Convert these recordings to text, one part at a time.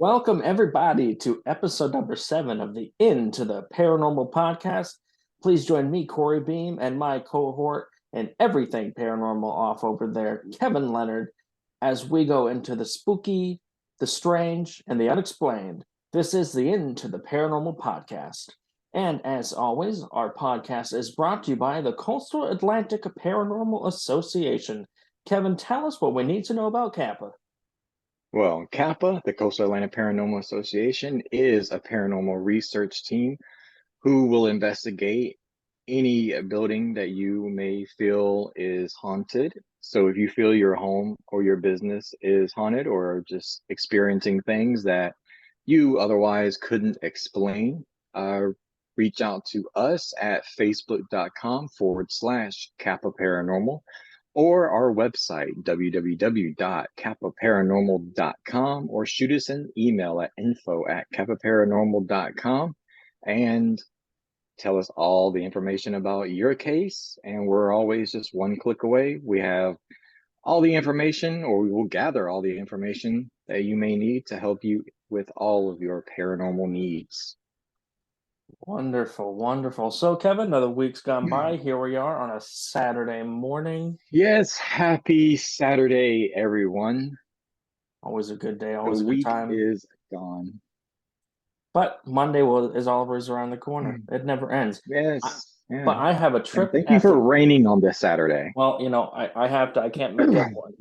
Welcome, everybody, to episode number 7 of the Into the Paranormal podcast. Please join me, Corey Beam, and my cohort and everything paranormal off over there, Kevin Leonard, as we go into the spooky, the strange, and the unexplained. This is the Into the Paranormal podcast. And as always, our podcast is brought to you by the Coastal Atlantic Paranormal Association. Kevin, tell us what we need to know about Kappa. Well, CAPA, the Coastal Atlantic Paranormal Association, is a paranormal research team who will investigate any building that you may feel is haunted. So if you feel your home or your business is haunted or just experiencing things that you otherwise couldn't explain, reach out to us at facebook.com/Kappa Paranormal or our website, www.kappaparanormal.com, or shoot us an email at info@kappaparanormal.com and tell us all the information about your case. And we're always just one click away. We have all the information, or we will gather all the information that you may need to help you with all of your paranormal needs. Wonderful, wonderful. So, Kevin, another week's gone by. Here we are on a Saturday morning. Yes, happy Saturday, everyone. Always a good day, The always a good week time. is gone. But Monday is always around the corner. It never ends. Yes, yeah. But I have a And trip thank you for raining on this Saturday. Well, I have to. I can't make up one.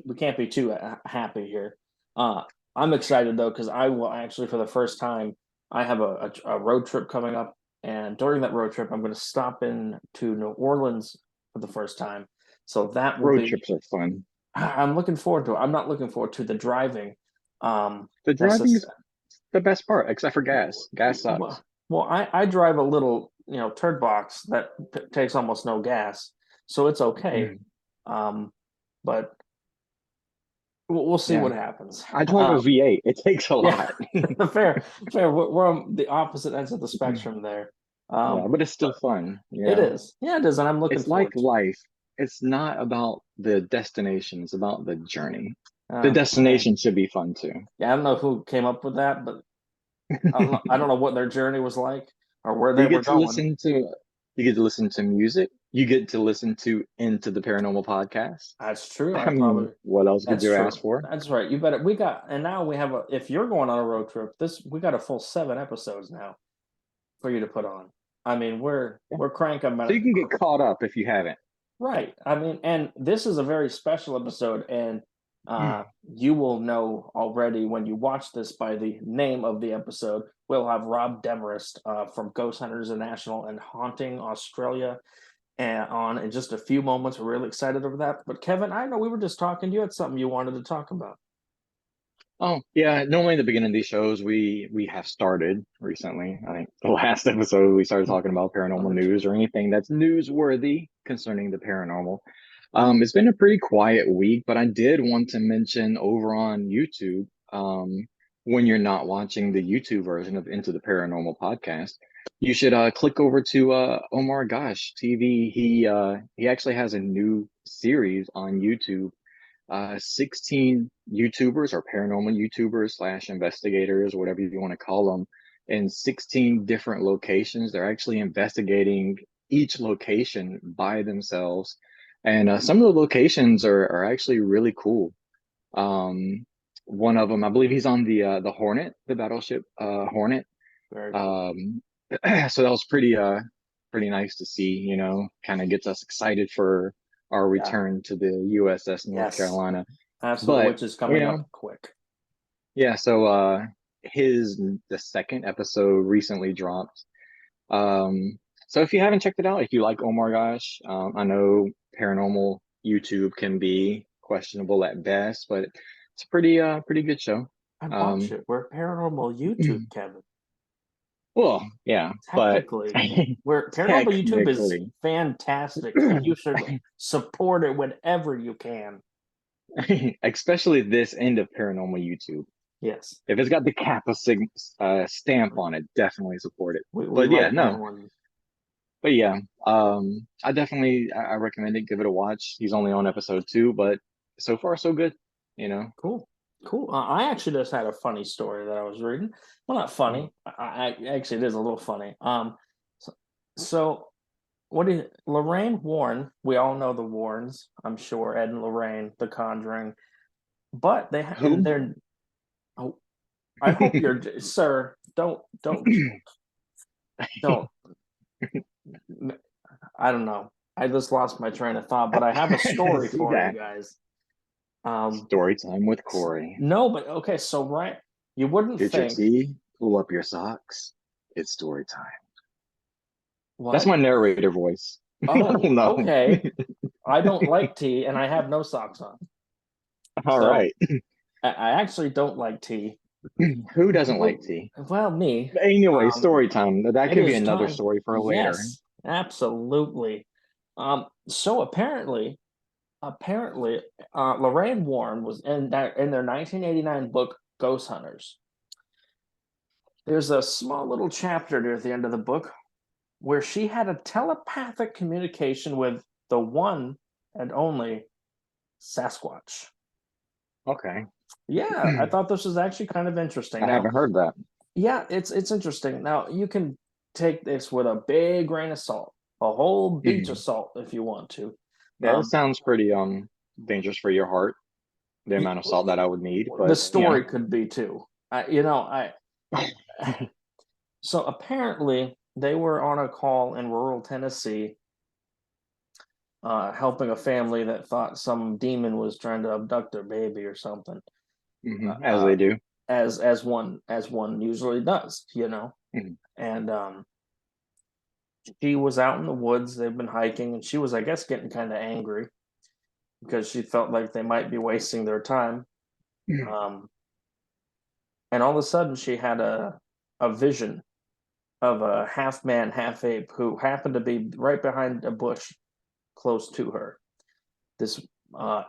We can't be too happy here. I'm excited though because I will actually, for the first time, I have a road trip coming up, and during that road trip, I'm going to stop in to New Orleans for the first time. So that will Road be. trips are fun. I'm looking forward to it. I'm not looking forward to the driving. The That's driving is the best part, except for gas. Gas sucks. well, I drive a little, turd box that takes almost no gas, so it's okay. Mm, But we'll see yeah, what happens. I drive a V8. It takes a Yeah, lot. fair, fair. We're on the opposite ends of the spectrum there. Yeah, but it's still But fun. it is. Yeah, it is, and I'm looking It's like forward to it. life. It's not about the destination, it's about the journey. The Man, destination should be fun too. yeah, I don't know who came up with that, but I don't know what their journey was like or where they You were get to going. listen to you get to listen to music. You get to listen to Into the Paranormal podcast. That's true. I I mean, probably what else could That's you ask true. for? That's right. You better. We got, and now we have a. If you're going on a road trip, we got a full 7 episodes now for you to put on. I mean, Yeah. we're cranking So about you can get caught up if you haven't. right. I mean, and this is a very special episode, and you will know already when you watch this by the name of the episode. We'll have Robb Demarest from Ghost Hunters International and Haunting Australia and on in just a few moments. We're really excited over that. But Kevin, I know we were just talking. You had something you wanted to talk about. Oh, yeah. Normally, in the beginning of these shows, we have started recently. I think the last episode we started talking about paranormal news or anything that's newsworthy concerning the paranormal. It's been a pretty quiet week, but I did want to mention over on YouTube, when you're not watching the YouTube version of Into the Paranormal podcast, you should click over to Omar Gosh TV. He actually has a new series on YouTube, 16 YouTubers or paranormal YouTubers slash investigators, whatever you want to call them, in 16 different locations. They're actually investigating each location by themselves. And some of the locations are actually really cool. One of them, I believe he's on the Hornet, the battleship Hornet. Very cool. Um, so that was pretty nice to see, kind of gets us excited for our Yeah. return to the USS North Yes. Carolina. Absolutely. But, Which is you coming up know, quick. yeah, so the second episode recently dropped. So if you haven't checked it out, if you like Oh My Gosh, I know paranormal YouTube can be questionable at best, but it's a pretty good show. I watch Um, it. We're paranormal YouTube, Kevin. well, yeah, but Technically, we're paranormal YouTube is technically, fantastic, and you should support it whenever you can. especially this end of paranormal YouTube. Yes. If it's got the Kappa stamp on it, definitely support it. We But yeah, like that no, one. but yeah, I recommend it. Give it a watch. He's only on episode 2, but so far so good. You know, Cool. Cool. I actually just had a funny story that I was reading. Well, not funny. I actually it is a little funny. So, so what do you, Lorraine Warren? We all know the Warrens, I'm sure. Ed and Lorraine, The Conjuring. But they in Who? their. Oh, I hope you're, sir. Don't. I don't know. I just lost my train of thought, but I have a story See for you that? guys. Um, Story time with Corey. no, but okay. So right, you wouldn't Get your think tea, pull up your socks. It's story time. That's what? my narrator voice. Oh Oh, no. okay. I don't like tea, and I have no socks on. All So right. I actually don't like tea. Who doesn't like tea? Well, me. Anyway, Um, story time. That it could be is another time. story for later. Yes, absolutely. So apparently, Lorraine Warren was in their 1989 book Ghost Hunters. There's a small little chapter near the end of the book where she had a telepathic communication with the one and only Sasquatch. Okay. Yeah, I thought this was actually kind of interesting. I Now, haven't heard that. yeah, it's interesting. Now, you can take this with a big grain of salt, a whole beach of Mhm. salt if you want to. Yeah, it sounds pretty dangerous for your heart, the Y- amount of salt that I would need, the but story could be too. I so apparently they were on a call in rural Tennessee, helping a family that thought some demon was trying to abduct their baby or something. as Uh, they do. as one usually does, Mhm. and she was out in the woods. They've been hiking, and she was, I guess, getting kind of angry because she felt like they might be wasting their time. Um, and all of a sudden, she had a vision of a half man, half ape who happened to be right behind a bush close to her. This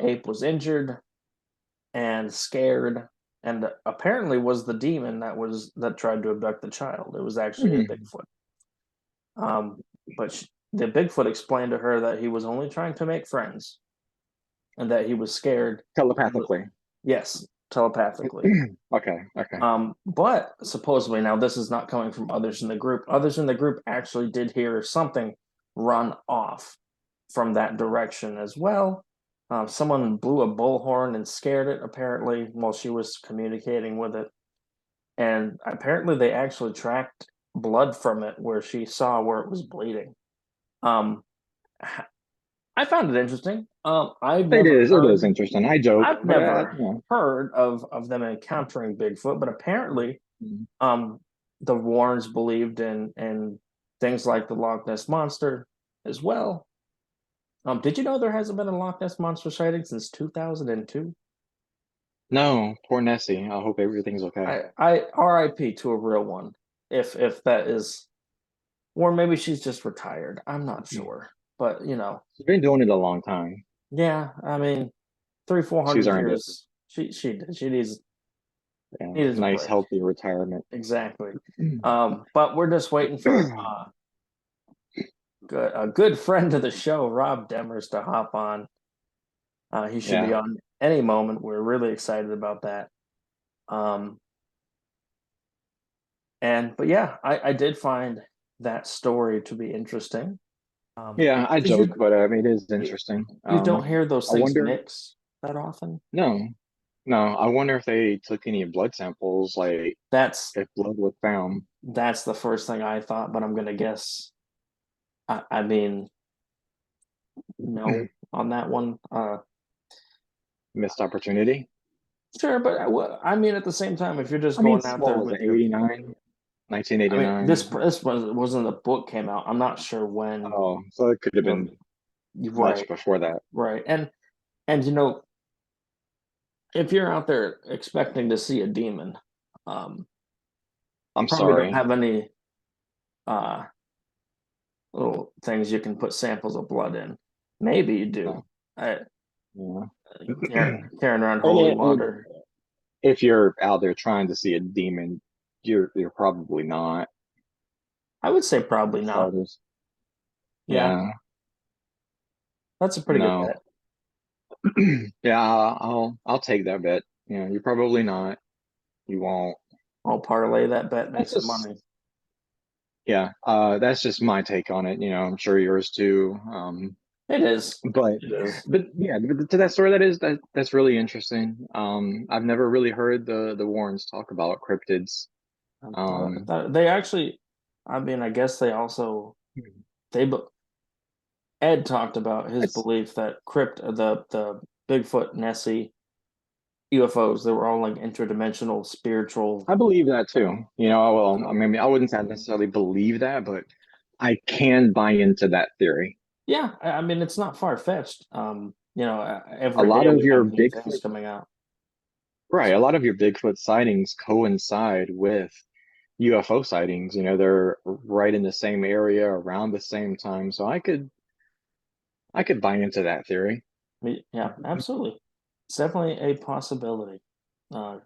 ape was injured and scared, and apparently was the demon that tried to abduct the child. It was actually a Mhm. Bigfoot. But the Bigfoot explained to her that he was only trying to make friends and that he was scared. Telepathically. Yes, telepathically. Okay, okay. But supposedly, now this is not coming from others in the group. Others in the group actually did hear something run off from that direction as well. Someone blew a bullhorn and scared it, apparently, while she was communicating with it. And apparently, they actually tracked blood from it where she saw where it was bleeding. Um, I found it interesting. It is interesting. I joke, I've but never heard of them encountering Bigfoot, but apparently, Mhm. um, the Warrens believed in things like the Loch Ness monster as well. Did you know there hasn't been a Loch Ness monster sighting since 2002? No, poor Nessie. I hope everything's okay. I R.I.P. to a real one, if that is, or maybe she's just retired. I'm not Mhm. sure, but She's been doing it a long time. yeah. I mean, three four She's hundred earned it. years. She Yeah, needs a nice, break. healthy retirement. Exactly. But we're just waiting for a good friend of the show, Robb Demarest, to hop on. He should be Yeah, on any moment. We're really excited about that. Um, but yeah, I did find that story to be interesting. yeah. I 'Cause joke, but I mean, it is interesting. you don't hear those I things wonder. mix that often. No, no. I wonder if they took any blood samples, like That's if blood was found. that's the first thing I thought, but I'm gonna guess. I mean, no on that one. Missed opportunity. Sure, but I mean, at the same time, if you're just I mean, going out what there was it? with your, 89, I mean, this 1989. this wasn't the book came out. I'm not sure when. Oh, so it could have When been much right, before that. right, and if you're out there expecting to see a demon, you I'm probably don't sorry. have any uh little things you can put samples of blood in. Maybe you do. No. I, Yeah. carrying around And, holy water. if you're out there trying to see a demon, you're probably not, I would say for probably not. starters. Yeah, Yeah. that's a pretty good No. bet. Yeah, I'll take that bet. Yeah, you're probably not. You won't. I'll parlay that bet, make That's some just money. yeah. That's just my take on it. I'm sure yours too. It is. But It is. but yeah, but to that story, that's really interesting. I've never really heard the Warrens talk about cryptids. Um, They actually, I mean, I guess they also they Ed talked about his it's belief that the Bigfoot Nessie UFOs, they were all like interdimensional spiritual. I believe that too. Well, I So mean, I wouldn't say I necessarily believe that, but I can buy into that theory. yeah, I mean, it's not far fetched. A Every day lot of we your have new things Bigfoot, coming out. right? A lot of your Bigfoot sightings coincide with UFO sightings. They're right in the same area around the same time, so I could buy into that theory. Yeah, absolutely. It's definitely a possibility. Uh,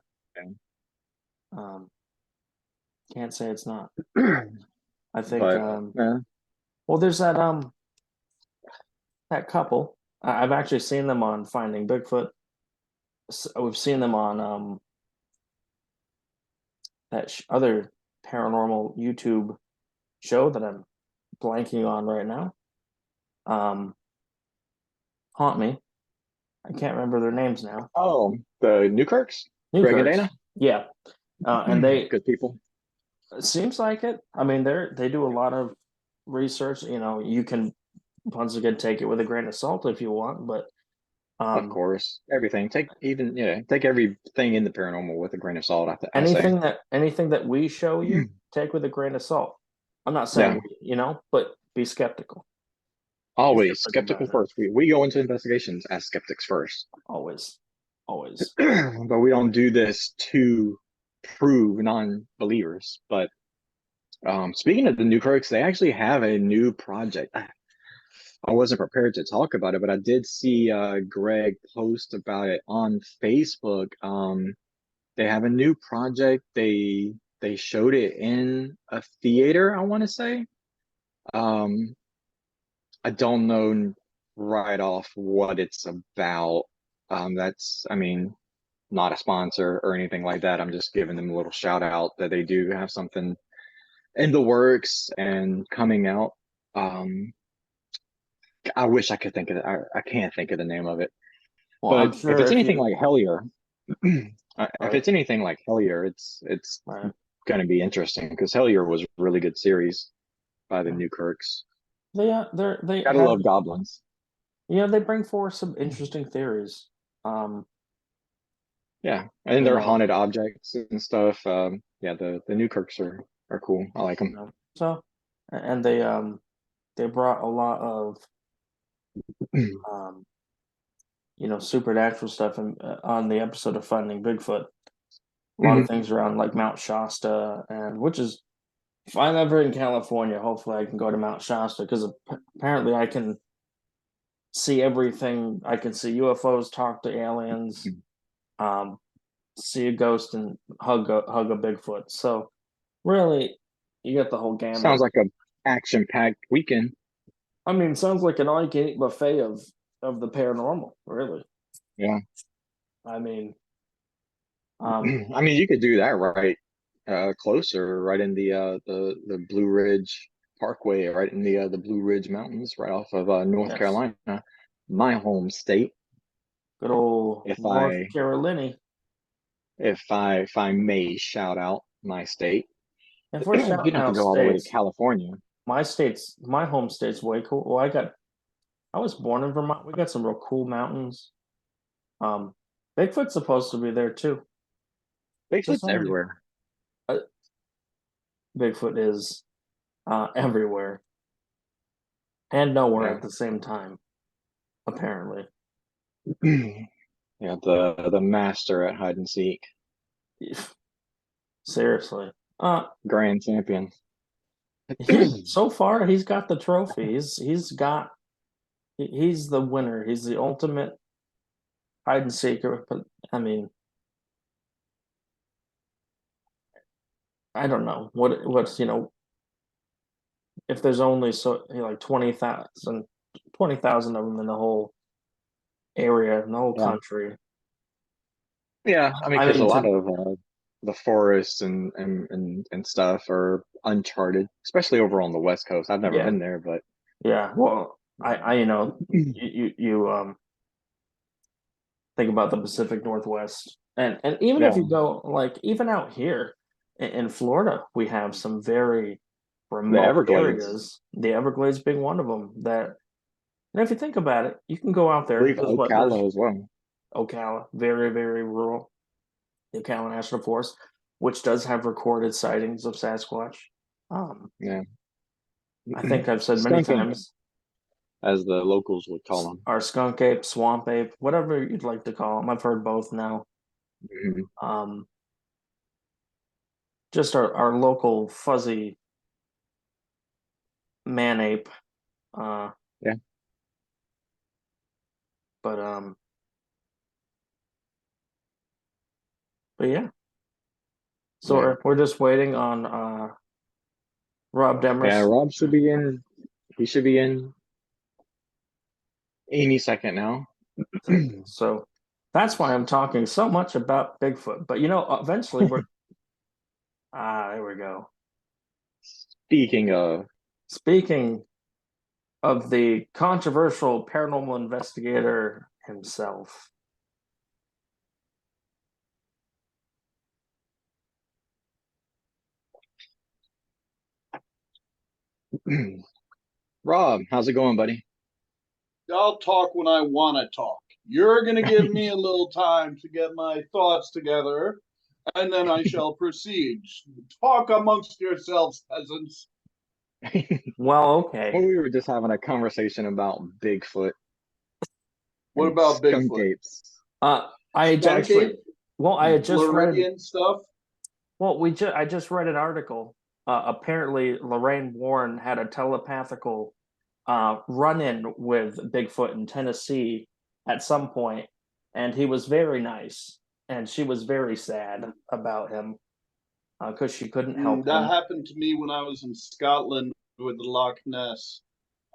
um, can't say it's not. I think. But yeah. Well, there's that couple. I've actually seen them on Finding Bigfoot. We've seen them on that other paranormal YouTube show that I'm blanking on right now. Um, Haunt me. I can't remember their names now. Oh, the Newkirks, Greg and Newkirks. Dana, Yeah. And they good people. it seems like it. I mean, they do a lot of research. You can once again take it with a grain of salt if you want, but Of um, course, everything. Take everything in the paranormal with a grain of salt. I say, anything that we show you, take with a grain of salt. I'm not saying yeah. but be skeptical. Be Always skeptical skeptical about it. first. We go into investigations as skeptics first, Always, always. but we don't do this to prove non-believers. But speaking of the Newkirks, they actually have a new project. I wasn't prepared to talk about it, but I did see Greg post about it on Facebook. They have a new project. They showed it in a theater, I want to say. Um, I don't know right off what it's about. I mean, not a sponsor or anything like that. I'm just giving them a little shout out that they do have something in the works and coming out. Um, I wish I could think of it. I can't think of the name of it. Well, I'm But if sure it's if anything you like Hellier, if right, it's anything like Hellier, it's right, going to be interesting because Hellier was a really good series by the yeah. Newkirks. They Gotta have love goblins. they bring forth some interesting theories. Um, Yeah, and you they're know, haunted objects and stuff. Yeah, the Newkirks are cool. I like them. so and they brought a lot of um supernatural stuff on the episode of Finding Bigfoot. A lot of things around like Mount Shasta, and which is if I'm ever in California, hopefully I can go to Mount Shasta because apparently I can see everything. I can see UFOs, talk to aliens, um, see a ghost, and hug a Bigfoot. So really, you get the whole Sounds gamut. like a action-packed weekend. I mean, sounds like an all-you-can-eat buffet of the paranormal. Really, Yeah. I mean, um, I mean, you could do that right closer, right in the Blue Ridge Parkway, right in the Blue Ridge Mountains, right off of North yes, Carolina, my home state. good old If North I Carolina. if I may shout out my state, If we're you don't shouting have to out go all the way to states, California. my home state's way cool. Well, I was born in Vermont. We got some real cool mountains. Um, Bigfoot's supposed to be there too. For Bigfoot's some reason, everywhere. uh, Bigfoot is everywhere and nowhere Yeah. at the same time. Apparently, Yeah, the master at hide and seek, seriously. grand champion. So far he's got the trophy. He's the winner. He's the ultimate hide and seeker. But I mean, I don't know what's if there's only like 20,000 of them in the whole area, in the whole Yeah. country. Yeah, I mean, I because a mean, lot of the forests and stuff are uncharted, especially over on the West Coast. I've never yeah, been there, but yeah. Well, you think about the Pacific Northwest, and even if yeah, you go like even out here in Florida, we have some very the remote Everglades. areas. The Everglades being one of them. That, and if you think about it, you can go out I there. believe There's what there's Ocala as well. Ocala, very very rural. The Ocala National Forest, which does have recorded sightings of Sasquatch. Um, Yeah, I think I've said many skunk ape, times, as the locals would call them. our skunk ape, swamp ape, whatever you'd like to call them. I've heard both now. Mhm. Um, just our local fuzzy man ape. Uh, Yeah, but but yeah. So yeah, we're just waiting on Rob yeah. Demarest. Rob should be in. He should be in any second now. So that's why I'm talking so much about Bigfoot. But eventually we're there we go. Speaking of, Speaking of the controversial paranormal investigator himself. Rob, how's it going, buddy? I'll talk when I want to talk. You're going to give me a little time to get my thoughts together, and then I shall proceed. Talk amongst yourselves, peasants. Well, okay. Well, we were just having a conversation about Bigfoot What and about skunk Bigfoot? apes. I had Skunk actually, ape? well, I had just read, Floridian stuff? well, I just read an article. Apparently, Lorraine Warren had a telepathical run-in with Bigfoot in Tennessee at some point, and he was very nice, and she was very sad about him because she couldn't help That him. happened to me when I was in Scotland with the Loch Ness.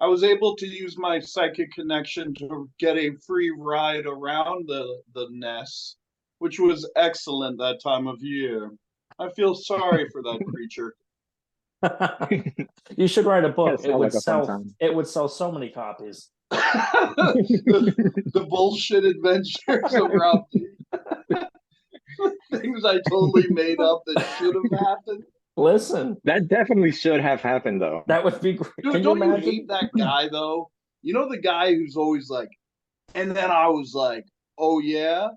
I was able to use my psychic connection to get a free ride around the Ness, which was excellent that time of year. I feel sorry for that creature. You should write a book. That sounds like a fun time. It would sell so many copies. The bullshit adventures of Rob D. Things I totally made up that should have happened. Listen, That definitely should have happened, though. that would be great. Dude, Can you don't you imagine? hate that guy though? You know the guy who's always like, and then I was like, oh yeah?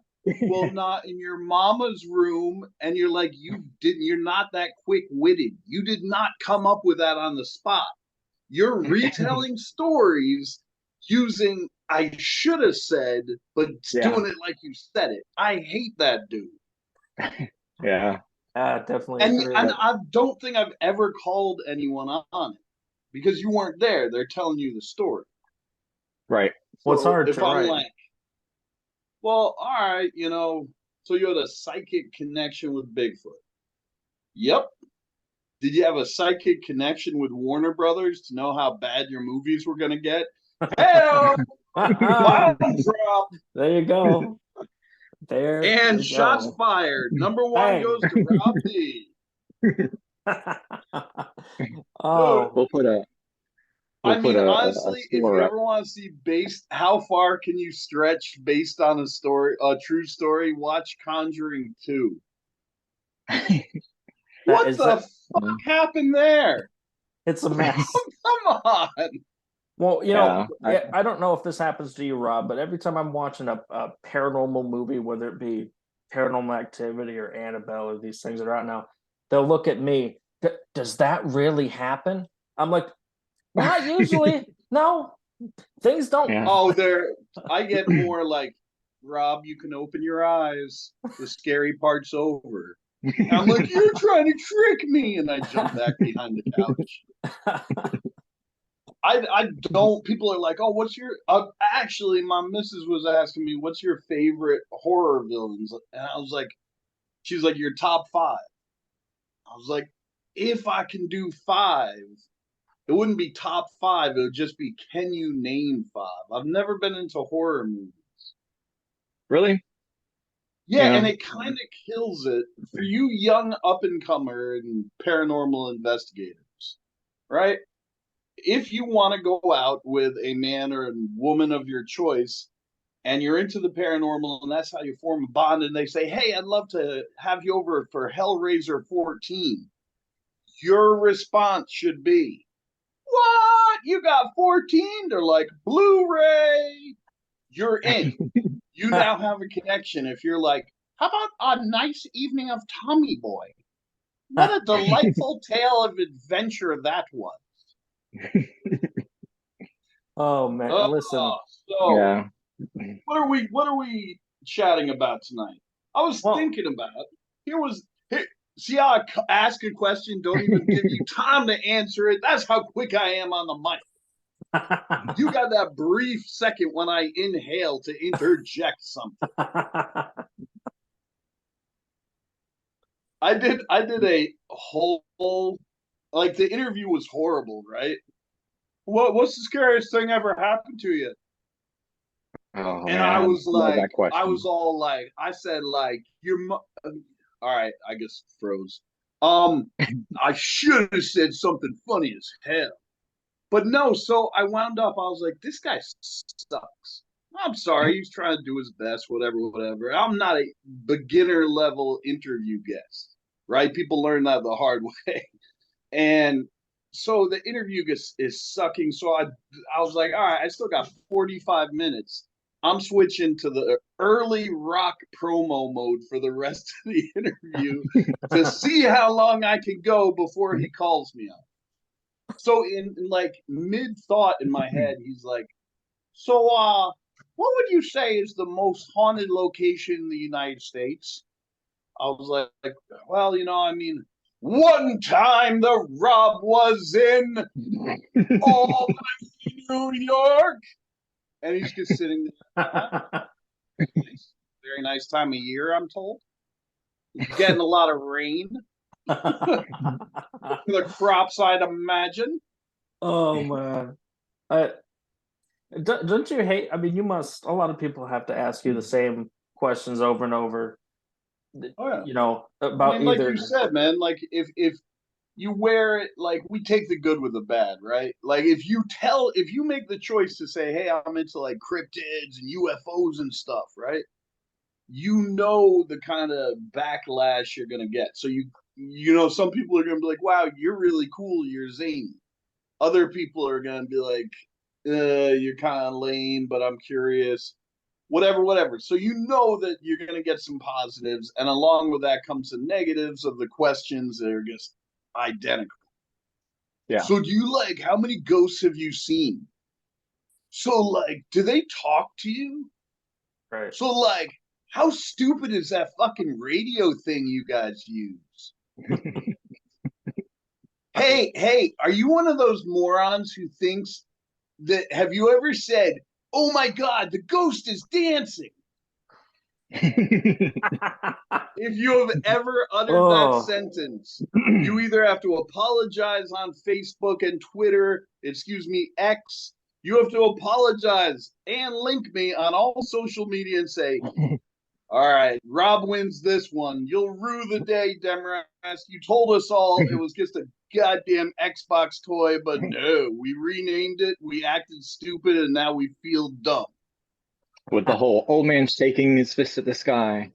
Well, not in your mama's room, and you're like, you're not that quick witted. You did not come up with that on the spot. You're retelling stories using I should have said, but Yeah, doing it like you said it. I hate that dude. yeah. Definitely And agree. and I don't think I've ever called anyone on it because you weren't there. They're telling you the story. Right. What's So hard if to I'm write? like, well, all right, so you had a psychic connection with Bigfoot. Yep. Did you have a psychic connection with Warner Brothers to know how bad your movies were going to get? Hell, bomb drop. There you go. There And you shots go. fired. Number one Bang. goes to Rob D. Dude, Oh, We'll put a I we'll put mean, a honestly, if you score up. ever want to see based, how far can you stretch based on a true story? Watch Conjuring 2. that What is the that. fuck happened there? It's a mess. Come on. Well, Yeah, I don't know if this happens to you, Rob, but every time I'm watching a paranormal movie, whether it be Paranormal Activity or Annabelle or these things that are out now, they'll look at me. Does that really happen? I'm like, not usually. No, things don't. yeah. Oh, I get more like, Rob, you can open your eyes. The scary part's over. I'm like, you're trying to trick me. And I jump back behind the couch. I don't. People are like, oh, what's your? Actually, my missus was asking me, what's your favorite horror villains? And I was like, she's like, your top five. I was like, if I can do five, it wouldn't be top five. It would just be, can you name five? I've never been into horror movies. Really? Yeah, and it kind of kills it for you young up-and-comer and paranormal investigators, right? If you want to go out with a man or a woman of your choice and you're into the paranormal and that's how you form a bond and they say, hey, I'd love to have you over for Hellraiser 14, your response should be, what? You got 14? They're like, Blu-ray. You're in. You now have a connection. If you're like, how about a nice evening of Tommy Boy? What a delightful tale of adventure that was. Oh man, listen. So Yeah. what are we chatting about tonight? I was thinking about see how I ask a question, don't even give you time to answer it. That's how quick I am on the mic. You got that brief second when I inhale to interject something. I did a whole, like, the interview was horrible, right? What's the scariest thing ever happened to you? Oh, And man, I was like, I was all like, I said like, all right, I guess froze. I should have said something funny as hell. But no, so I wound up, I was like, this guy sucks. I'm sorry, he's trying to do his best, whatever. I'm not a beginner level interview guest, right? People learn that the hard way. And so the interview is sucking. So I was like, all right, I still got 45 minutes. I'm switching to the early rock promo mode for the rest of the interview to see how long I can go before he calls me up. So in like mid thought in my head, he's like, so what would you say is the most haunted location in the United States? I was like, well, I mean, one time the Rob was in New York, and he's just sitting there. Very nice time of year, I'm told. Getting a lot of rain. The crops, I'd imagine. Oh man, don't you hate? I mean, you must. A lot of people have to ask you the same questions over and over. Oh, yeah. About like either. You said, man. Like if you wear it, like, we take the good with the bad, right? Like if you make the choice to say, hey, I'm into like cryptids and UFOs and stuff, right? The kind of backlash you're gonna get. So some people are gonna be like, wow, you're really cool, you're zany. Other people are gonna be like, you're kind of lame, but I'm curious. Whatever. So that you're gonna get some positives, and along with that comes the negatives of the questions that are just identical. Yeah. So how many ghosts have you seen? So like, do they talk to you? Right. So like, how stupid is that fucking radio thing you guys use? Hey, are you one of those morons who thinks that, have you ever said, oh my God, the ghost is dancing? If you have ever uttered that sentence, you either have to apologize on Facebook and Twitter, X. You have to apologize and link me on all social media and say, all right, Rob wins this one. You'll rue the day, Demarest. You told us all it was just a goddamn Xbox toy, but no, we renamed it, we acted stupid, and now we feel dumb. With the whole old man shaking his fist at the sky.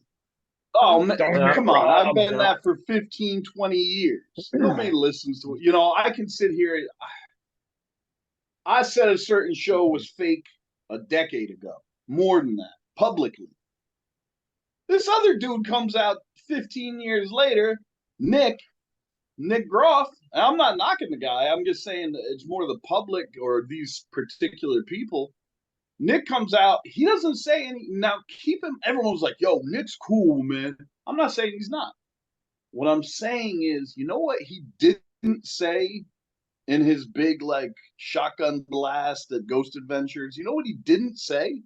Oh, man, come on. I've been that for 15, 20 years. Nobody listens to it. I can sit here. I said a certain show was fake a decade ago. More than that, publicly. This other dude comes out 15 years later, Nick Groff. I'm not knocking the guy. I'm just saying that it's more the public or these particular people. Nick comes out. He doesn't say any. Now, everyone's like, yo, Nick's cool, man. I'm not saying he's not. What I'm saying is, you know what he didn't say in his big, like, shotgun blast at Ghost Adventures? You know what he didn't say?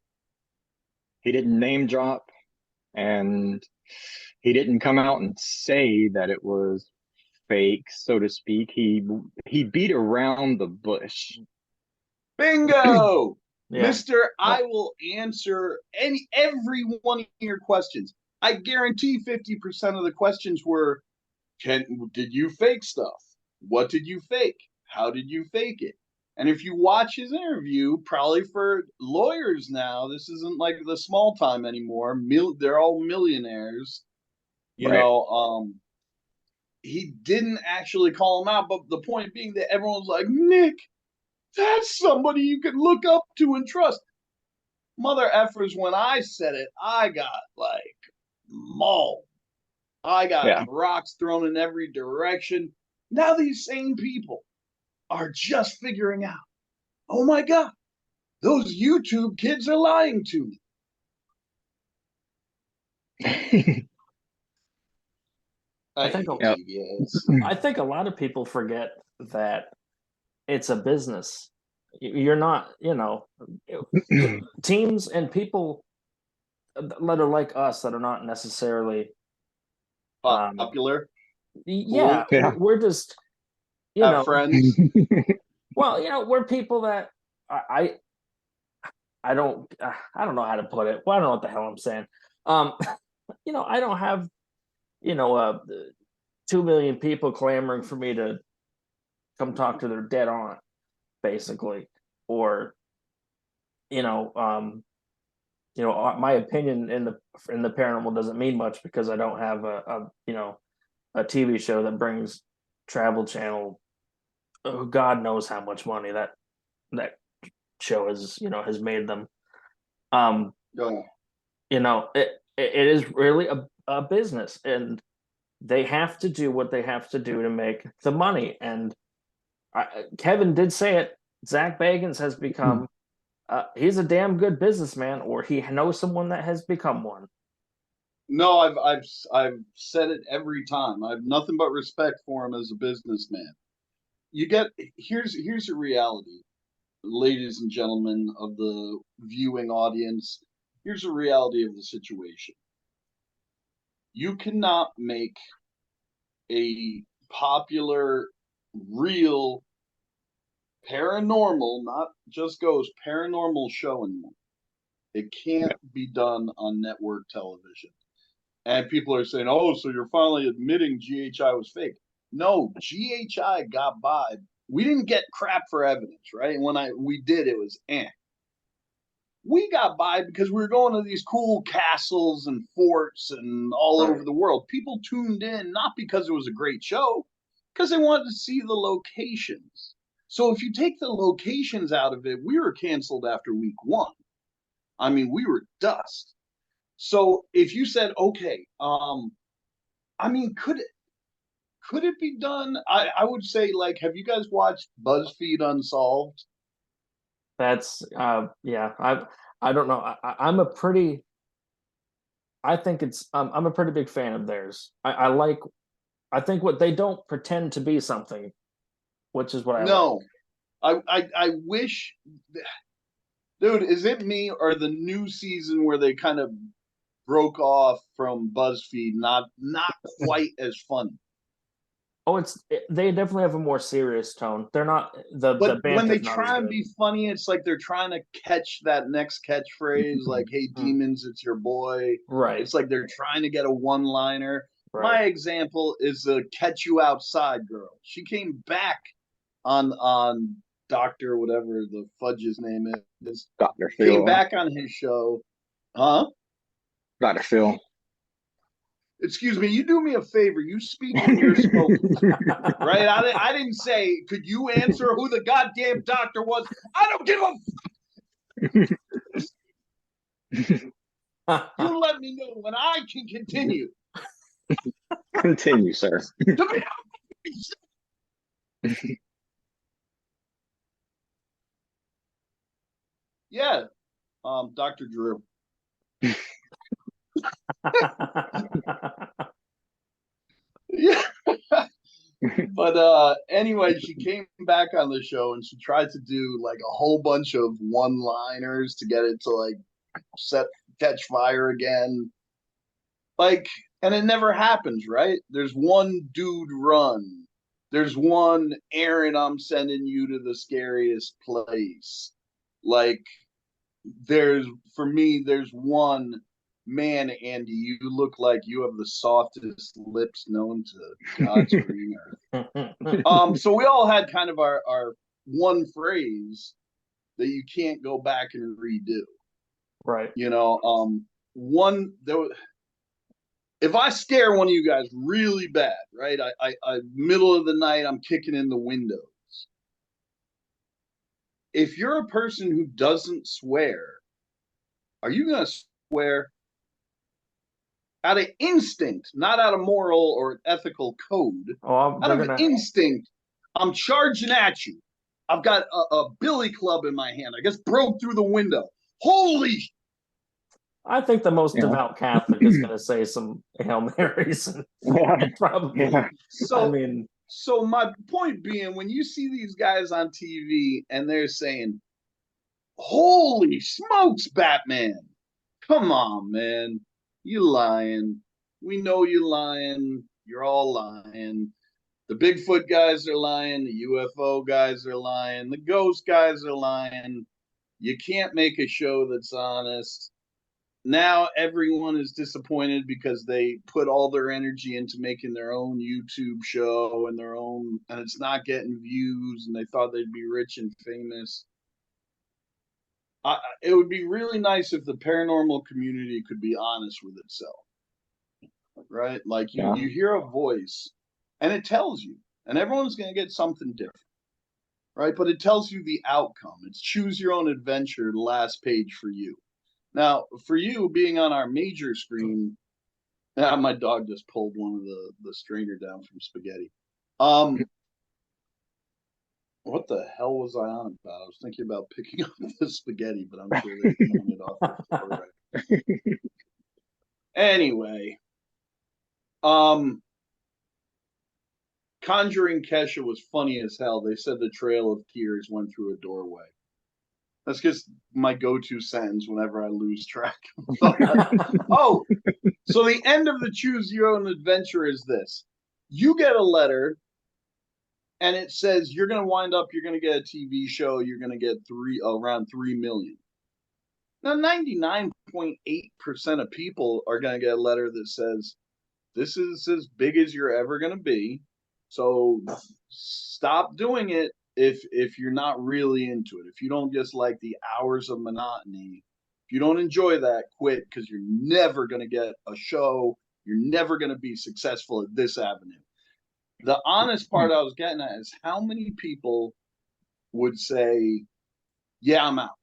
He didn't name drop, and he didn't come out and say that it was fake, so to speak. He beat around the bush. Bingo! Yeah. Mister, I will answer every one of your questions. I guarantee 50% of the questions were, did you fake stuff? What did you fake? How did you fake it? And if you watch his interview, probably for lawyers now, this isn't like the small time anymore. They're all millionaires. He didn't actually call him out, but the point being that everyone's like, Nick, that's somebody you can look up to and trust. Mother effers, when I said it, I got like mauled. I got rocks thrown in every direction. Now these same people are just figuring out, oh my God, those YouTube kids are lying to me. I think a lot of people forget that it's a business. You're not, teams and people that are like us that are not necessarily popular. Yeah, cool. We're just, friends. Well, we're people that I don't know how to put it. Well, I don't know what the hell I'm saying. I don't have 2 million people clamoring for me to come talk to their dead aunt, basically, or my opinion in the paranormal doesn't mean much because I don't have a TV show that brings Travel Channel, God knows how much money that show has made them. It is really a business, and they have to do what they have to do to make the money. And Kevin did say it. Zach Bagans has become he's a damn good businessman, or he knows someone that has become one. No, I've said it every time. I have nothing but respect for him as a businessman. Here's a reality, ladies and gentlemen of the viewing audience. Here's a reality of the situation. You cannot make a popular, real paranormal, not just ghost, paranormal show anymore. It can't be done on network television. And people are saying, oh, so you're finally admitting GHI was fake. No, GHI got by. We didn't get crap for evidence, right? And when we did, it was We got by because we were going to these cool castles and forts and all over the world. People tuned in not because it was a great show, because they wanted to see the locations. So if you take the locations out of it, we were canceled after week 1. I mean, we were dust. So if you said, okay, I mean, could it be done? I would say, like, have you guys watched BuzzFeed Unsolved? That's yeah. I don't know. I'm a pretty big fan of theirs. I think what they don't pretend to be something, which is what I like. I wish, dude, is it me or the new season where they kind of broke off from BuzzFeed not quite as funny? Oh, they definitely have a more serious tone. They're not but when they not try and be funny, it's like they're trying to catch that next catchphrase, like, hey demons, it's your boy. Right. It's like they're trying to get a one-liner. Right. My example is the Catch You Outside girl. She came back on Dr. whatever the fudge's name is. Dr. Phil. Came back on his show. Huh? Dr. Phil. Excuse me, you do me a favor. You speak when you're spoken, right? I didn't say, could you answer who the goddamn doctor was? I don't give a You let me know when I can continue. Continue, sir. Yeah, Dr. Drew. Yeah. But anyway, she came back on the show and she tried to do like a whole bunch of one-liners to get it to like catch fire again. Like, and it never happens, right? There's one dude run. There's one Aaron, I'm sending you to the scariest place. Like, there's one man, Andy, you look like you have the softest lips known to God's green earth. So we all had kind of our one phrase that you can't go back and redo. Right. You know, if I scare one of you guys really bad, right? I middle of the night, I'm kicking in the windows. If you're a person who doesn't swear, are you going to swear out of instinct, not out of moral or ethical code? Out of instinct, I'm charging at you. I've got a billy club in my hand. I just broke through the window. Holy! I think the most devout Catholic is going to say some Hail Marys. And probably. Yeah. So, I mean, so my point being, when you see these guys on TV and they're saying, "Holy smokes, Batman! Come on, man. You lying. We know you lying. You're all lying. The Bigfoot guys are lying. The UFO guys are lying. The ghost guys are lying. You can't make a show that's honest." Now everyone is disappointed because they put all their energy into making their own YouTube show and it's not getting views, and they thought they'd be rich and famous. It would be really nice if the paranormal community could be honest with itself, right? Like you hear a voice and it tells you, and everyone's going to get something different, right? But it tells you the outcome. It's choose your own adventure, the last page for you. Now, for you being on our major screen, my dog just pulled one of the strainer down from spaghetti. What the hell was I on about? I was thinking about picking up the spaghetti, but I'm sure they're peeling it off the floor right. Anyway, Conjuring Kesha was funny as hell. They said the trail of tears went through a doorway. That's just my go-to sentence whenever I lose track. Oh, so the end of the Choose Your Own Adventure is this. You get a letter, and it says you're going to get a TV show, you're going to get around 3 million. Now, 99.8% of people are going to get a letter that says, this is as big as you're ever going to be, so stop doing it. If you're not really into it, if you don't just like the hours of monotony, if you don't enjoy that, quit, because you're never going to get a show. You're never going to be successful at this avenue. The honest part I was getting at is how many people would say, yeah, I'm out.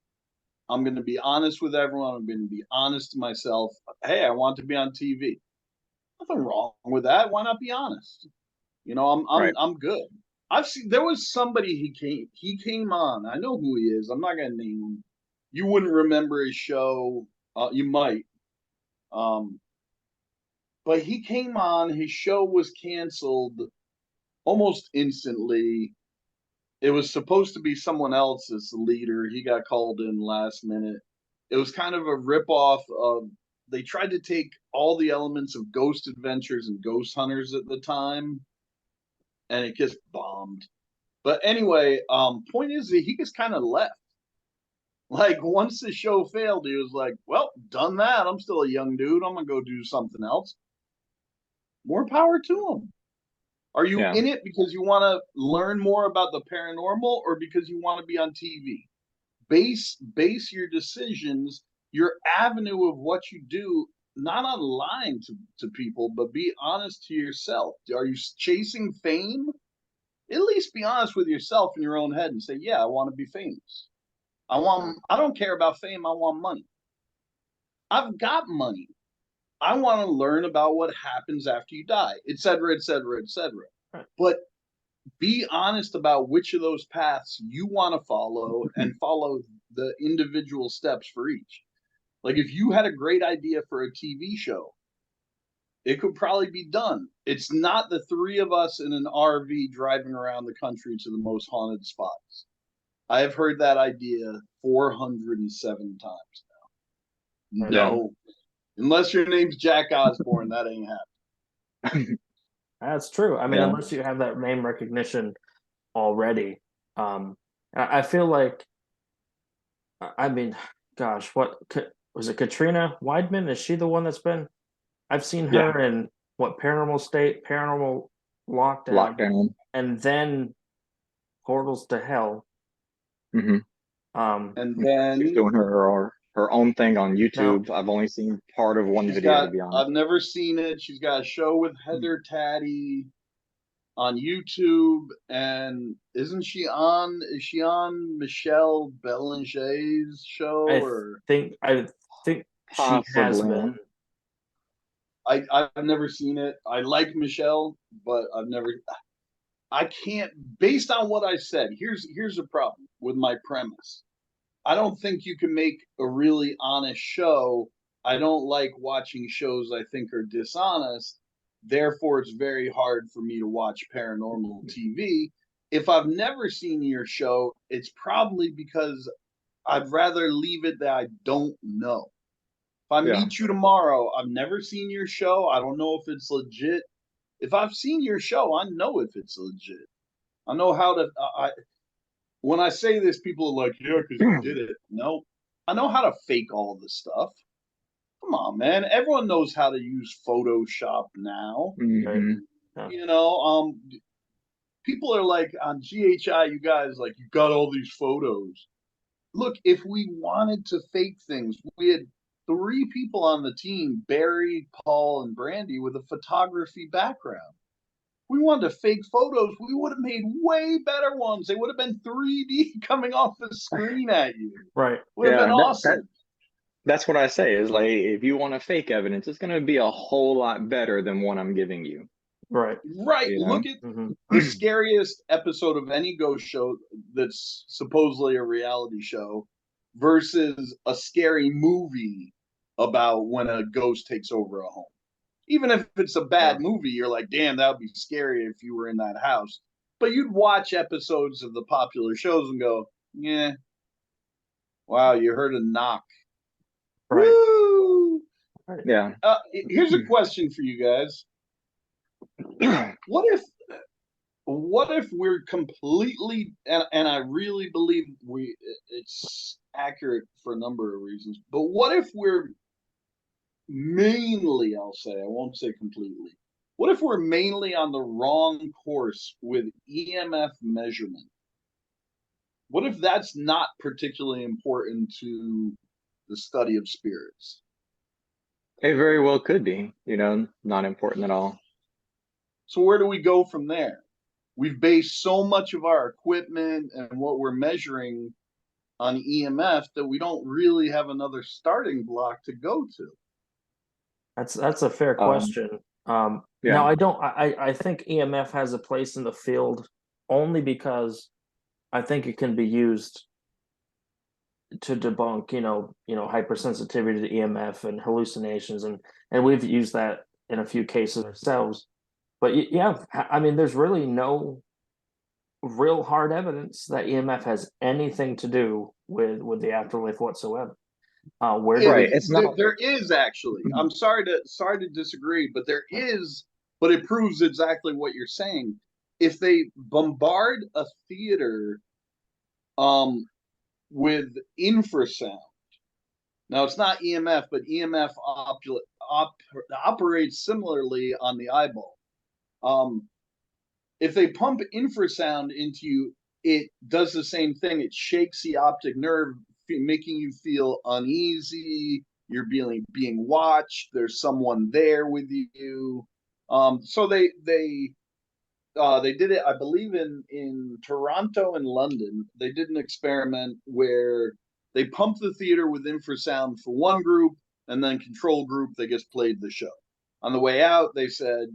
I'm going to be honest with everyone. I'm going to be honest to myself. Hey, I want to be on TV. Nothing wrong with that. Why not be honest? You know, I'm good. I've seen, there was somebody he came on. I know who he is. I'm not going to name him. You wouldn't remember his show. You might. But he came on. His show was canceled almost instantly. It was supposed to be someone else as the leader. He got called in last minute. It was kind of a ripoff of, they tried to take all the elements of Ghost Adventures and Ghost Hunters at the time, and it just bombed. But anyway, point is that he just kind of left. Like, once the show failed, he was like, well, done that. I'm still a young dude. I'm going to go do something else. More power to him. Are you in it because you want to learn more about the paranormal, or because you want to be on TV? Base your decisions, your avenue of what you do, not on lying to people, but be honest to yourself. Are you chasing fame? At least be honest with yourself in your own head and say, yeah, I want to be famous. I don't care about fame. I want money. I've got money. I want to learn about what happens after you die, et cetera, et cetera, et cetera. But be honest about which of those paths you want to follow, and follow the individual steps for each. Like, if you had a great idea for a TV show, it could probably be done. It's not the three of us in an RV driving around the country to the most haunted spots. I have heard that idea 407 times now. No. Unless your name's Jack Osborne, that ain't happening. That's true. I mean, unless you have that name recognition already. I feel like, I mean, gosh, was it Katrina Weidman? Is she the one that's been? I've seen Yeah. her in what Paranormal State, Paranormal Lockdown, Lockdown. and then Portals to Hell. Mm-hmm. And She's then doing her own thing on No. YouTube. I've only seen part of one video, to be honest. I've never seen it. She's got a show with Heather Taddy on YouTube, and is she on Michelle Belanger's show? I think she has Possibly. been. I've never seen it. I like Michelle, but I can't, based on what I said, here's a problem with my premise. I don't think you can make a really honest show. I don't like watching shows I think are dishonest. Therefore, it's very hard for me to watch paranormal TV. If I've never seen your show, it's probably because I'd rather leave it that I don't know. If I meet you tomorrow, I've never seen your show. I don't know if it's legit. If I've seen your show, I know if it's legit. I know how to. When I say this, people are like, "Yeah, because you did it." No, I know how to fake all this stuff. Come on, man. Everyone knows how to use Photoshop now. Mm-hmm. Yeah. You know, people are like on GHI. You guys like you got all these photos. Look, if we wanted to fake things, we had 3 people on the team: Barry, Paul, and Brandy, with a photography background. We wanted to fake photos. We would have made way better ones. They would have been 3D coming off the screen at you. Right. Would have been awesome. That's what I say is like, if you want to fake evidence, it's going to be a whole lot better than what I'm giving you. Right. You know? Look at the scariest episode of any ghost show that's supposedly a reality show versus a scary movie about when a ghost takes over a home. Even if it's a bad movie, you're like, damn, that would be scary if you were in that house. But you'd watch episodes of the popular shows and go, yeah, wow, you heard a knock. Right. Woo! Right. Yeah. Here's a question for you guys. What if we're completely, and I really believe it's accurate for a number of reasons, but what if we're mainly, I'll say, I won't say completely, what if we're mainly on the wrong course with EMF measurement? What if that's not particularly important to the study of spirits? It very well could be, not important at all. So where do we go from there? We've based so much of our equipment and what we're measuring on EMF that we don't really have another starting block to go to. That's a fair question. Yeah. No, I don't. I think EMF has a place in the field only because I think it can be used to debunk, hypersensitivity to EMF and hallucinations, and we've used that in a few cases ourselves. But yeah, I mean, there's really no real hard evidence that EMF has anything to do with the afterlife whatsoever. There is actually. I'm sorry to disagree, but there is. But it proves exactly what you're saying. If they bombard a theater, with infrasound, now it's not EMF, but EMF operates similarly on the eyeball. If they pump infrasound into you, it does the same thing. It shakes the optic nerve, making you feel uneasy. You're being watched. There's someone there with you. So they did it, I believe, in Toronto and London. They did an experiment where they pumped the theater with infrasound for one group, and then control group, they just played the show. On the way out, they said,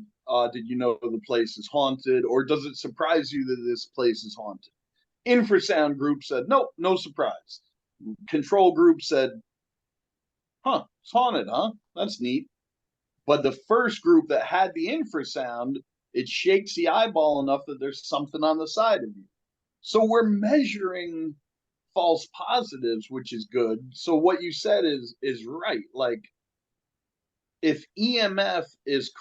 did you know the place is haunted? Or does it surprise you that this place is haunted? Infrasound group said, nope, no surprise. Control group said, it's haunted, huh? That's neat. But the first group that had the infrasound, it shakes the eyeball enough that there's something on the side of you. So we're measuring false positives, which is good. So what you said is right. Like, if EMF is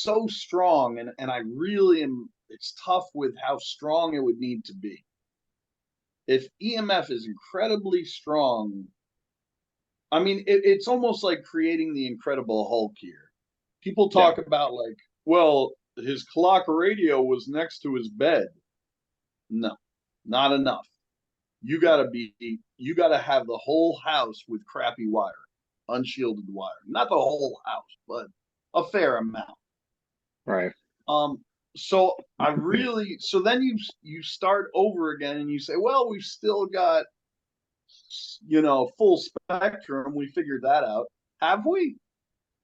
so strong, and I really am, it's tough with how strong it would need to be. If EMF is incredibly strong, I mean, it's almost like creating the Incredible Hulk here. People talk about like, well, his clock radio was next to his bed. No, not enough. You gotta have the whole house with crappy wire, unshielded wire. Not the whole house, but a fair amount. Right. So then you start over again and you say, well, we've still got, full spectrum. We figured that out. Have we?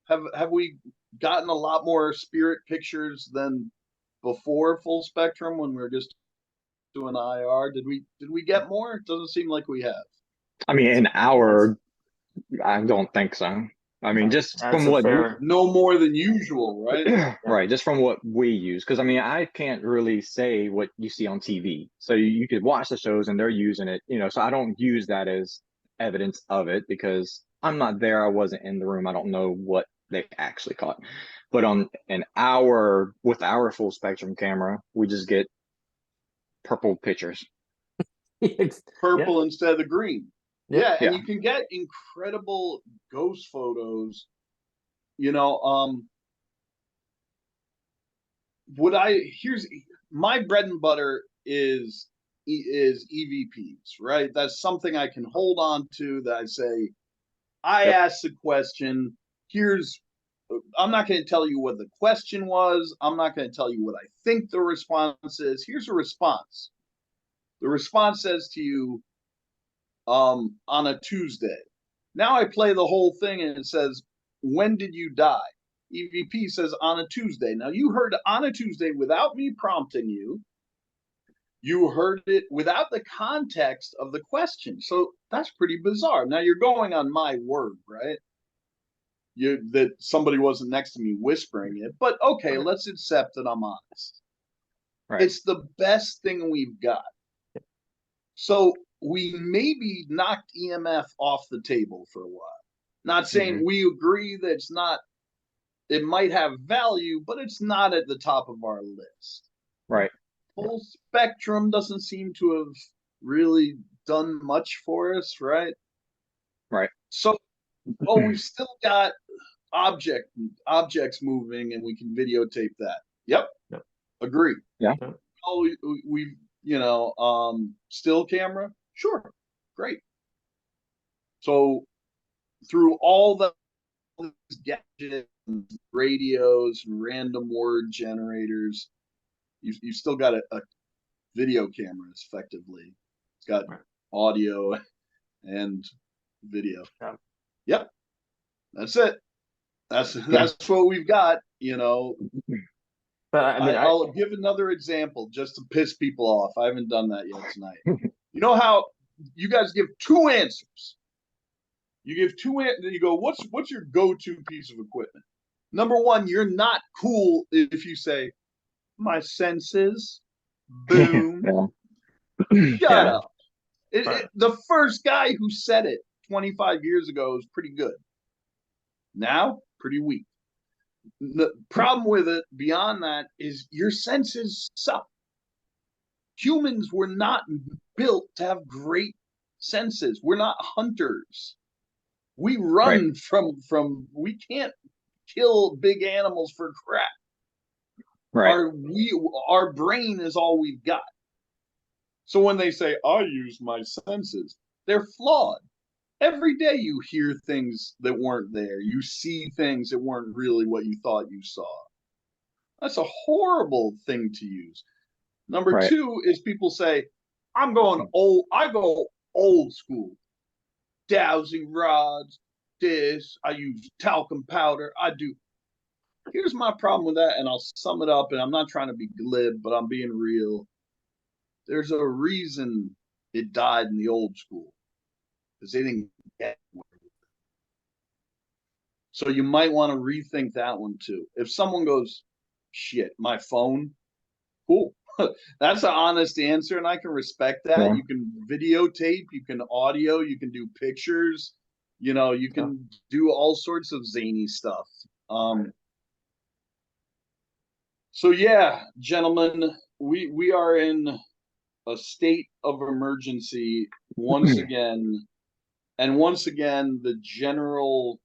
Have we gotten a lot more spirit pictures than before full spectrum when we were just doing IR? Did we get more? It doesn't seem like we have. I mean, I don't think so. I mean, just That's from what no more than usual, right? right, just from what we use. Because I mean, I can't really say what you see on TV. So you could watch the shows and they're using it, so I don't use that as evidence of it because I'm not there. I wasn't in the room. I don't know what they actually caught. But with our full spectrum camera, we just get purple pictures. Purple instead of the green. Yeah, and Yeah. you can get incredible ghost photos. Here's my bread and butter is EVPs, right? That's something I can hold on to, that I say, I asked the question, I'm not going to tell you what the question was. I'm not going to tell you what I think the response is. Here's a response. The response says to you, on a Tuesday. Now I play the whole thing and it says, when did you die? EVP says on a Tuesday. Now you heard on a Tuesday without me prompting you. You heard it without the context of the question. So that's pretty bizarre. Now you're going on my word, right? That somebody wasn't next to me whispering it. But okay, let's accept that I'm honest. Right. It's the best thing we've got. So we maybe knocked EMF off the table for a while. Not saying we agree that it might have value, but it's not at the top of our list. Right. Full spectrum doesn't seem to have really done much for us, right? Right. So, we've still got objects moving and we can videotape that. Yep. Agree. Yeah. Oh, we've still camera? Sure. Great. So through all the gadgets, radios, and random word generators, you still got a video camera, effectively. It's got audio and video. Yep. That's it. That's what we've got, But I mean, I'll give another example just to piss people off. I haven't done that yet tonight. You know how you guys give two answers? You give two answers, you go, what's your go-to piece of equipment? Number one, you're not cool if you say, my senses. Boom. Shut up. The first guy who said it 25 years ago was pretty good. Now, pretty weak. The problem with it beyond that is your senses suck. Humans were not built to have great senses. We're not hunters. We run from we can't kill big animals for crap. Right. Our brain is all we've got. So when they say, I use my senses, they're flawed. Every day you hear things that weren't there. You see things that weren't really what you thought you saw. That's a horrible thing to use. Number two is people say, I go old school. Dowsing rods, I use talcum powder, I do. Here's my problem with that, and I'll sum it up, and I'm not trying to be glib, but I'm being real. There's a reason it died in the old school, because they didn't get it. So you might want to rethink that one too. If someone goes, shit, my phone, cool. That's an honest answer, and I can respect that. Yeah. You can videotape, you can audio, you can do pictures, you can do all sorts of zany stuff. So yeah, gentlemen, we are in a state of emergency once again. And once again, the general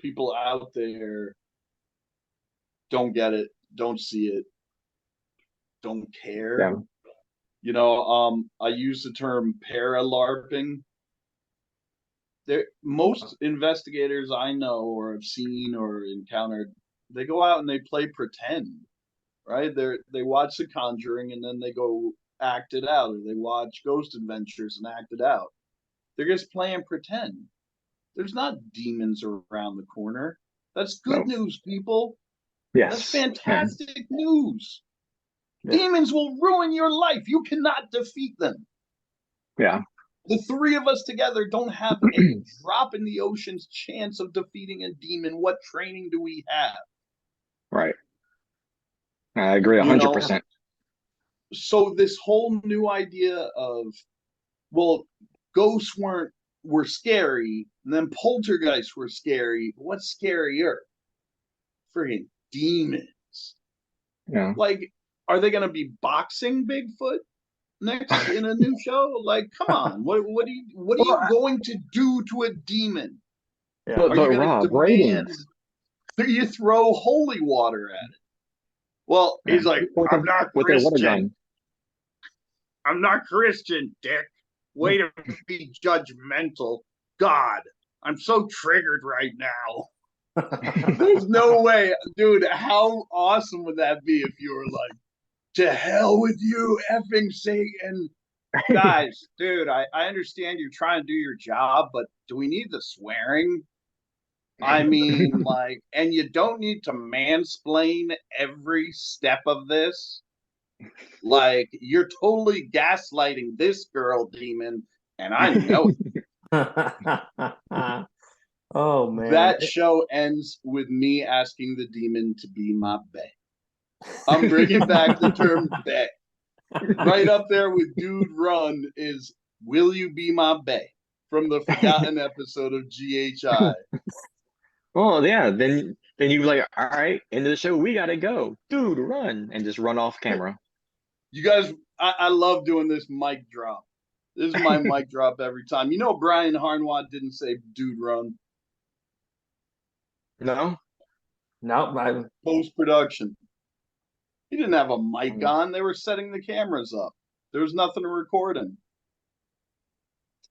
people out there don't get it, don't see it, don't care. Yeah. You know, I use the term para-LARPing. Most investigators I know or have seen or encountered, they go out and they play pretend, right? They watch The Conjuring and then they go act it out, or they watch Ghost Adventures and act it out. They're just playing pretend. There's not demons around the corner. That's good news, people. Yes. That's fantastic news. Yeah. Demons will ruin your life. You cannot defeat them. Yeah. The three of us together don't have a drop in the ocean's chance of defeating a demon. What training do we have? Right. I agree 100%. So this whole new idea of, well, ghosts were scary, and then poltergeists were scary. What's scarier? Friggin' demons. Yeah. Like, are they going to be boxing Bigfoot next in a new show? Like, come on, what are you going to do to a demon? Yeah. Are you going to demand you throw holy water at it? Well, he's like, I'm not Christian. I'm not Christian, Dick. Way to be judgmental. God, I'm so triggered right now. There's no way, dude. How awesome would that be if you were like, to hell with you, effing Satan. Guys, dude, I understand you're trying to do your job, but do we need the swearing? I mean, like, and you don't need to mansplain every step of this. Like, you're totally gaslighting this girl, demon, and I know it. Oh, man. That show ends with me asking the demon to be my bae. I'm bringing back the term bae. Right up there with Dude Run is Will You Be My Bae from the forgotten episode of GHI. Well, yeah, then you like, all right, end of the show, we gotta go. Dude, run, and just run off camera. You guys, I love doing this mic drop. This is my mic drop every time. You know Brian Harnwad didn't say Dude Run. No? No, post-production. He didn't have a mic on. They were setting the cameras up. There was nothing to record in.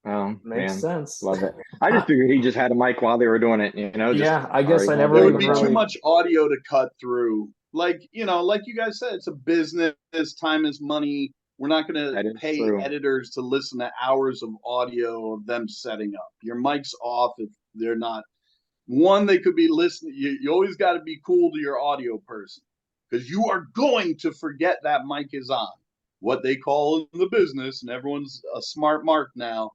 Oh, makes sense. Love it. I just figured he just had a mic while they were doing it, you know? Yeah, I guess I never. There would be too much audio to cut through. Like, you know, like you guys said, it's a business. Time is money. We're not going to pay editors to listen to hours of audio of them setting up. Your mic's off if they're not. One, they could be listening. You always got to be cool to your audio person, because you are going to forget that mic is on. What they call in the business, and everyone's a smart mark now,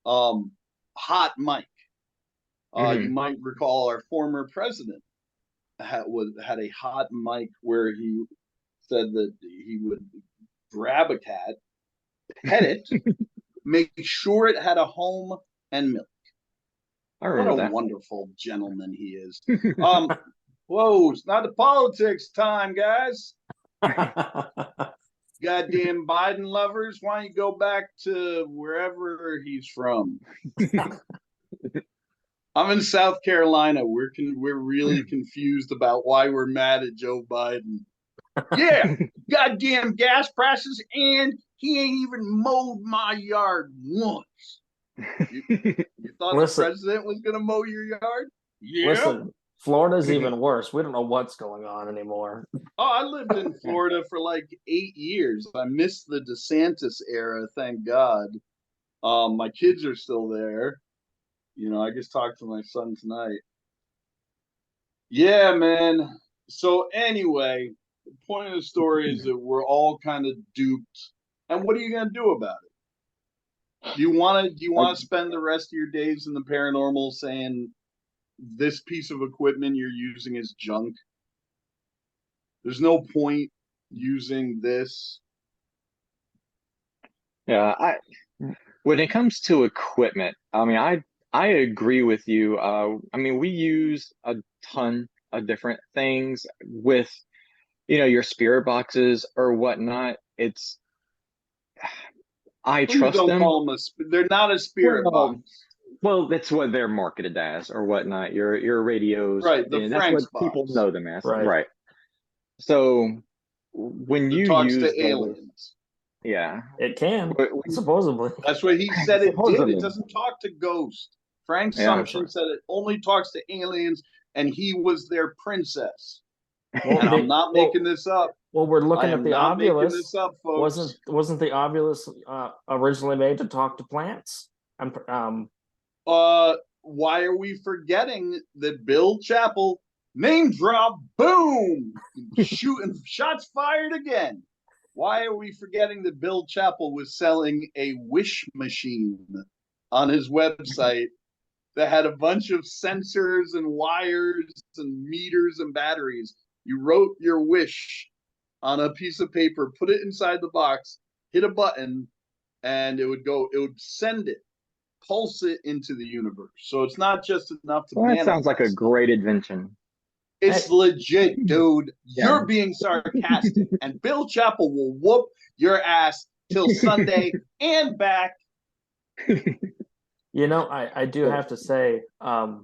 hot mic. You might recall our former president had a hot mic where he said that he would grab a cat, pet it, make sure it had a home and milk. What a wonderful gentleman he is. Whoa, it's not the politics time, guys. Goddamn Biden lovers, why don't you go back to wherever he's from? I'm in South Carolina. We're really confused about why we're mad at Joe Biden. Yeah, goddamn gas prices, and he ain't even mowed my yard once. You thought the president was going to mow your yard? Yeah. Listen, Florida's even worse. We don't know what's going on anymore. Oh, I lived in Florida for like 8 years. I missed the DeSantis era, thank God. My kids are still there. You know, I just talked to my son tonight. Yeah, man. So anyway, the point of the story is that we're all kind of duped. And what are you going to do about it? Do you want to spend the rest of your days in the paranormal saying this piece of equipment you're using is junk? There's no point using this. Yeah, when it comes to equipment, I mean, I agree with you. I mean, we use a ton of different things with, you know, your spirit boxes or whatnot. I Please trust don't them. call them they're not a spirit box. Well, that's what they're marketed as or whatnot. Your radios, Right, the and that's what Frank's people box know them as. Right. Right. So when that you talks use to those, aliens. yeah, It can, when- supposedly. That's what he said it did. Supposedly. It doesn't talk to ghosts. Frank Yeah. Sumption said it only talks to aliens, and he was their princess. Well, And I'm not making this up. Well, we're I looking at am the not making Ovilus. this up, folks. Wasn't the Ovilus originally made to talk to plants? Why are we forgetting that Bill Chappell name drop? Boom, shooting shots fired again. Why are we forgetting that Bill Chappell was selling a wish machine on his website that had a bunch of sensors and wires and meters and batteries? You wrote your wish on a piece of paper, put it inside the box, hit a button, and it would send it, pulse it into the universe. So it's not just enough to Well, that sounds like a manifest. great invention. It's legit, dude. Yeah. You're being sarcastic, and Bill Chappell will whoop your ass till Sunday and back. You know, I do have to say, I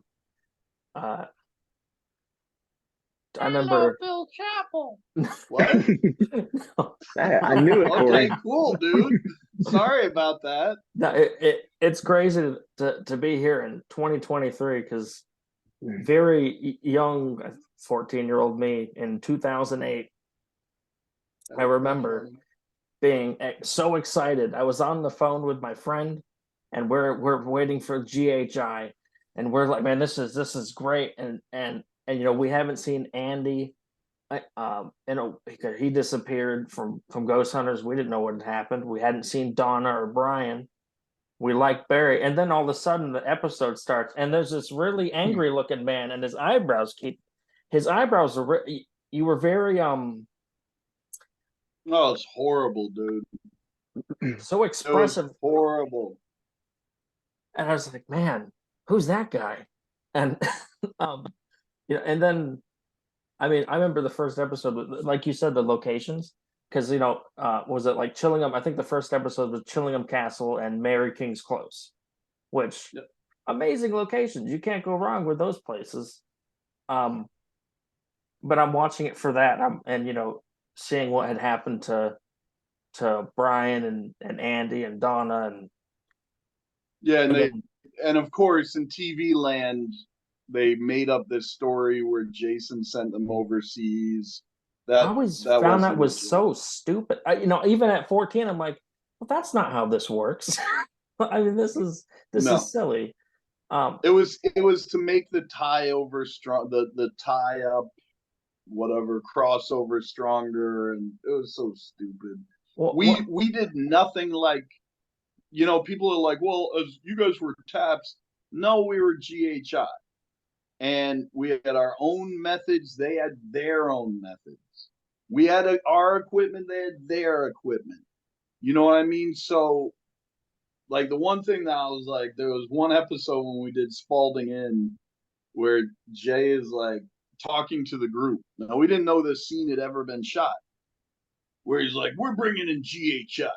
remember Bill Chappell. What? I knew it, Corey. Okay, cool, dude. Sorry about that. No, it's crazy to be here in 2023 because very young 14-year-old me in 2008, I remember being so excited. I was on the phone with my friend, and we're waiting for GHI, and we're like, man, this is great, and you know, we haven't seen Andy. He disappeared from Ghost Hunters. We didn't know what had happened. We hadn't seen Donna or Brian. We liked Barry, and then all of a sudden the episode starts, and there's this really angry looking man, and his eyebrows are. You were very Oh, it's horrible, dude. so It expressive, was horrible. and I was like, man, who's that guy? And and then, I mean, I remember the first episode, like you said, the locations, because was it like Chillingham? I think the first episode was Chillingham Castle and Mary King's Close, which amazing locations. You can't go wrong with those places. But I'm watching it for that, and seeing what had happened to Brian and Andy and Donna and and of course in TV land they made up this story where Jason sent them overseas. I always found that was so stupid. Even at 14, I'm like, well, that's not how this works. I mean, this is silly. It was to make the tie over strong, the tie up, whatever, crossover stronger, and it was so stupid. Well, we did nothing like, people are like, well, as you guys were TAPS. No, we were GHI. And we had our own methods. They had their own methods. We had our equipment. They had their equipment. You know what I mean? So, like, the one thing that I was like, there was one episode when we did Spalding Inn where Jay is like talking to the group. Now, we didn't know this scene had ever been shot. Where he's like, we're bringing in GHI.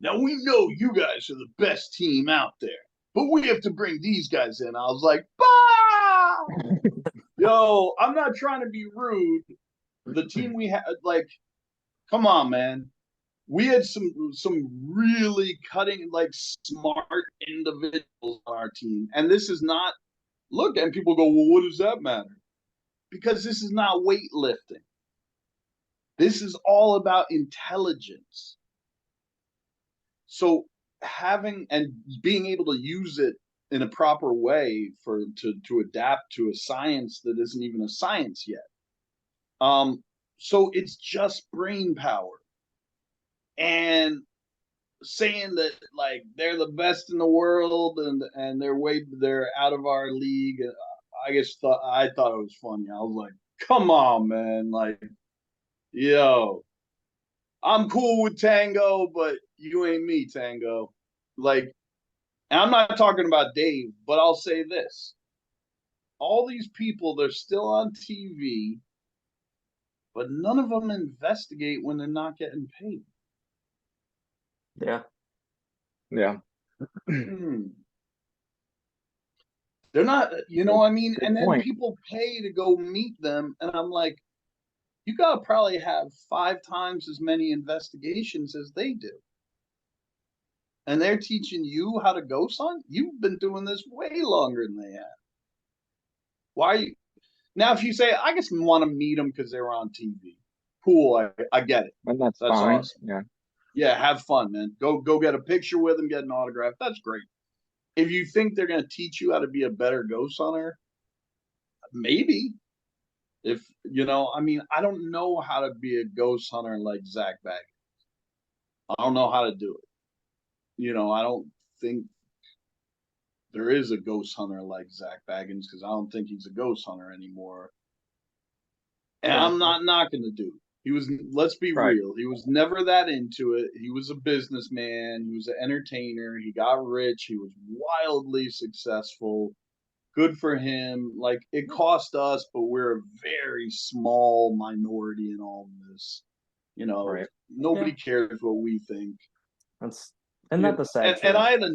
Now, we know you guys are the best team out there, but we have to bring these guys in. I was like, bah! Yo, I'm not trying to be rude. The team we had, like, come on, man. We had some really cutting, like, smart individuals on our team. And this is not, look, and people go, well, what does that matter? Because this is not weightlifting. This is all about intelligence. So having and being able to use it in a proper way to adapt to a science that isn't even a science yet. So it's just brain power. And saying that like they're the best in the world and they're out of our league. I thought it was funny. I was like, come on, man. Like, yo, I'm cool with Tango, but you ain't me, Tango. Like, and I'm not talking about Dave, but I'll say this. All these people, they're still on TV, but none of them investigate when they're not getting paid. Yeah. Yeah. Hmm. They're not, I mean, Good and then point. people pay to go meet them, and I'm like, you gotta probably have 5 times as many investigations as they do. And they're teaching you how to ghost hunt? You've been doing this way longer than they have. Why? Now, if you say, I just want to meet them because they were on TV, cool, I get it. And that's That's fine. awesome. Yeah. Yeah, have fun, man. Go get a picture with them, get an autograph. That's great. If you think they're gonna teach you how to be a better ghost hunter, maybe. If I mean, I don't know how to be a ghost hunter like Zach Baggins. I don't know how to do it. I don't think there is a ghost hunter like Zach Baggins because I don't think he's a ghost hunter anymore. And I'm not knocking the dude. He was, let's be real, he was never that into it. He was a businessman. He was an entertainer. He got rich. He was wildly successful. Good for him. Like, it cost us, but we're a very small minority in all this. Nobody cares what we think. That's the sad truth. And I had a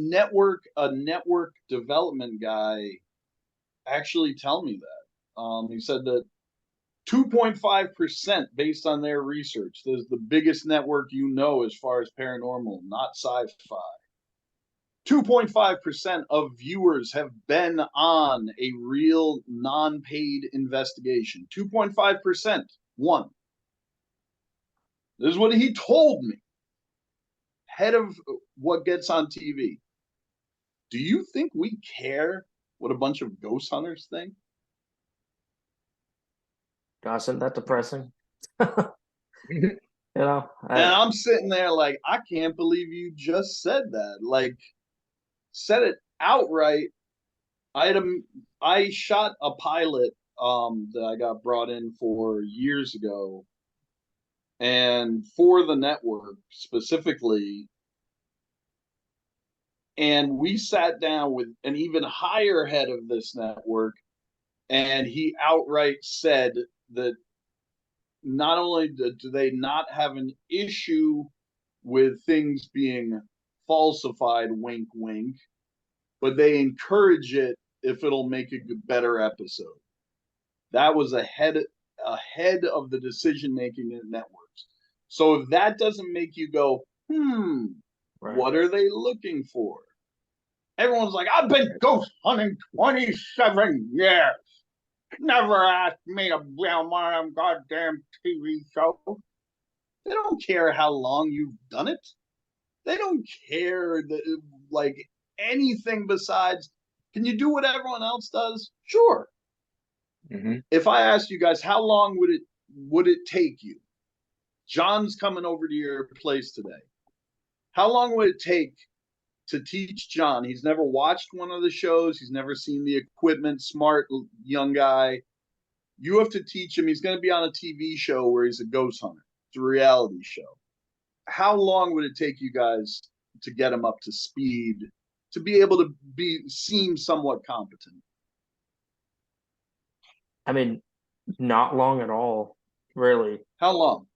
network development guy actually tell me that. He said that 2.5% based on their research. This is the biggest network as far as paranormal, not sci-fi. 2.5% of viewers have been on a real non-paid investigation. 2.5%. One. This is what he told me. Head of what gets on TV. Do you think we care what a bunch of ghost hunters think? Gosh, isn't that depressing? And I'm sitting there like, I can't believe you just said that. Like, said it outright. I shot a pilot that I got brought in for years ago, and for the network specifically. And we sat down with an even higher head of this network, and he outright said that not only do they not have an issue with things being falsified, wink, wink, but they encourage it if it'll make a better episode. That was ahead of the decision making in networks. So if that doesn't make you go, what are they looking for? Everyone's like, I've been ghost hunting 27 years. Never asked me to be on one of them goddamn TV shows. They don't care how long you've done it. They don't care like anything besides, can you do what everyone else does? Sure. Mm-hmm. If I asked you guys, how long would it take you? John's coming over to your place today. How long would it take to teach John? He's never watched one of the shows. He's never seen the equipment. Smart young guy. You have to teach him. He's going to be on a TV show where he's a ghost hunter. It's a reality show. How long would it take you guys to get him up to speed, to be able to seem somewhat competent? I mean, not long at all, really. How long?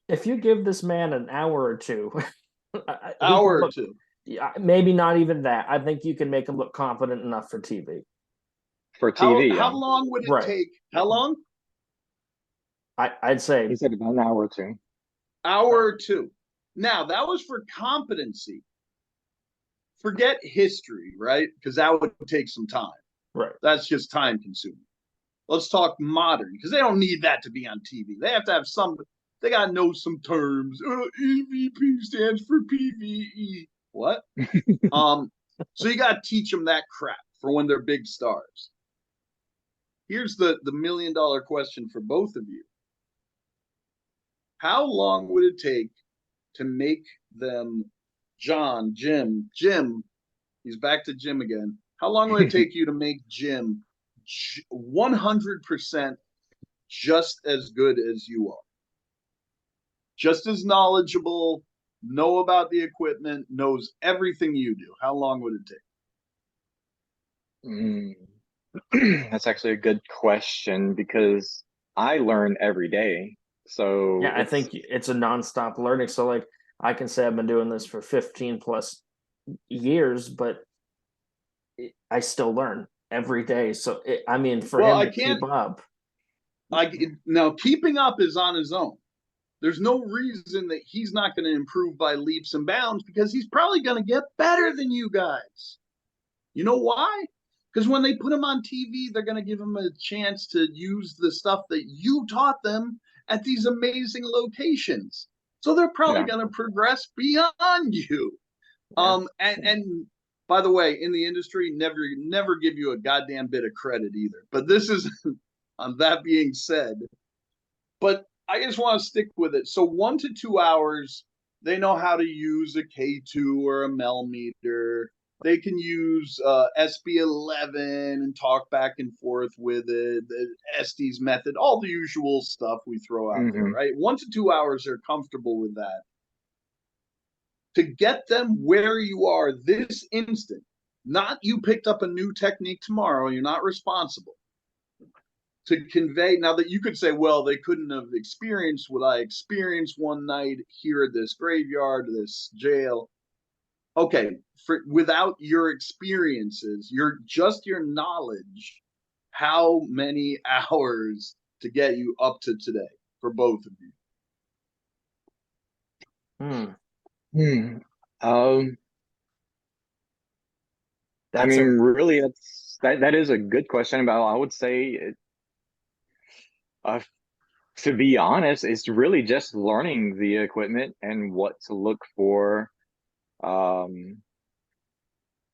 If you give this man an hour or two, yeah, maybe not even that. I think you can make him look confident enough for TV. For TV, how long would it take? How long? I'd say he said about an hour or two. Hour or two. Now, that was for competency. Forget history, right? Because that would take some time. Right. That's just time consuming. Let's talk modern, because they don't need that to be on TV. They have to have they got to know some terms. EVP stands for PVE. What? So you got to teach them that crap for when they're big stars. Here's the $1 million question for both of you. How long would it take to make them Jim, he's back to Jim again. How long would it take you to make Jim 100% just as good as you are? Just as knowledgeable, know about the equipment, knows everything you do. How long would it take? That's actually a good question because I learn every day. So yeah, I think it's a nonstop learning. So like I can say I've been doing this for 15 plus years, but I still learn every day. So I mean, for Well, him I to can't. keep up, Now keeping up is on his own. There's no reason that he's not going to improve by leaps and bounds, because he's probably going to get better than you guys. You know why? Because when they put him on TV, they're going to give him a chance to use the stuff that you taught them at these amazing locations. So they're probably Yeah. going to progress beyond you. Yeah. And by the way, in the industry, never give you a goddamn bit of credit either. But this is, on that being said, but I just want to stick with it. So 1 to 2 hours, they know how to use a K2 or a Mel meter. They can use SB11 and talk back and forth with it, the Estes method, all the usual stuff we throw out there, right? 1 to 2 hours, they're comfortable with that. To get them where you are this instant, not you picked up a new technique tomorrow, you're not responsible. To convey, now that you could say, well, they couldn't have experienced what I experienced one night here at this graveyard, this jail. Okay, without your experiences, your knowledge, how many hours to get you up to today for both of Hmm. I mean, really, that is a good question. About, I would say, to be honest, it's really just learning the equipment and what to look for.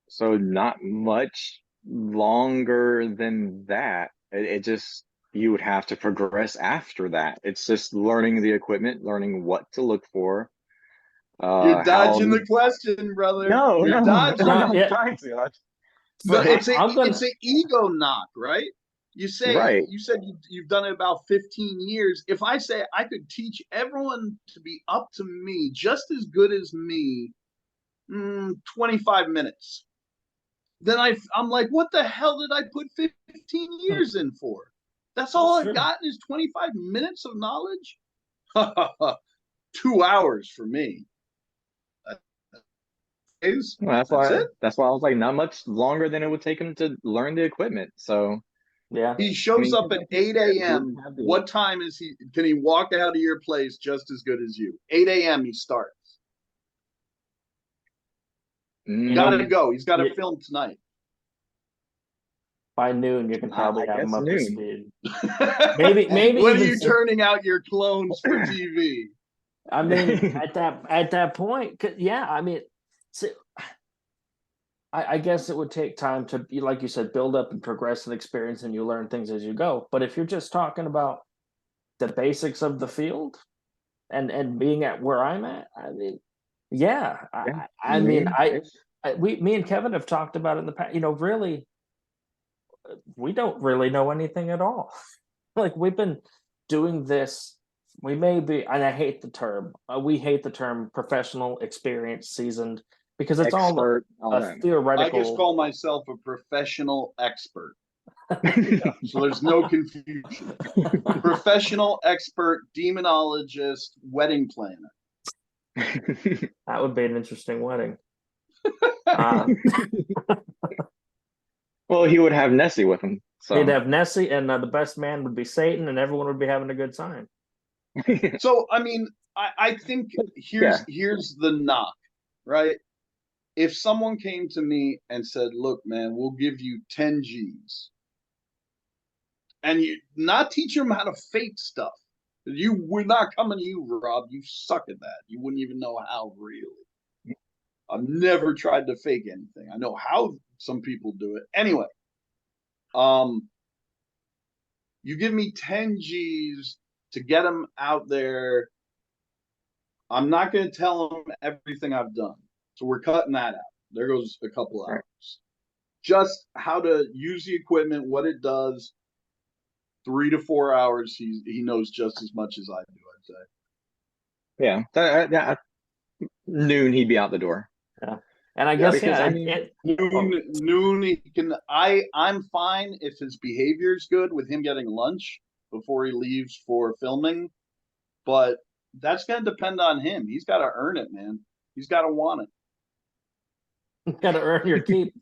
So not much longer than that. It just, you would have to progress after that. It's just learning the equipment, learning what to look for. you're dodging the question, brother. No, you're no, dodging. I'm not trying to. But it's gonna... an ego knock, right? You say, right. You said you've done it about 15 years. If I say I could teach everyone to be up to me, just as good as me, 25 minutes, then I'm like, what the hell did I put 15 years in for? That's all I've gotten is 25 minutes of knowledge? 2 hours for me. Well, that's why I was like, not much longer than it would take him to learn the equipment. So yeah, he shows up at 8 a.m. What time is he? Can he walk out of your place just as good as you? 8 a.m. he starts. Gotta go. He's got to film tonight. By noon, you can probably have him up to speed. maybe. When are you turning out your clones for TV? I mean, at that point, yeah. I mean, I guess it would take time to, like you said, build up and progress and experience, and you learn things as you go. But if you're just talking about the basics of the field and being at where I'm at, I mean, yeah. Me and Kevin have talked about it in the past. Really, we don't really know anything at all. Like, we've been doing this. We may be, and I hate the term. We hate the term professional, experienced, seasoned, because it's expert, all a theoretical. I just call myself a professional expert. So there's no confusion. Professional expert, demonologist, wedding planner. That would be an interesting wedding. Well, he would have Nessie with him. So he'd have Nessie, and the best man would be Satan, and everyone would be having a good time. So, I mean, I think here's the knock, right? If someone came to me and said, look, man, we'll give you 10 G's, and you not teach them how to fake stuff. We're not coming to you, Rob. You suck at that. You wouldn't even know how, really. I've never tried to fake anything. I know how some people do it. Anyway, you give me 10 G's to get them out there. I'm not going to tell them everything I've done. So we're cutting that out. There goes a couple hours. Just how to use the equipment, what it does. 3 to 4 hours, he knows just as much as I do, I'd say. Yeah. Noon, he'd be out the door. Yeah. And I guess noon he can. I'm fine if his behavior's good with him getting lunch before he leaves for filming, but that's gonna depend on him. He's got to earn it, man. He's got to want it. Gotta earn your keep.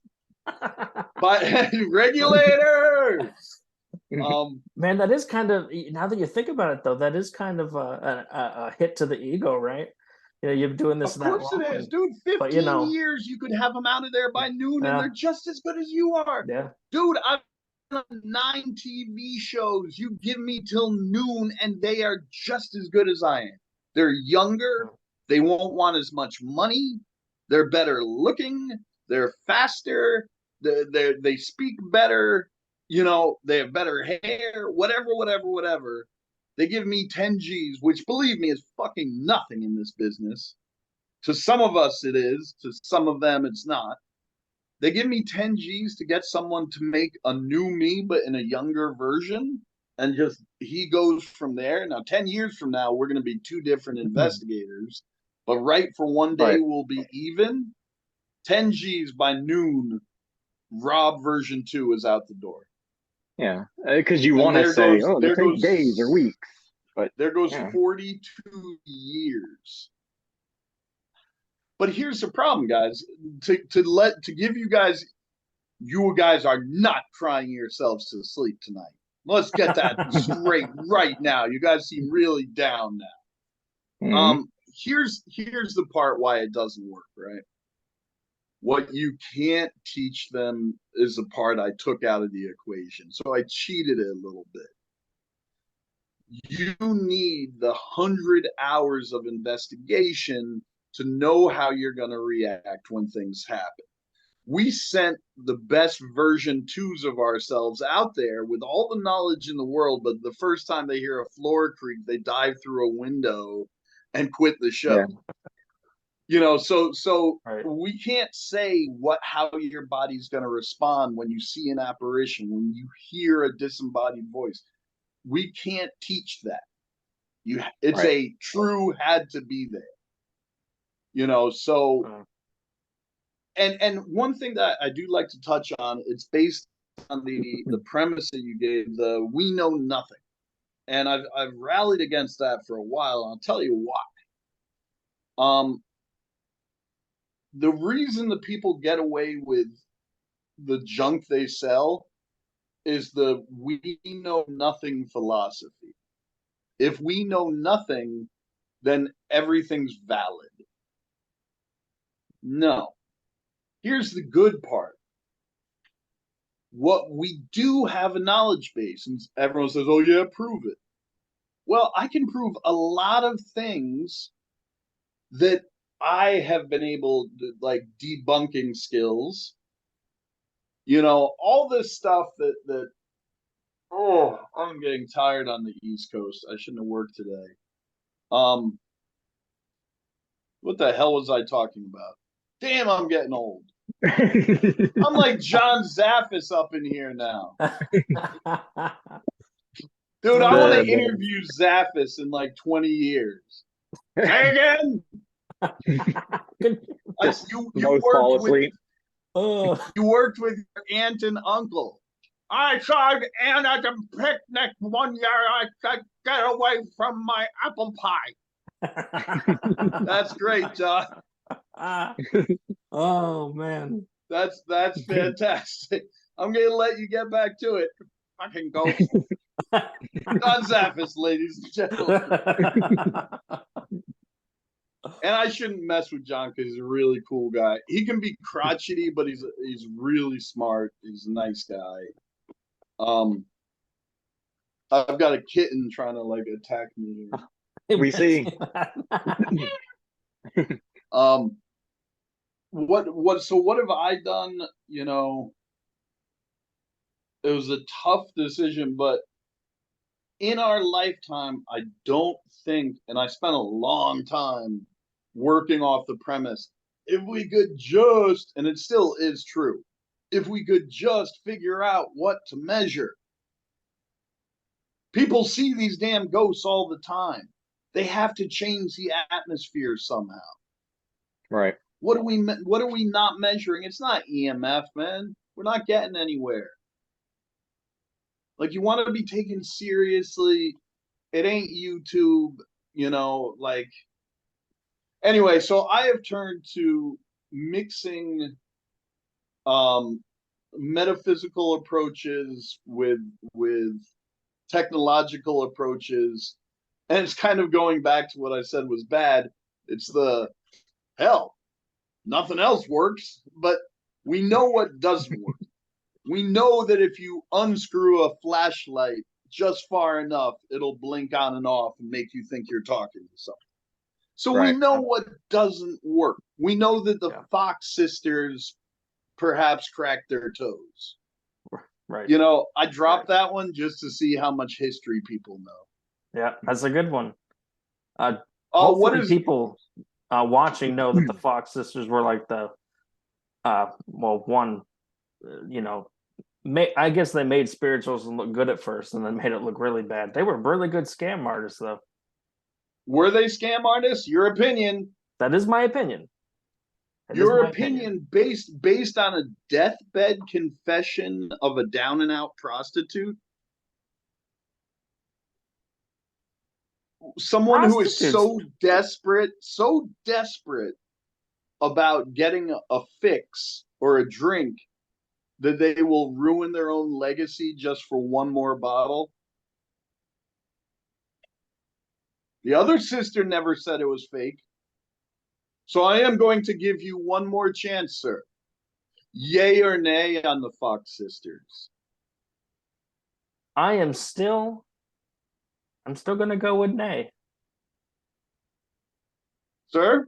But regulators. Man, that is kind of, now that you think about it, though, that is kind of a hit to the ego, right? You know, you're doing this Of that course long, it is, dude. 15 but, you know, years, you could have them out of there by noon, and yeah, they're just as good as you are. yeah. Dude, I've done 9 TV shows. You give me till noon, and they are just as good as I am. They're younger. They won't want as much money. They're better looking. They're faster. They speak better. You know, they have better hair. Whatever. They give me 10 G's, which, believe me, is fucking nothing in this business. To some of us, it is. To some of them, it's not. They give me 10 G's to get someone to make a new me, but in a younger version. And just he goes from there. Now, 10 years from now, we're going to be 2 different investigators. But right for one day, we'll be even. 10 G's by noon, Robb version 2 is out the door. Yeah, because you want to say, oh, they take days or weeks. But there goes 42 years. But here's the problem, guys. To give you guys are not crying yourselves to sleep tonight. Let's get that straight right now. You guys seem really down now. Mm-hmm. Here's the part why it doesn't work, right? What you can't teach them is the part I took out of the equation. So I cheated it a little bit. You need the 100 hours of investigation to know how you're going to react when things happen. We sent the best version 2s of ourselves out there with all the knowledge in the world, but the first time they hear a floor creak, they dive through a window and quit the show. Yeah. You know, so right. We can't say how your body's going to respond when you see an apparition, when you hear a disembodied voice. We can't teach that. It's right. A true had to be there. You know, so and one thing that I do like to touch on, it's based on the premise that you gave, the we know nothing. And I've rallied against that for a while, and I'll tell you why. The reason the people get away with the junk they sell is the we know nothing philosophy. If we know nothing, then everything's valid. No. Here's the good part. What we do have a knowledge base, and everyone says, oh yeah, prove it. Well, I can prove a lot of things that I have been able to, like debunking skills, you know, all this stuff that oh, I'm getting tired on the East Coast. I shouldn't have worked today. What the hell was I talking about? Damn, I'm getting old. I'm like John Zaffis up in here now. Dude, I want to interview Zaffis in like 20 years. Say again? You worked with your aunt and uncle. I saw Anne at the picnic one year. I said, get away from my apple pie. That's great, John. Oh man, that's fantastic. I'm gonna let you get back to it. Fucking go. John Zaffis, ladies and gentlemen. And I shouldn't mess with John because he's a really cool guy. He can be crotchety, but he's really smart. He's a nice guy. I've got a kitten trying to like attack me. We see. What have I done? You know, it was a tough decision, but in our lifetime, I don't think, and I spent a long time working off the premise, if we could just, and it still is true, if we could just figure out what to measure. People see these damn ghosts all the time. They have to change the atmosphere somehow. Right. What are we not measuring? It's not EMF, man. We're not getting anywhere. Like, you want to be taken seriously. It ain't YouTube, you know, like. Anyway, so I have turned to mixing metaphysical approaches with technological approaches, and it's kind of going back to what I said was bad. It's the hell, nothing else works, but we know what doesn't work. We know that if you unscrew a flashlight just far enough, it'll blink on and off and make you think you're talking to someone. So we know what doesn't work. We know that the Fox sisters perhaps cracked their toes. Right. You know, I dropped that one just to see how much history people know. Yeah, that's a good one. What Hopefully is people watching know that the Fox sisters were like the one, you know, I guess they made spirituals look good at first and then made it look really bad. They were really good scam artists, though. Were they scam artists? Your opinion. That is my opinion. Your opinion based on a deathbed confession of a down and out prostitute? Someone who is so desperate about getting a fix or a drink that they will ruin their own legacy just for one more bottle. The other sister never said it was fake. So I am going to give you one more chance, sir. Yay or nay on the Fox sisters? I'm still going to go with nay. Sir,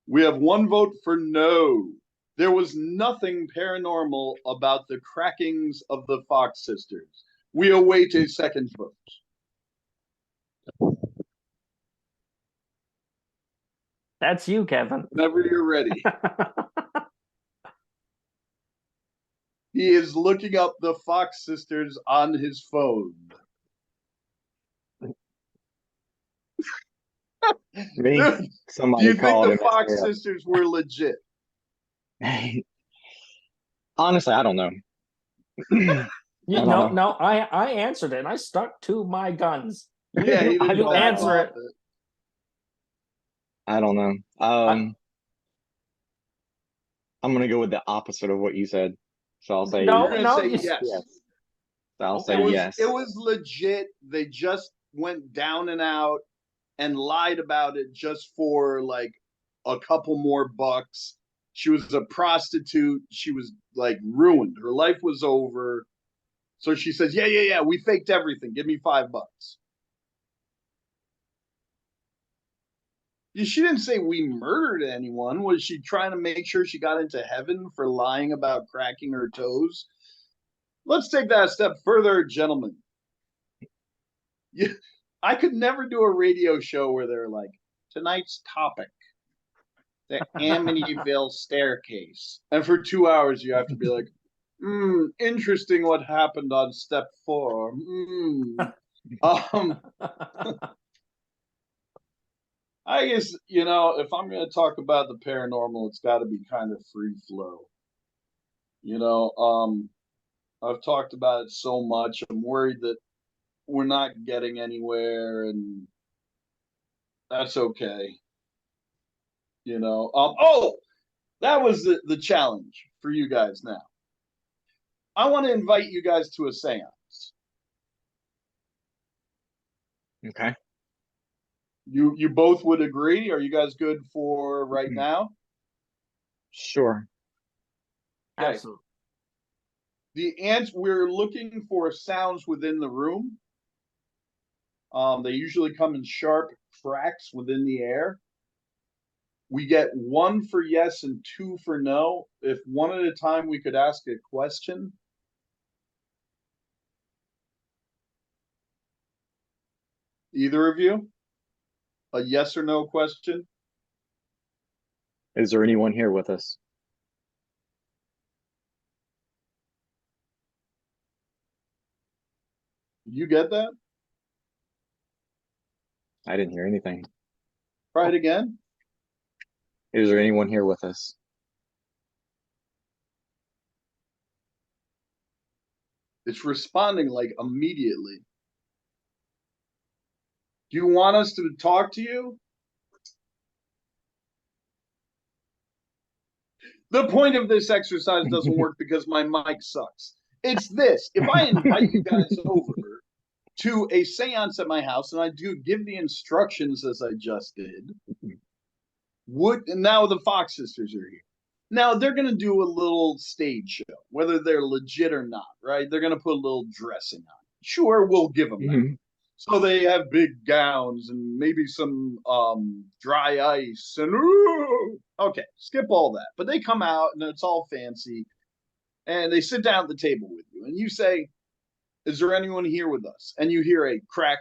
we have one vote for no. There was nothing paranormal about the crackings of the Fox sisters. We await a second vote. That's you, Kevin. Whenever you're ready. He is looking up the Fox sisters on his phone. Somebody do you think the him Fox sisters were legit? Honestly, I don't know. I answered it. And I stuck to my guns. Yeah, he didn't answer it. I don't know. I'm gonna go with the opposite of what you said. So I'll say yes. So I'll say yes. It was legit. They just went down and out and lied about it just for like a couple more bucks. She was a prostitute. She was like ruined. Her life was over. So she says, yeah, we faked everything. Give me $5. She didn't say we murdered anyone. Was she trying to make sure she got into heaven for lying about cracking her toes? Let's take that a step further, gentlemen. I could never do a radio show where they're like, tonight's topic, the Amityville staircase. And for 2 hours, you have to be like, interesting what happened on step 4. I guess, if I'm going to talk about the paranormal, it's got to be kind of free flow. I've talked about it so much. I'm worried that we're not getting anywhere, and that's okay. That was the challenge for you guys now. I want to invite you guys to a seance. Okay. You both would agree? Are you guys good for right now? Sure. Okay. Absolutely. We're looking for sounds within the room. They usually come in sharp cracks within the air. We get 1 for yes and 2 for no. If one at a time we could ask a question. Either of you? A yes or no question? Is there anyone here with us? Did you get that? I didn't hear anything. Try it again. Is there anyone here with us? It's responding like immediately. Do you want us to talk to you? The point of this exercise doesn't work because my mic sucks. It's this. If I invite you guys over to a seance at my house and I do give the instructions as I just did, and now the Fox sisters are here. Now they're going to do a little stage show, whether they're legit or not, right? They're going to put a little dressing on. Sure, we'll give them that. So they have big gowns and maybe some dry ice and okay, skip all that. But they come out and it's all fancy, and they sit down at the table with you, and you say, "Is there anyone here with us?" And you hear a crack.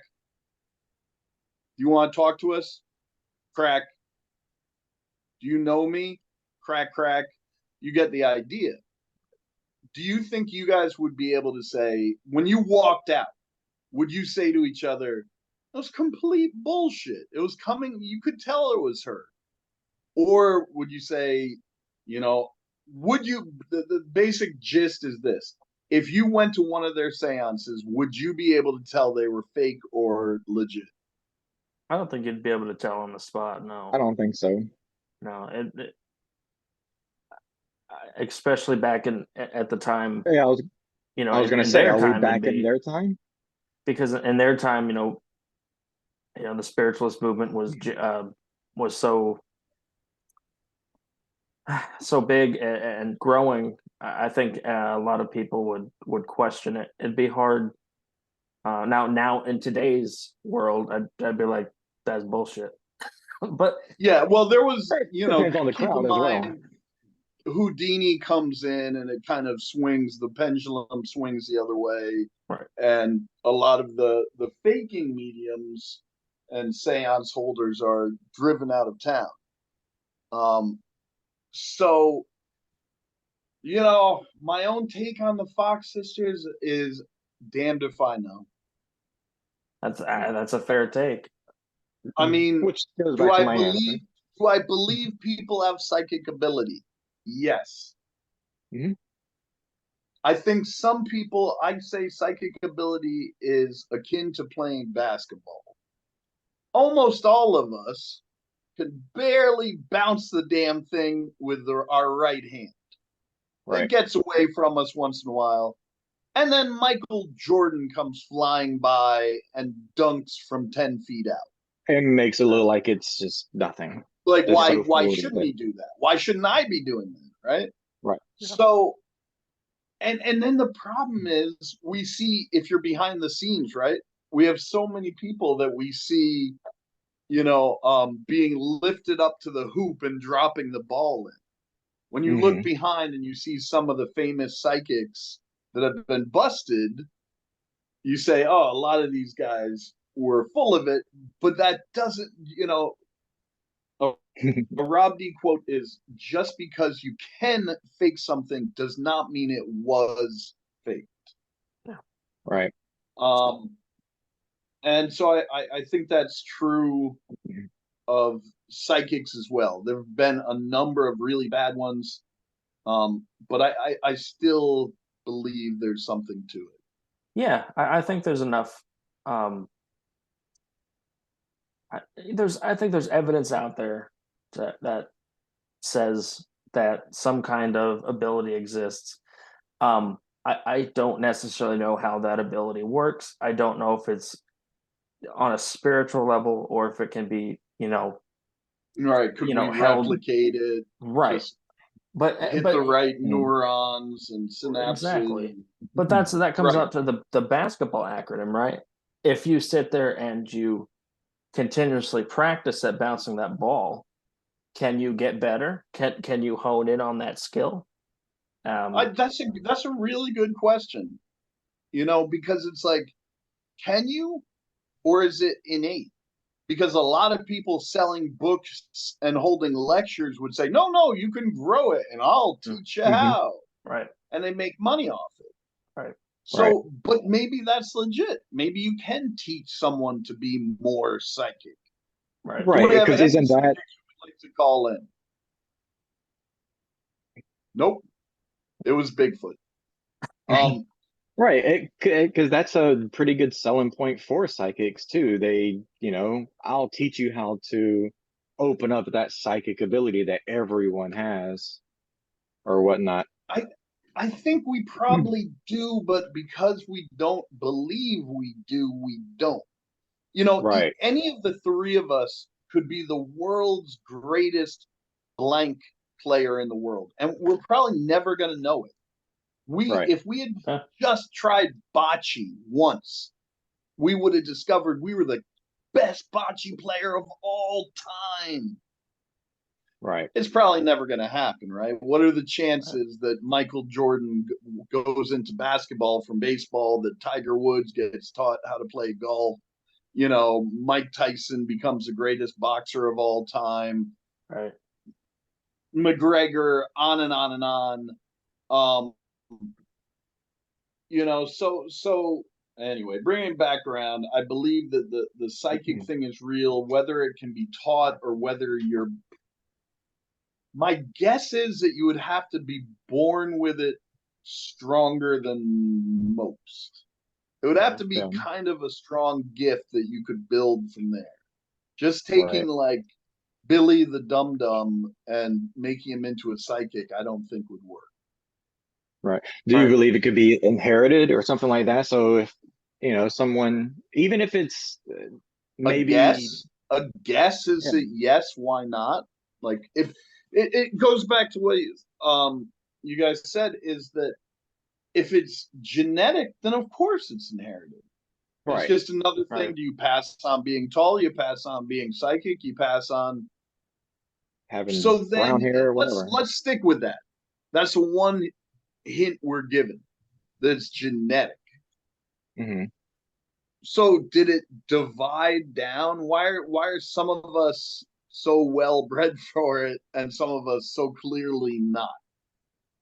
Do you want to talk to us? Crack. Do you know me? Crack, crack. You get the idea. Do you think you guys would be able to say, when you walked out, would you say to each other, "That was complete bullshit. It was coming. You could tell it was her." Or would you say, would you, the basic gist is this. If you went to one of their seances, would you be able to tell they were fake or legit? I don't think you'd be able to tell on the spot. No, I don't think so. no. Especially back at the time. Yeah, I was going to say, are we back in their time? Because in their time, the spiritualist movement was so big and growing. I think a lot of people would question it. It'd be hard. Now in today's world, I'd be like, that's bullshit. But yeah, well, there was, depends on the crowd as well. Houdini comes in and it kind of swings, the pendulum swings the other way. Right. And a lot of the faking mediums and seance holders are driven out of town. So, my own take on the Fox sisters is damned if I know. That's a fair take. I mean, which goes back to my answer. Do I believe people have psychic ability? Yes. Mm-hmm. I think some people, I'd say psychic ability is akin to playing basketball. Almost all of us can barely bounce the damn thing with our right hand. Right. It gets away from us once in a while. And then Michael Jordan comes flying by and dunks from 10 feet out. And makes it look like it's just nothing. Like, why shouldn't he do that? Why shouldn't I be doing that? Right? Right. So, and then the problem is we see, if you're behind the scenes, right? We have so many people that we see, being lifted up to the hoop and dropping the ball in. When you look behind and you see some of the famous psychics that have been busted, you say, oh, a lot of these guys were full of it, but that doesn't, a Robb D quote is, just because you can fake something does not mean it was faked. Yeah. Right. And so I think that's true of psychics as well. There have been a number of really bad ones, but I still believe there's something to it. Yeah, I think there's enough. I think there's evidence out there that says that some kind of ability exists. I don't necessarily know how that ability works. I don't know if it's on a spiritual level or if it can be, right, could be replicated, right? But hit the right neurons and synapses. Exactly. But that comes up to the basketball acronym, right? If you sit there and you continuously practice at bouncing that ball, can you get better? Can you hone in on that skill? That's a really good question. Because it's like, can you, or is it innate? Because a lot of people selling books and holding lectures would say, no, you can grow it and I'll teach you how. Right. And they make money off it. Right. So, but maybe that's legit. Maybe you can teach someone to be more psychic. Right. Right. Because isn't that like to call in? Nope. It was Bigfoot. Right, because that's a pretty good selling point for psychics too. They, I'll teach you how to open up that psychic ability that everyone has. or whatnot. I think we probably do, but because we don't believe we do, we don't. You know, Right. any of the three of us could be the world's greatest blank player in the world, and we're probably never going to know it. Right. If we had just tried bocce once, we would have discovered we were the best bocce player of all time. Right. It's probably never going to happen, right? What are the chances that Michael Jordan goes into basketball from baseball, that Tiger Woods gets taught how to play golf, you know, Mike Tyson becomes the greatest boxer of all time, Right. McGregor, on and on and on. You know, so anyway, bringing it back around, I believe that the psychic thing is real, whether it can be taught or whether you're. My guess is that you would have to be born with it stronger than most. It would have to be kind of a strong gift that you could build from there. Just taking like Billy the Dum Dum and making him into a psychic, I don't think would work. Right. Do you believe it could be inherited or something like that? So if, you know, someone, even if it's maybe a guess is that yes, why not? Like if it goes back to what you guys said, is that if it's genetic, then of course it's inherited. It's just another thing. Do you pass on being tall? You pass on being psychic? You pass on having brown hair or whatever? Let's stick with that. That's one hint we're given. That it's genetic. Mm-hmm. So did it divide down? Why are some of us so well bred for it and some of us so clearly not?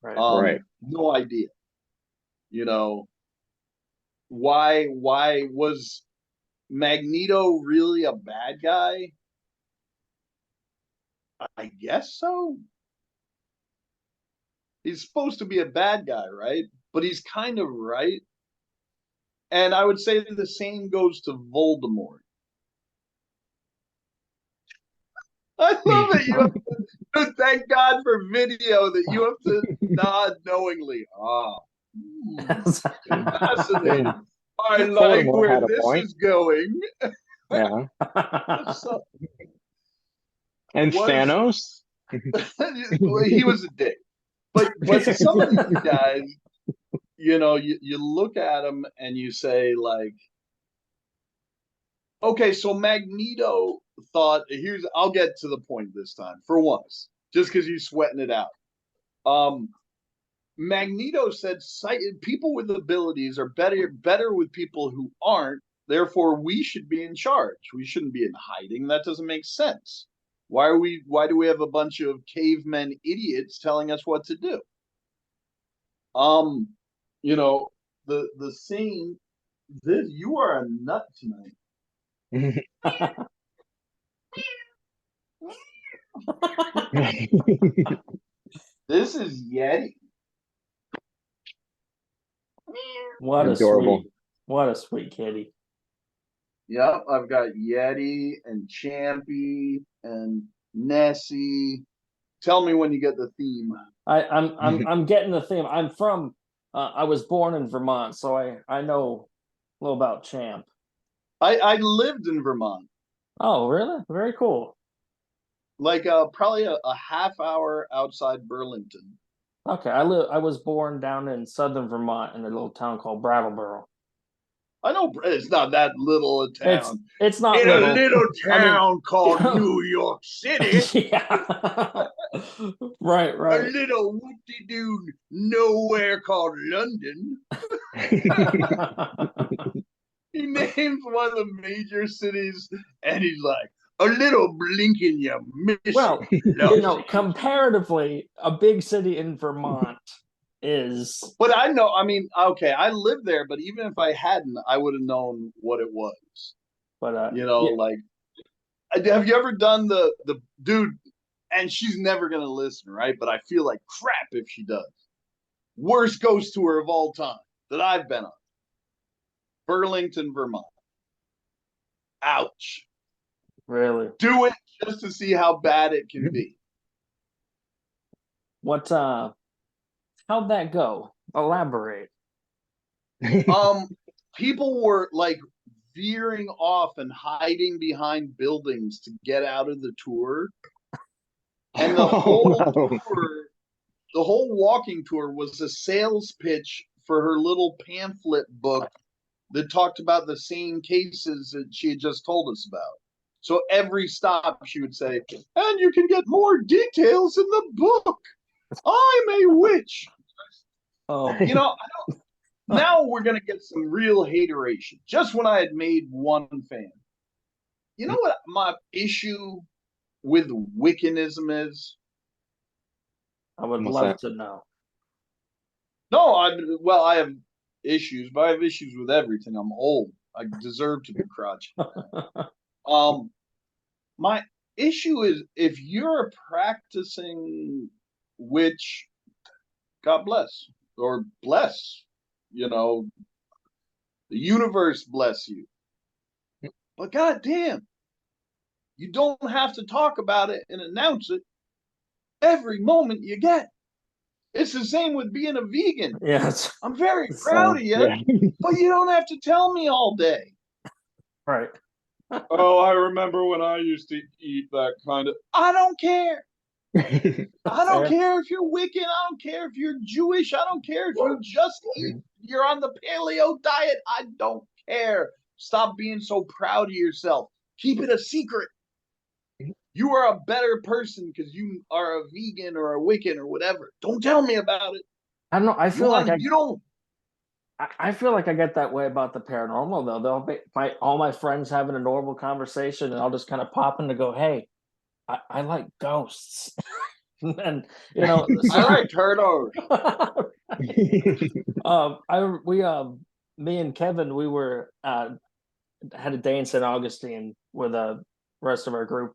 Right. No idea. You know, why was Magneto really a bad guy? I guess so. He's supposed to be a bad guy, right? But he's kind of right. And I would say the same goes to Voldemort. I love it. You have to thank God for video that you have to nod knowingly. Fascinating. I like where this is going. Yeah. And Thanos? He was a dick. But some of these guys, you know, you look at them and you say, like, okay, so Magneto thought, I'll get to the point this time for once, just because you're sweating it out. Magneto said people with abilities are better with people who aren't. Therefore, we should be in charge. We shouldn't be in hiding. That doesn't make sense. Why do we have a bunch of cavemen idiots telling us what to do? You know, the scene. You are a nut tonight. This is Yeti. What a sweet kitty. Yep, I've got Yeti and Champy and Nessie. Tell me when you get the theme. I'm getting the theme. I'm from I was born in Vermont, so I know a little about Champ. I lived in Vermont. Oh, really? Very cool. Like probably a half hour outside Burlington. Okay, I was born down in southern Vermont in a little town called Brattleboro. I know it's not that little a town. It's not in little. A little town called New York City. Yeah. Right. A little whoop-de-doo nowhere called London. He names one of the major cities, and he's like, a little blink in your mission. Well, you know, comparatively, a big city in Vermont is. But I know, I mean, okay, I lived there, but even if I hadn't, I would have known what it was. But you know, like, have you ever done the dude? And she's never gonna listen, right? But I feel like crap if she does. Worst ghost tour of all time that I've been on. Burlington, Vermont. Ouch. Really? Do it just to see how bad it can be. What How'd that go? Elaborate. People were like veering off and hiding behind buildings to get out of the tour. And the whole tour, the whole walking tour was a sales pitch for her little pamphlet book that talked about the same cases that she had just told us about. So every stop she would say, and you can get more details in the book. I'm a witch. You know, now we're going to get some real hateration. Just when I had made one fan. You know what my issue with Wiccanism is? I would What's love that? to know. No, I have issues, but I have issues with everything. I'm old. I deserve to be crotchety. My issue is if you're a practicing witch, God bless or bless, you know, the universe bless you. But goddamn, you don't have to talk about it and announce it every moment you get. It's the same with being a vegan. Yes. I'm very proud of you, but you don't have to tell me all day. Right. Oh, I remember when I used to eat that kind of. I don't care. I don't care if you're Wiccan. I don't care if you're Jewish. I don't care if you just eat. You're on the paleo diet. I don't care. Stop being so proud of yourself. Keep it a secret. You are a better person because you are a vegan or a Wiccan or whatever. Don't tell me about it. I don't know. I feel like you don't. I feel like I get that way about the paranormal though. They'll be all my friends having a normal conversation, and I'll just kind of pop in to go, "Hey, I like ghosts," and you know, I like turtles. me and Kevin, we were had a day in St. Augustine with the rest of our group.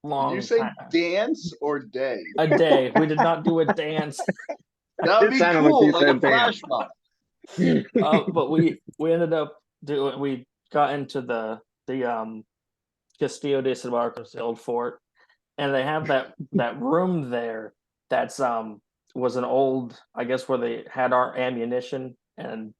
Did you say dance or day? A day. We did not do a dance. That'd be cool, like a flash mob. But we ended up doing. We got into the Castillo de San Marcos, the old fort, and they have that room there. That's was an old, I guess, where they had our ammunition and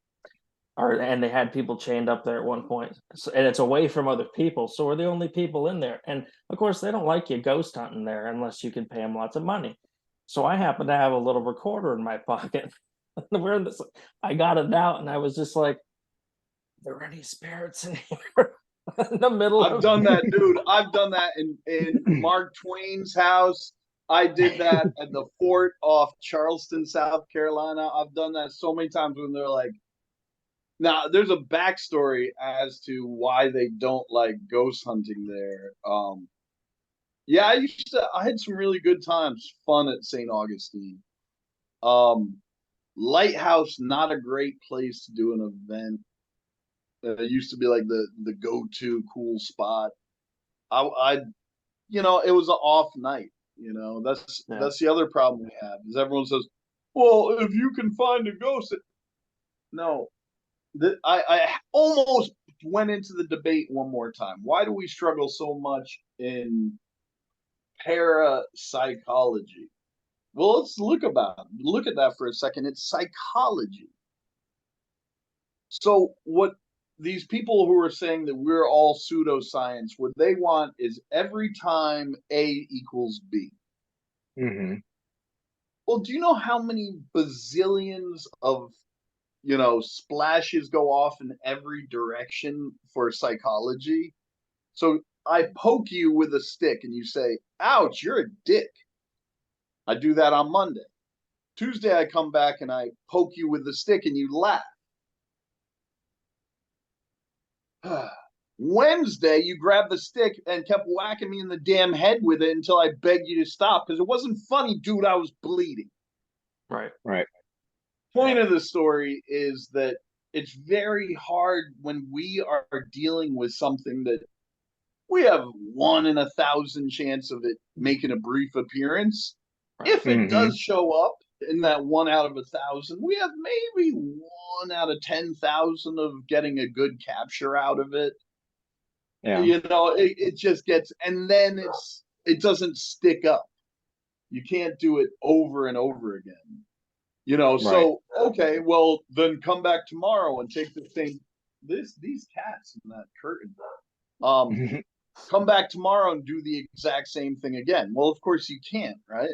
they had people chained up there at one point. So, and it's away from other people, so we're the only people in there. And of course, they don't like you ghost hunting there unless you can pay them lots of money. So I happen to have a little recorder in my pocket. We're in this. I got it out, and I was just like, "Are there any spirits in here?" In the middle. I've done that, dude. I've done that in Mark Twain's house. I did that at the fort off Charleston, South Carolina. I've done that so many times when they're like, now there's a backstory as to why they don't like ghost hunting there. Yeah, I had some really good times, fun at St. Augustine. Lighthouse, not a great place to do an event. It used to be like the go-to cool spot. I it was an off night. That's the other problem we have is everyone says, well, if you can find a ghost, no. I almost went into the debate one more time. Why do we struggle so much in parapsychology? Well, let's look at that for a second. It's psychology. So what these people who are saying that we're all pseudoscience, what they want is every time A equals B. Mm-hmm. Well, do you know how many bazillions of splashes go off in every direction for psychology? So I poke you with a stick and you say, ouch, you're a dick. I do that on Monday. Tuesday, I come back and I poke you with the stick and you laugh. Wednesday, you grabbed the stick and kept whacking me in the damn head with it until I begged you to stop because it wasn't funny, dude. I was bleeding. Right. Point of the story is that it's very hard when we are dealing with something that we have 1 in 1,000 chance of it making a brief appearance. If it does show up in that 1 out of 1,000, we have maybe 1 out of 10,000 of getting a good capture out of it. Yeah. It just gets, and then it doesn't stick up. You can't do it over and over again. You know, Right. so okay, well then come back tomorrow and take the same these cats in that curtain. Come back tomorrow and do the exact same thing again. Well, of course you can't, right?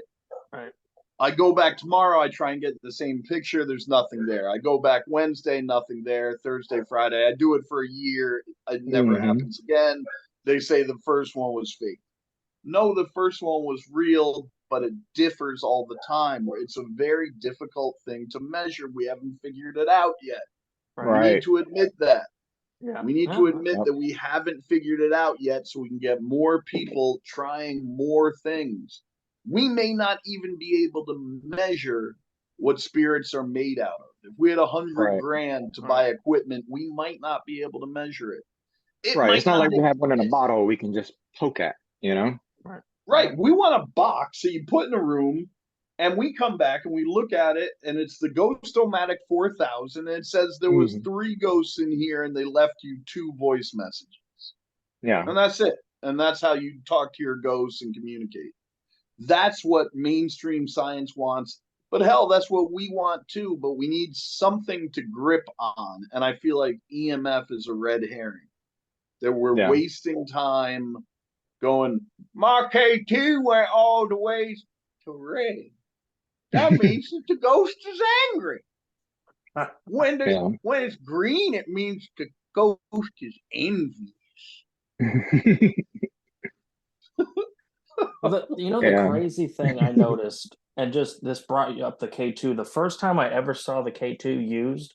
Right. I go back tomorrow, I try and get the same picture, there's nothing there. I go back Wednesday, nothing there. Thursday, Friday, I do it for a year, it never happens again. They say the first one was fake. No, the first one was real, but it differs all the time. It's a very difficult thing to measure. We haven't figured it out yet. We need to admit that. Yeah. We need to admit that we haven't figured it out yet, so we can get more people trying more things. We may not even be able to measure what spirits are made out of. If we had $100,000 to buy equipment, we might not be able to measure it. It's not like we have one in a bottle we can just poke at, you know? Right. We want a box that you put in a room, and we come back and we look at it, and it's the Ghost-O-Matic 4000, and it says there was 3 ghosts in here, and they left you 2 voice messages. Yeah. And that's it. And that's how you talk to your ghosts and communicate. That's what mainstream science wants. But hell, that's what we want too. But we need something to grip on. And I feel like EMF is a red herring. That we're wasting time going, my K2 went all the way to red. That means that the ghost is angry. When it's green, it means the ghost is envious. The crazy thing I noticed, and just this brought you up the K2. The first time I ever saw the K2 used,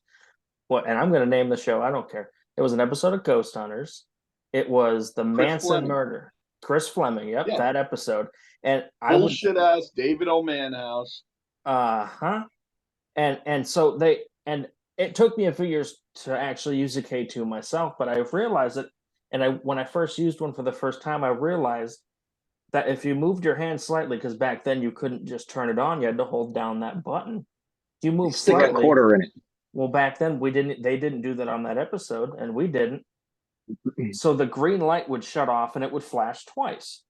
and I'm going to name the show, I don't care. It was an episode of Ghost Hunters. It was the Manson murder. Chris Fleming, that episode. And bullshit ass David O'Man house. And so it took me a few years to actually use a K2 myself, but I realized it, and when I first used one for the first time, I realized that if you moved your hand slightly, because back then you couldn't just turn it on, you had to hold down that button. If you move slightly, stick a quarter in it. Well, back then they didn't do that on that episode, and we didn't. So the green light would shut off and it would flash twice.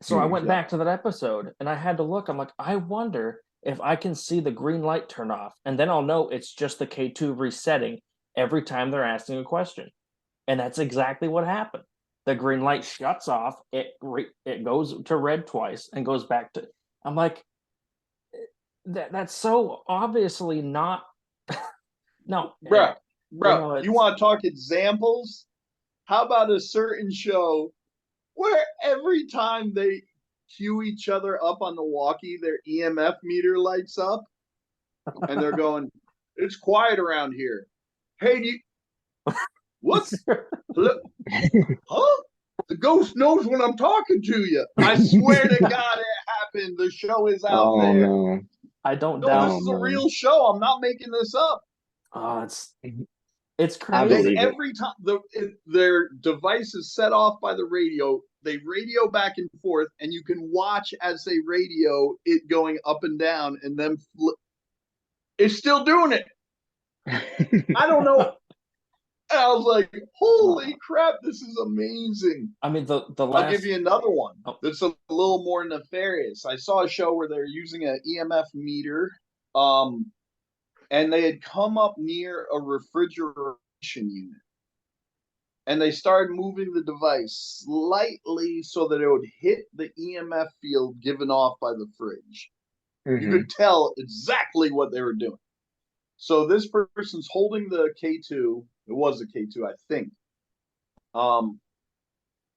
So I went back to that episode and I had to look. I'm like, I wonder if I can see the green light turn off, and then I'll know it's just the K2 resetting every time they're asking a question. And that's exactly what happened. The green light shuts off. It goes to red twice and goes back to. I'm like, that's so obviously not. No, bro. You want to talk examples? How about a certain show where every time they cue each other up on the walkie, their EMF meter lights up, and they're going, "It's quiet around here." Hey, what? Huh? The ghost knows when I'm talking to you. I swear to God, it happened. The show is out there. No. I don't doubt. This is a real show. I'm not making this up. It's crazy. Every time their device is set off by the radio, they radio back and forth, and you can watch as they radio it going up and down, and then it's still doing it. I don't know. And I was like, holy crap, this is amazing. I mean, the last... I'll give you another one that's a little more nefarious. I saw a show where they're using an EMF meter, and they had come up near a refrigeration unit. And they started moving the device slightly so that it would hit the EMF field given off by the fridge. You could tell exactly what they were doing. So this person's holding the K2. It was a K2, I think.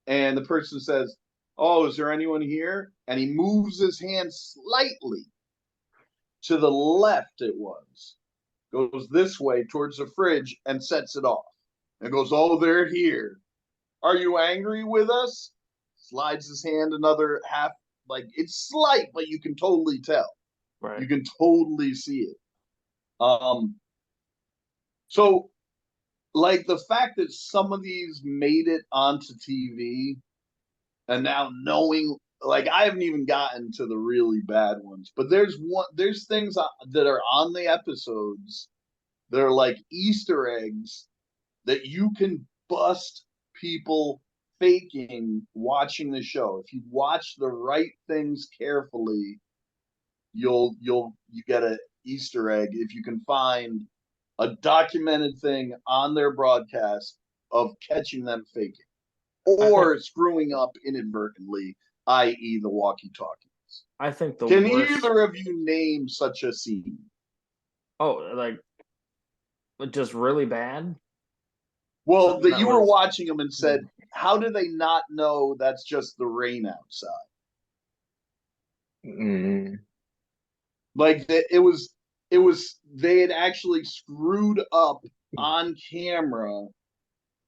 And the person says, "Oh, is there anyone here?" And he moves his hand slightly to the left. It goes this way towards the fridge and sets it off. And goes, "Oh, they're here. Are you angry with us?" Slides his hand another half. Like, it's slight, but you can totally tell. Right. You can totally see it. So, like, the fact that some of these made it onto TV, and now knowing, like, I haven't even gotten to the really bad ones, but there's things that are on the episodes that are like Easter eggs that you can bust people faking watching the show. If you watch the right things carefully, you get Easter egg if you can find a documented thing on their broadcast of catching them faking or screwing up inadvertently, i.e., the walkie-talkies. I think the Can worst. either of you name such a scene? Oh, like just really bad. Well, Something that that you were was- watching them and said, how do they not know that's just the rain outside? Mm. Like it was they had actually screwed up on camera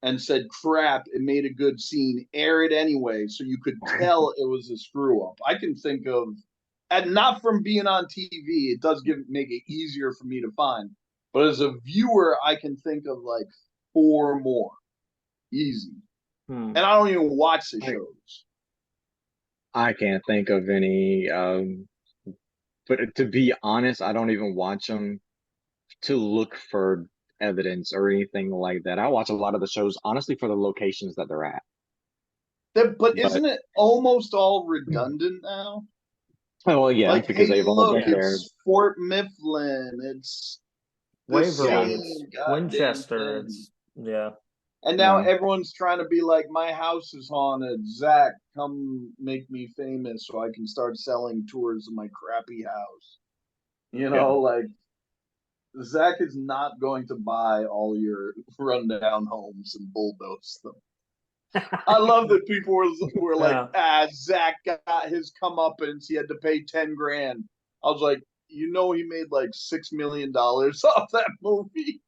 and said, crap, it made a good scene, air it anyway, so you could tell it was a screw up. I can think of, and not from being on TV, it does make it easier for me to find, but as a viewer, I can think of like 4 more. Easy. And I don't even watch the shows. I can't think of any, but to be honest, I don't even watch them to look for evidence or anything like that. I watch a lot of the shows, honestly, for the locations that they're at. But isn't it almost all redundant now? Oh, well, yeah, Like, because hey, they've all look, been there. it's Fort Mifflin, it's Waverly, it's Winchester, thing. it's yeah. And now everyone's trying to be like, my house is haunted. Zach, come make me famous so I can start selling tours of my crappy house. You know, like Zach is not going to buy all your rundown homes and bulldoze them. I love that people were like, Zach got his comeuppance. He had to pay 10 grand. I was like, he made like $6 million off that movie.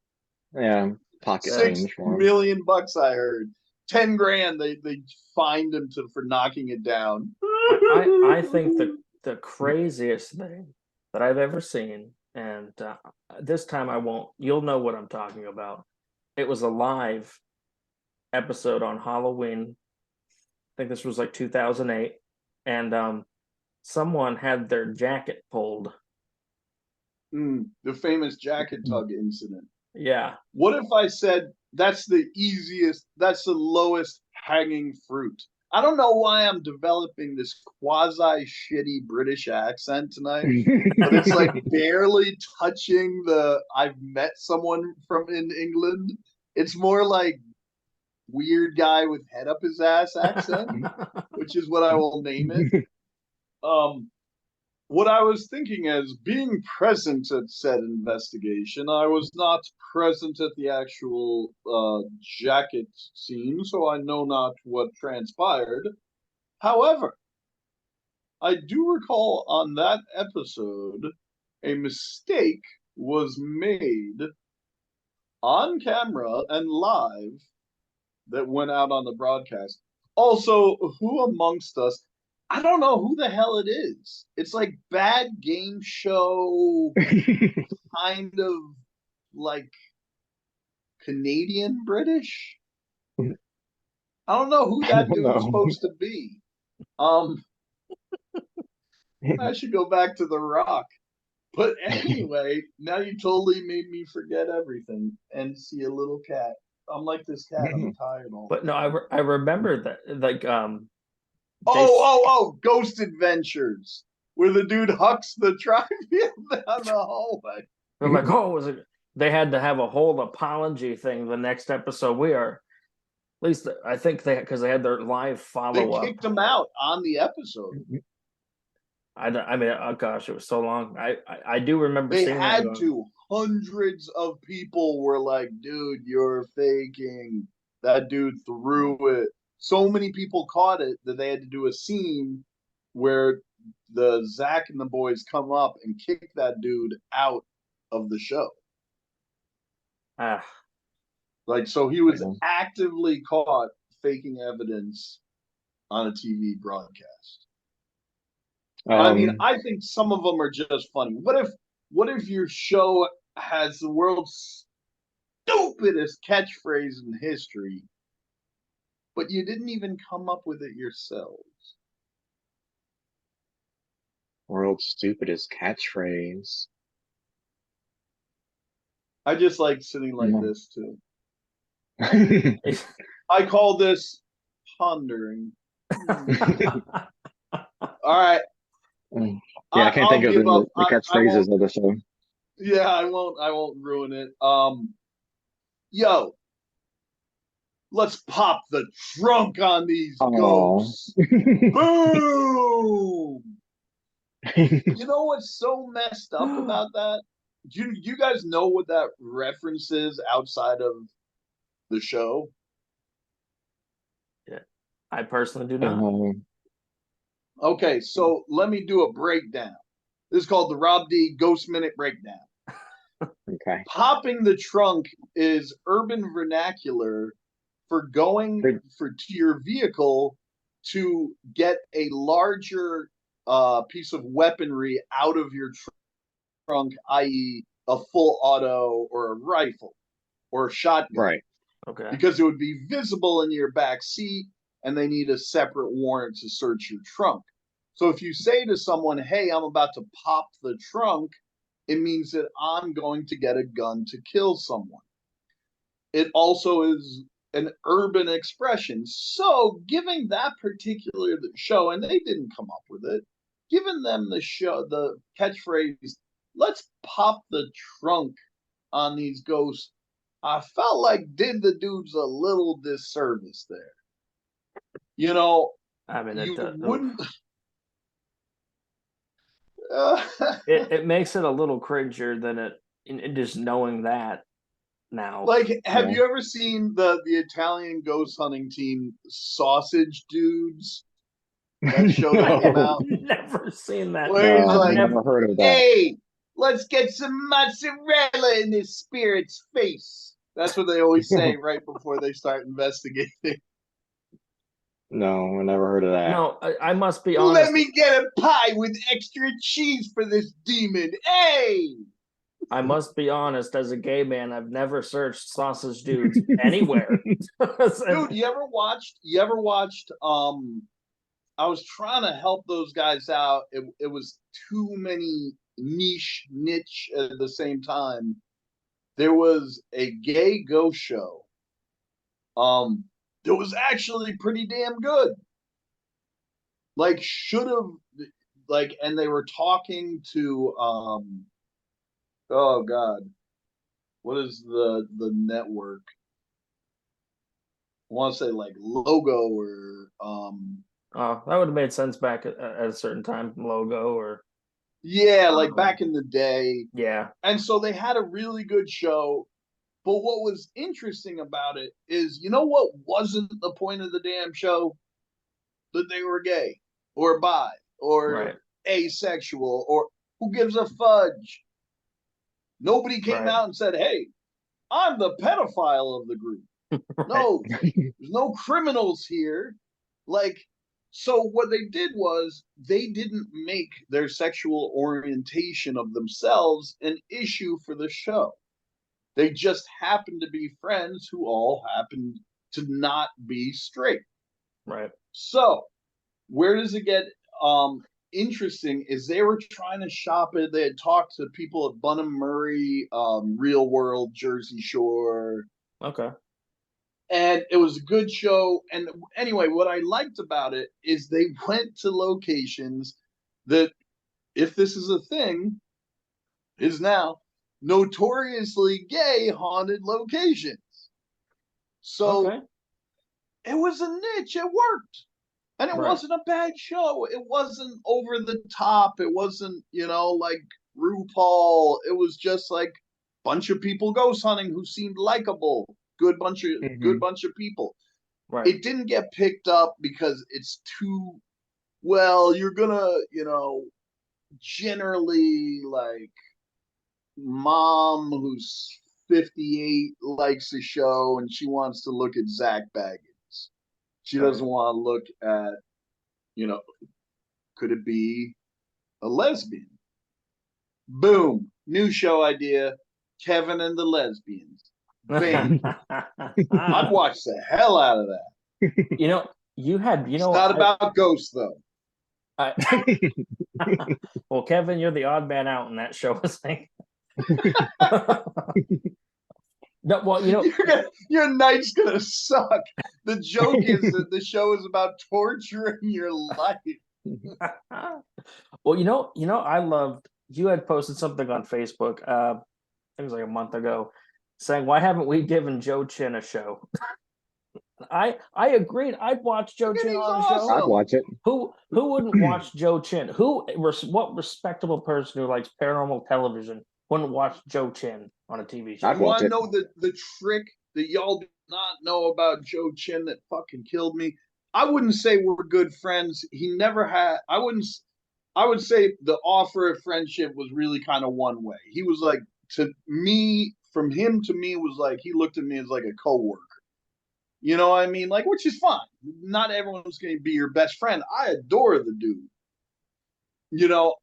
Yeah, pocket change for him. $6 million, I heard. 10 grand they fined him for knocking it down. I think the craziest thing that I've ever seen, and this time I won't. You'll know what I'm talking about. It was a live episode on Halloween. I think this was like 2008, and someone had their jacket pulled. The famous jacket tug incident. Yeah. What if I said that's the lowest hanging fruit? I don't know why I'm developing this quasi shitty British accent tonight, but it's like barely touching I've met someone from in England. It's more like weird guy with head up his ass accent, which is what I will name it. What I was thinking is, being present at said investigation, I was not present at the actual jacket scene, so I know not what transpired. However, I do recall on that episode a mistake was made on camera and live that went out on the broadcast. Also, who amongst us, I don't know who the hell it is. It's like bad game show, kind of like Canadian British. I don't know who that dude's supposed to be. I should go back to The Rock. But anyway, now you totally made me forget everything and see a little cat. I'm like this cat. I'm tired. But no, I remember that, like Ghost Adventures, where the dude hucks the tri-field down the hallway. They're like, they had to have a whole apology thing the next episode. At least I think because they had their live follow-up. They kicked him out on the episode. I mean, oh gosh, it was so long. I do remember they seeing had that to. Hundreds of people were like, dude, you're faking. That dude threw it. So many people caught it that they had to do a scene where the Zach and the boys come up and kick that dude out of the show. So he was actively caught faking evidence on a TV broadcast. I mean, I think some of them are just funny. What if your show has the world's stupidest catchphrase in history, but you didn't even come up with it yourselves? World's stupidest catchphrase. I just like sitting like this too. I call this pondering. All right. Yeah, I can't think of the catchphrases of the show. Yeah, I won't ruin it. Yo, let's pop the trunk on these Oh. ghosts. Boom! You know what's so messed up about that? Do you guys know what that reference is outside of the show? Yeah, I personally do not. Okay, so let me do a breakdown. This is called the Robb D Ghost Minute Breakdown. Okay. Popping the trunk is urban vernacular for going to your vehicle to get a larger piece of weaponry out of your trunk, i.e., a full auto or a rifle or a shotgun. Right. Okay. Because it would be visible in your back seat and they need a separate warrant to search your trunk. So if you say to someone, hey, I'm about to pop the trunk, it means that I'm going to get a gun to kill someone. It also is an urban expression. So giving that particular show, and they didn't come up with it, giving them the catchphrase, let's pop the trunk on these ghosts, I felt like did the dudes a little disservice there. You know, I mean, you it wouldn't. it makes it a little cringier than it just knowing that now. Like, have you ever seen the Italian ghost hunting team Sausage Dudes? That show that came out. Never seen that. Where he's I've like, never heard of that. hey, let's get some mozzarella in this spirit's face. That's what they always say right before they start investigating. No, I never heard of that. No, I must be honest. Let me get a pie with extra cheese for this demon. Hey! I must be honest, as a gay man, I've never searched Sausage Dudes anywhere. Dude, you ever watched I was trying to help those guys out. It was too many niche at the same time. There was a gay ghost show. That was actually pretty damn good. Like should have and they were talking to oh god. What is the network? I want to say like Logo or oh, that would have made sense back at a certain time. Logo or yeah, like back in the day. Yeah. And so they had a really good show. But what was interesting about it is, you know what wasn't the point of the damn show? That they were gay or bi or asexual or who gives a fudge? Nobody came out and said, hey, I'm the pedophile of the group. No, there's no criminals here. Like, so what they did was they didn't make their sexual orientation of themselves an issue for the show. They just happened to be friends who all happened to not be straight. Right. So, where does it get interesting is they were trying to shop it. They had talked to people at Bunham Murray, Real World, Jersey Shore. Okay. And it was a good show. And anyway, what I liked about it is they went to locations that, if this is a thing, is now notoriously gay haunted locations. So it was a niche. It worked. And it wasn't a bad show. It wasn't over the top. It wasn't, like RuPaul. It was just like a bunch of people ghost hunting who seemed likable. Good bunch of people. Right. It didn't get picked up because it's too, well, you're gonna, generally like mom who's 58 likes the show and she wants to look at Zach Baggins. She doesn't want to look at, could it be a lesbian? Boom. New show idea. Kevin and the Lesbians. Bam. I'd watch the hell out of that. It's not about ghosts though. Well, Kevin, you're the odd man out in that show. No, well, your night's gonna suck. The joke is that the show is about torturing your life. Well, I loved you had posted something on Facebook, I think it was like a month ago, saying, "Why haven't we given Joe Chin a show?" I agreed. I'd watch Joe Look at Chin he's on a show. awesome. I'd watch it. Who wouldn't watch Joe Chin? What respectable person who likes paranormal television wouldn't watch Joe Chin on a TV show? I'd You watch want to it. know the trick that y'all do not know about Joe Chin that fucking killed me? I wouldn't say we're good friends. He never had. I would say the offer of friendship was really kind of one way. He was like, to me, from him to me, was like he looked at me as like a coworker. You know what I mean? Like, which is fine. Not everyone's going to be your best friend. I adore the dude. You know,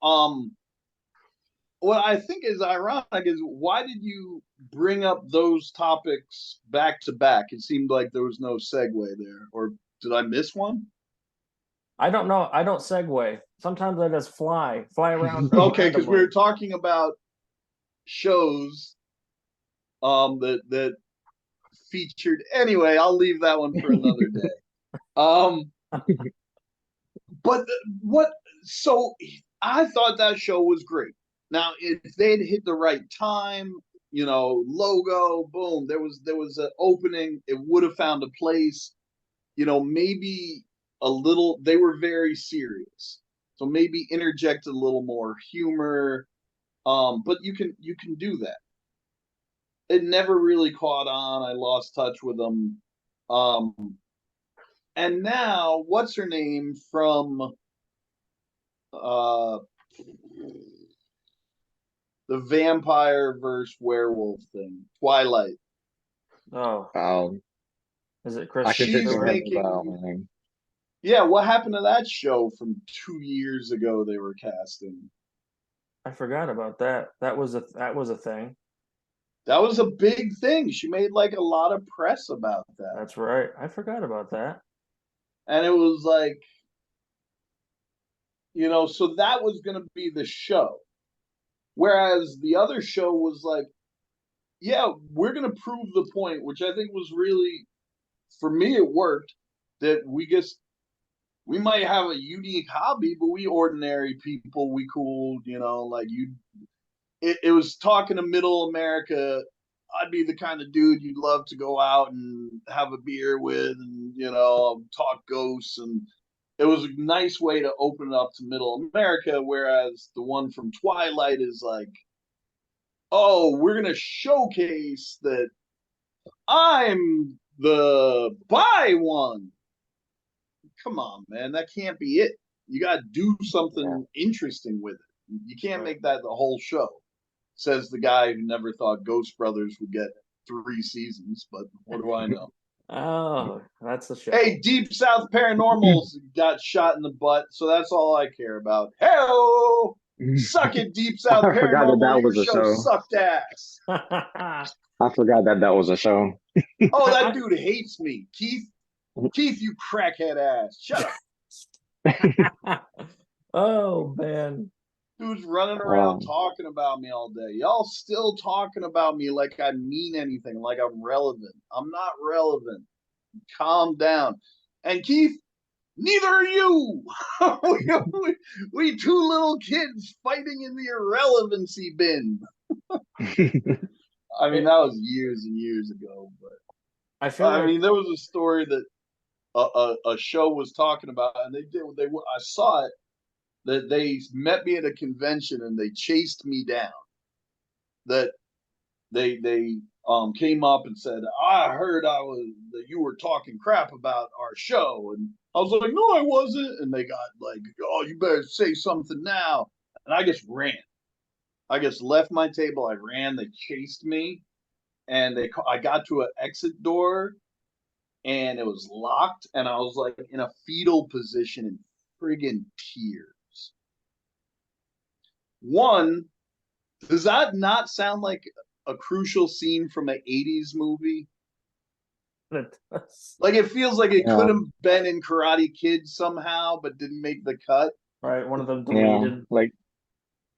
what I think is ironic is why did you bring up those topics back to back? It seemed like there was no segue there, or did I miss one? I don't know. I don't segue. Sometimes I just fly around. Okay, because we randomly. were talking about shows that featured. Anyway, I'll leave that one for another day. But what? So I thought that show was great. Now, if they'd hit the right time, you know, logo, boom, there was an opening. It would have found a place. You know, maybe a little. They were very serious, so maybe interject a little more humor. But you can do that. It never really caught on. I lost touch with them. And now, what's her name from uh the vampire versus werewolf thing, Twilight? Oh, Um, is it I Chris? can She's picture him making- about my name. Yeah, what happened to that show from 2 years ago? They were casting. I forgot about that. That was a thing. That was a big thing. She made like a lot of press about that. That's right. I forgot about that. And it was like, you know, so that was going to be the show. Whereas the other show was like, yeah, we're going to prove the point, which I think was really, for me, it worked, that we might have a unique hobby, but we ordinary people, we cool, you know, like it was talking to middle America. I'd be the kind of dude you'd love to go out and have a beer with and, you know, talk ghosts. And it was a nice way to open it up to middle America. Whereas the one from Twilight is like, oh, we're going to showcase that I'm the bi one. Come on, man. That can't be it. You got to do something interesting with it. You can't make that the whole show. Says the guy who never thought Ghost Brothers would get 3 seasons, but what do I know? Oh, that's the show. Hey, Deep South Paranormals got shot in the butt, so that's all I care about. Hello, suck it, Deep South I forgot Paranormal. that was Your a show show. sucked ass. I forgot that was a show. Oh, that dude hates me, Keith. Keith, you crackhead ass. Shut up. Oh man. Dude's running around talking about me all day. Y'all still talking about me like I mean anything, like I'm relevant. I'm not relevant. Calm down. And Keith, neither are you. we two little kids fighting in the irrelevancy bin. I mean, that was years and years ago, but I mean, there was a story that a show was talking about, and I saw it, that they met me at a convention and they chased me down. That they came up and said, I heard that you were talking crap about our show. And I was like, no, I wasn't. And they got like, oh, you better say something now. And I just ran. I just left my table. I ran. They chased me. And I got to an exit door and it was locked. And I was like in a fetal position in friggin' tears. One, does that not sound like a crucial scene from an 80s movie? Like it feels like it could have been in Karate Kid somehow, but didn't make the cut. Right, one of them deleted. Yeah,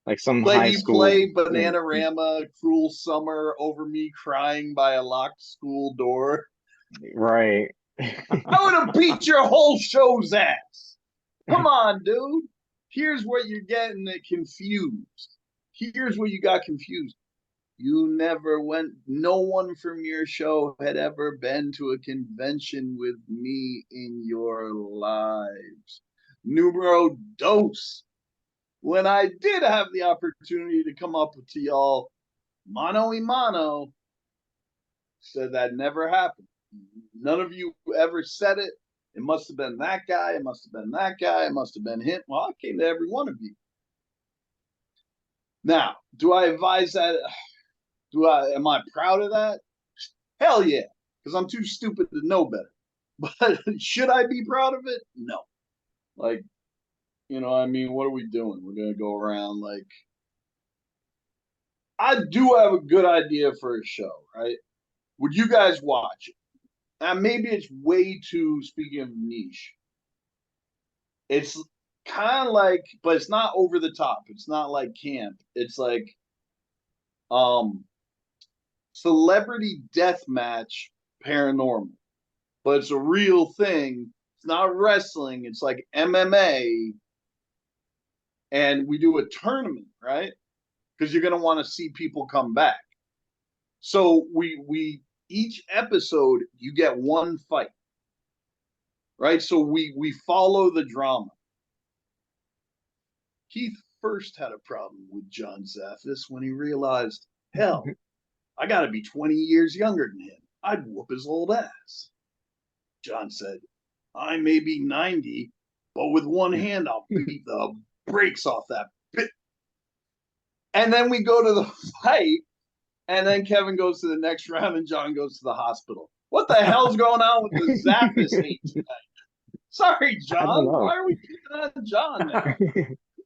like some like high you school. Play Bananarama, Cruel Summer over me crying by a locked school door. Right. I would have beat your whole show's ass. Come on, dude. Here's what you're getting it confused. here's where you got confused. You never went, no one from your show had ever been to a convention with me in your lives. Numero dos. When I did have the opportunity to come up to y'all mano y mano, said that never happened. None of you ever said it. It must have been that guy. It must have been that guy. It must have been him. Well, I came to every one of you. Now, do I advise that? Am I proud of that? Hell yeah, because I'm too stupid to know better. But should I be proud of it? No. Like, I mean, what are we doing? We're going to go around like, I do have a good idea for a show, right? Would you guys watch it? And maybe it's way too, speaking of niche, it's kind of like, but it's not over the top. It's not like camp. It's like celebrity deathmatch paranormal. But it's a real thing. It's not wrestling. It's like MMA. And we do a tournament, right? Because you're going to want to see people come back. So we each episode, you get one fight, right? So we follow the drama. Keith first had a problem with John Zaffis when he realized, hell, I got to be 20 years younger than him. I'd whoop his old ass. John said, I may be 90, but with one hand, I'll beat the brakes off that bit. And then we go to the fight, and then Kevin goes to the next round, and John goes to the hospital. What the hell's going on with the Zaffis hate tonight? Sorry, John. Why are we picking on John now?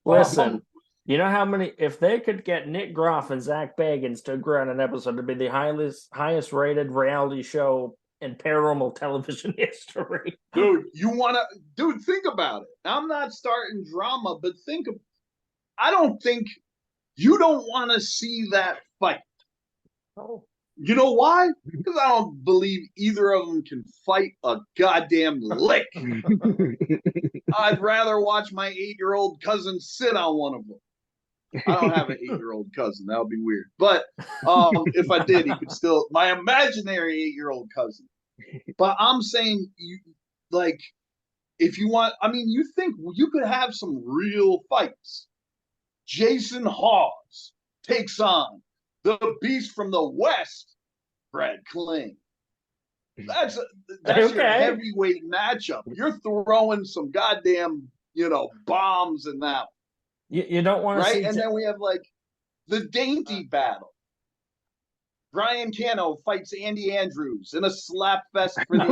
Listen, you know how many, if they could get Nick Groff and Zach Bagans to agree on an episode to be the highest rated reality show in paranormal television history. Dude, think about it. I'm not starting drama, but I don't think you don't want to see that fight. Oh. You know why? Because I don't believe either of them can fight a goddamn lick. I'd rather watch my 8-year-old cousin sit on one of them. I don't have an 8-year-old cousin. That would be weird. But if I did, he could still, my imaginary 8-year-old cousin. But I'm saying, if you want, I mean, you think you could have some real fights. Jason Hawes takes on the beast from the West, Brad Kling. That's okay. Your heavyweight matchup. You're throwing some goddamn, bombs in that. You don't want to see. And then we have like the dainty battle. Brian Cano fights Andy Andrews in a slap fest for the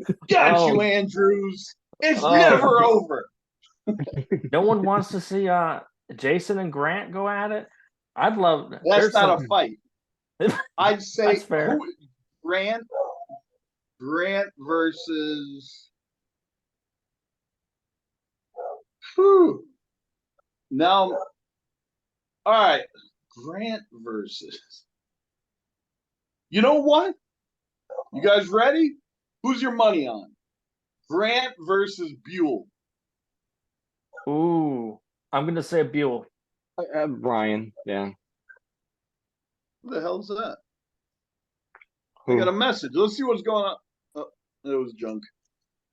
ages. Got you, Andrews. It's never over. No one wants to see Jason and Grant go at it. I'd love. That's not a fight. I'd say fair. Grant versus. Now, all right. Grant versus. You know what? You guys ready? Who's your money on? Grant versus Buell. Ooh, I'm gonna say Buell. Brian, yeah. Who the hell's that? I got a message. Let's see what's going on. Oh, it was junk.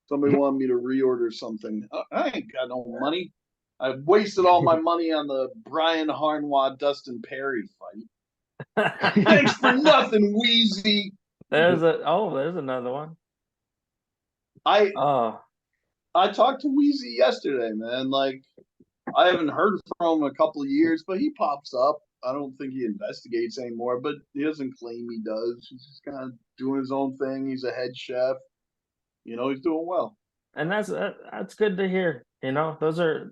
Somebody wanted me to reorder something. I ain't got no money. I wasted all my money on the Brian Harnois Dustin Perry fight. Thanks for nothing, Wheezy. There's another one. I talked to Wheezy yesterday, man. Like, I haven't heard from him in a couple of years, but he pops up. I don't think he investigates anymore, but he doesn't claim he does. He's just kind of doing his own thing. He's a head chef. He's doing well. And that's good to hear. Those are,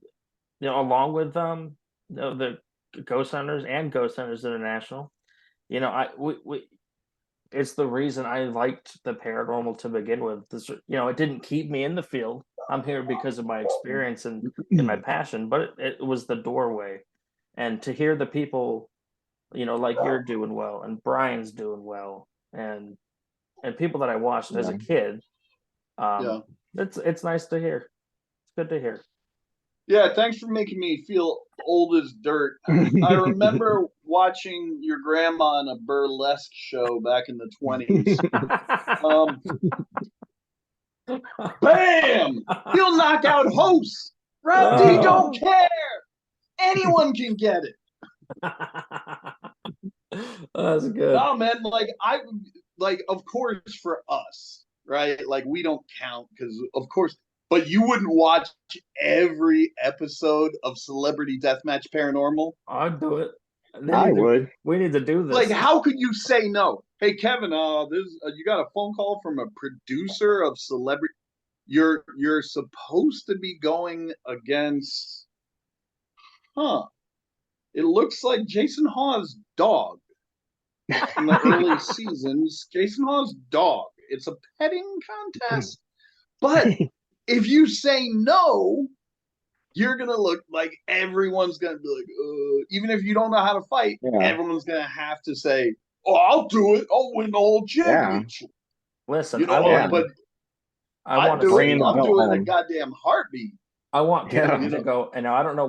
along with the Ghost Hunters and Ghost Hunters International. It's the reason I liked the paranormal to begin with. It didn't keep me in the field. I'm here because of my experience and my passion, but it was the doorway. And to hear the people, like you're doing well and Brian's doing well and people that I watched as a kid, it's nice to hear. It's good to hear. Yeah, thanks for making me feel old as dirt. I remember watching your grandma on a burlesque show back in the 20s. Bam! He'll knock out hosts. Rob D don't care. Anyone can get it. That's good. No, man, of course for us, right? Like we don't count because of course, but you wouldn't watch every episode of Celebrity Deathmatch Paranormal. I'd do it. I would. We need to do this. Like, how could you say no? Hey, Kevin, you got a phone call from a producer of Celebrity. You're supposed to be going against, huh? It looks like Jason Hawes' dog in the early seasons. Jason Hawes' dog. It's a petting contest, but if you say no, you're gonna look like everyone's gonna be like, even if you don't know how to fight, everyone's gonna have to say, "Oh, I'll do it. I'll win the whole championship." Listen, you know, but I want to do it. bring I'm doing home. a goddamn heartbeat. I want Tammy to go, and I don't know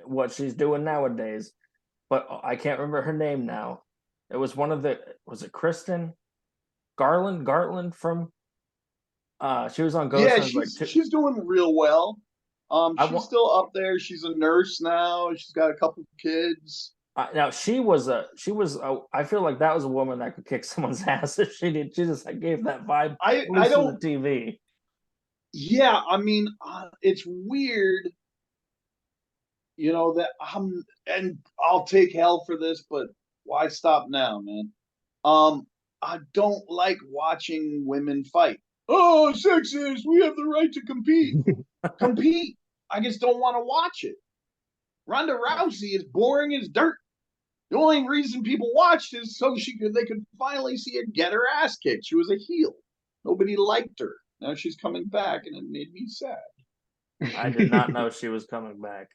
what she's doing nowadays, but I can't remember her name now. It was was it Kristen Garland from? She was on Ghost. Yeah, she's doing real well. She's still up there. She's a nurse now. She's got a couple kids. Now I feel like that was a woman that could kick someone's ass if she did. She just gave that vibe. I don't. The TV. Yeah, I mean, it's weird, that and I'll take hell for this, but why stop now, man? I don't like watching women fight. Oh, sexist! We have the right to compete. Compete. I just don't want to watch it. Ronda Rousey is boring as dirt. The only reason people watched is so they could finally see her get her ass kicked. She was a heel. Nobody liked her. Now she's coming back, and it made me sad. I did not know she was coming back.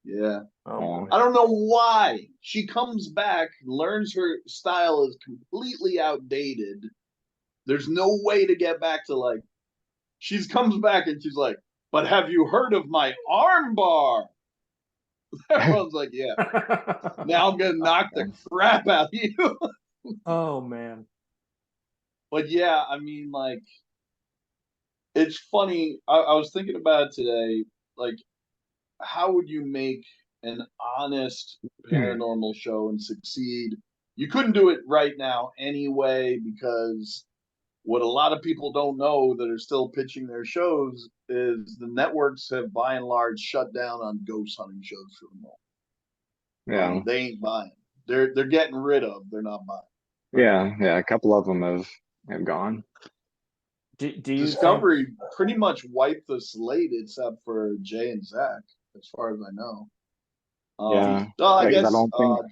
Yeah. Oh, I don't know why. She comes back, learns her style is completely outdated. There's no way to get back to she comes back and she's like, but have you heard of my arm bar? Everyone's like, yeah. Now I'm going to knock the crap out of you. Oh, man. But yeah, I mean, it's funny. I was thinking about it today. How would you make an honest paranormal show and succeed? You couldn't do it right now anyway, because what a lot of people don't know that are still pitching their shows is the networks have by and large shut down on ghost hunting shows for the moment. Yeah. They ain't buying. They're getting rid of. They're not buying. Yeah. A couple of them have gone. Do you Discovery pretty much wiped the slate except for Jay and Zach, as far as I know. I guess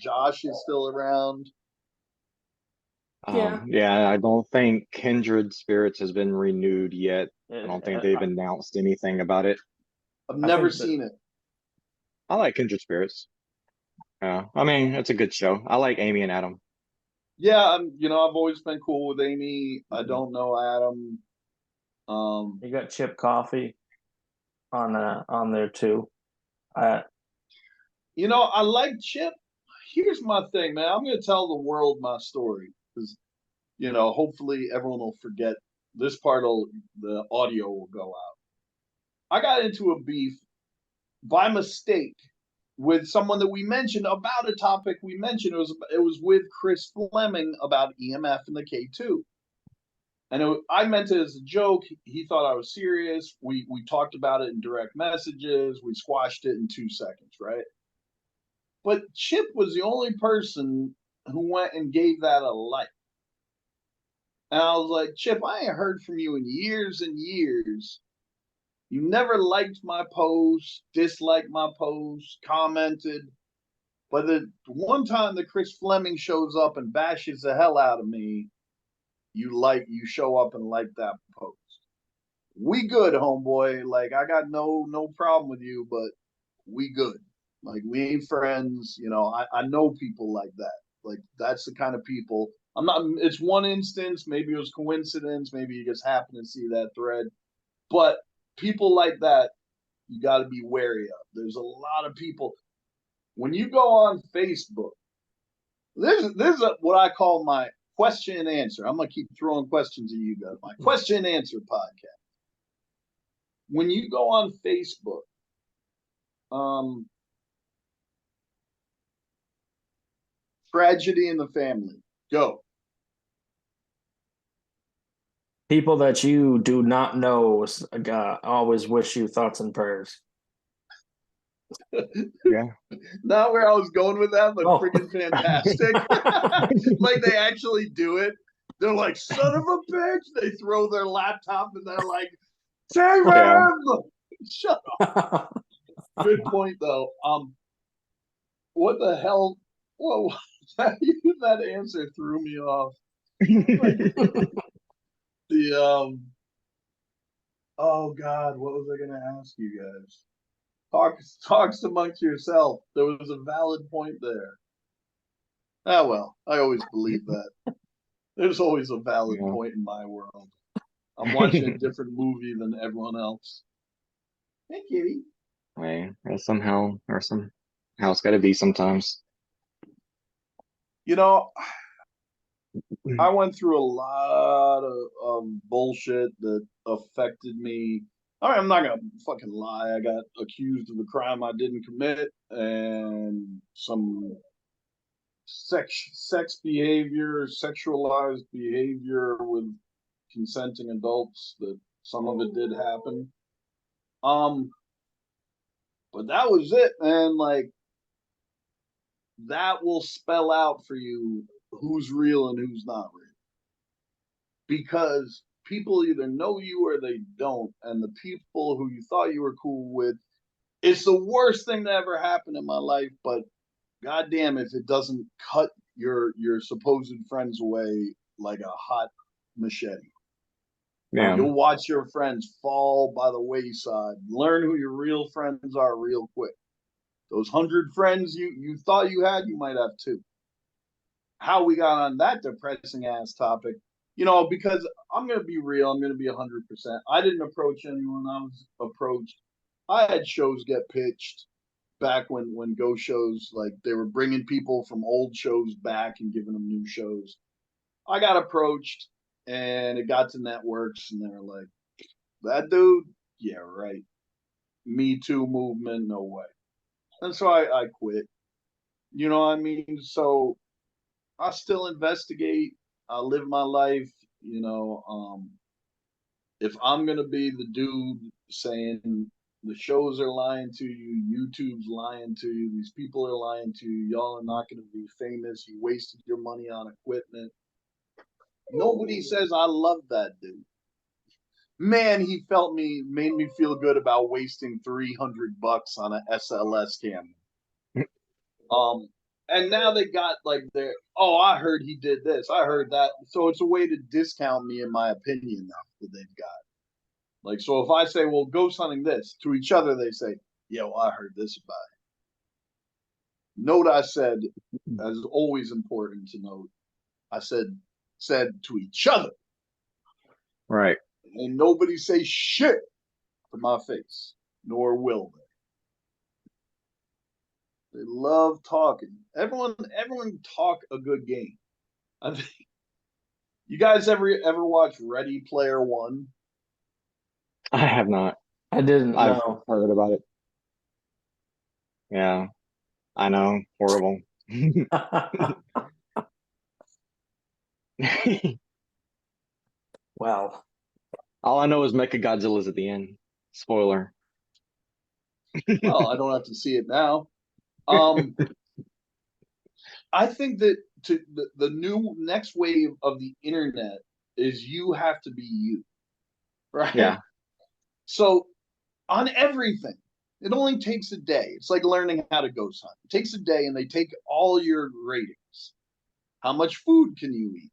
Josh is still around. I don't think Kindred Spirits has been renewed yet. I don't think they've announced anything about it. I've never seen it. I like Kindred Spirits. I mean, it's a good show. I like Amy and Adam. Yeah, I've always been cool with Amy. I don't know Adam. You got Chip Coffee on there too. I like Chip. Here's my thing, man. I'm going to tell the world my story because, hopefully everyone will forget this part. The audio will go out. I got into a beef by mistake with someone that we mentioned about a topic we mentioned. It was with Chris Fleming about EMF and the K2. And I meant it as a joke. He thought I was serious. We talked about it in direct messages. We squashed it in 2 seconds, right? But Chip was the only person who went and gave that a like. And I was like, Chip, I ain't heard from you in years and years. You never liked my post, disliked my post, commented. But the one time that Chris Fleming shows up and bashes the hell out of me, you show up and like that post. We good, homeboy. I got no problem with you, but we good. We ain't friends. I know people like that. That's the kind of people. I'm not. It's one instance. Maybe it was coincidence. Maybe you just happened to see that thread. But people like that, you got to be wary of. There's a lot of people. When you go on Facebook, this is what I call my question and answer. I'm going to keep throwing questions at you guys. My question and answer podcast. When you go on Facebook, tragedy in the family, go. People that you do not know always wish you thoughts and prayers. Yeah. Not where I was going with that, but Oh. freaking fantastic. Like they actually do it. They're like, son of a bitch. They throw their laptop and they're like, save him! Yeah. Shut up. Good point though. What the hell? Whoa, that answer threw me off. Oh God, what was I gonna ask you guys? Talks amongst yourself. There was a valid point there. Ah well, I always believe that. There's always a valid point in my world. I'm watching a different movie than everyone else. Hey, kitty. Right. Somehow it's got to be sometimes. You know, I went through a lot of bullshit that affected me. All right, I'm not gonna fucking lie. I got accused of a crime I didn't commit, and some sex behavior, sexualized behavior with consenting adults. That some of it did happen. But that was it, man. Like that will spell out for you who's real and who's not real. Because people either know you or they don't. And the people who you thought you were cool with, it's the worst thing that ever happened in my life. But goddamn, if it doesn't cut your supposed friends away like a hot machete. Yeah. You'll watch your friends fall by the wayside. Learn who your real friends are real quick. Those 100 friends you thought you had, you might have 2. How we got on that depressing ass topic, because I'm going to be real. I'm going to be 100%. I didn't approach anyone. I was approached. I had shows get pitched back when ghost shows, like they were bringing people from old shows back and giving them new shows. I got approached and it got to networks and they were like, that dude? Yeah, right. Me Too movement, no way. And so I quit. You know what I mean? So I still investigate. I live my life. If I'm gonna be the dude saying the shows are lying to you, YouTube's lying to you, these people are lying to you, y'all are not gonna be famous. You wasted your money on equipment. Nobody says I love that dude. Man, he made me feel good about wasting $300 on an SLS camera. And now they got like I heard he did this, I heard that. So it's a way to discount me in my opinion now that they've got. Like, so if I say, well, ghost hunting this, to each other they say, yeah, well, I heard this about it. Note I said, as always important to note, I said to each other. Right. And nobody say shit to my face, nor will they. They love talking. Everyone talk a good game. I think. You guys ever watch Ready Player One? I have not. I didn't I've know. heard about it. Yeah, I know. Horrible. Well, all I know is Mechagodzilla's at the end. Spoiler. Well, I don't have to see it now. I think that the new next wave of the internet is you have to be you, right? Yeah. So on everything, it only takes a day. It's like learning how to ghost hunt. It takes a day, and they take all your ratings. How much food can you eat?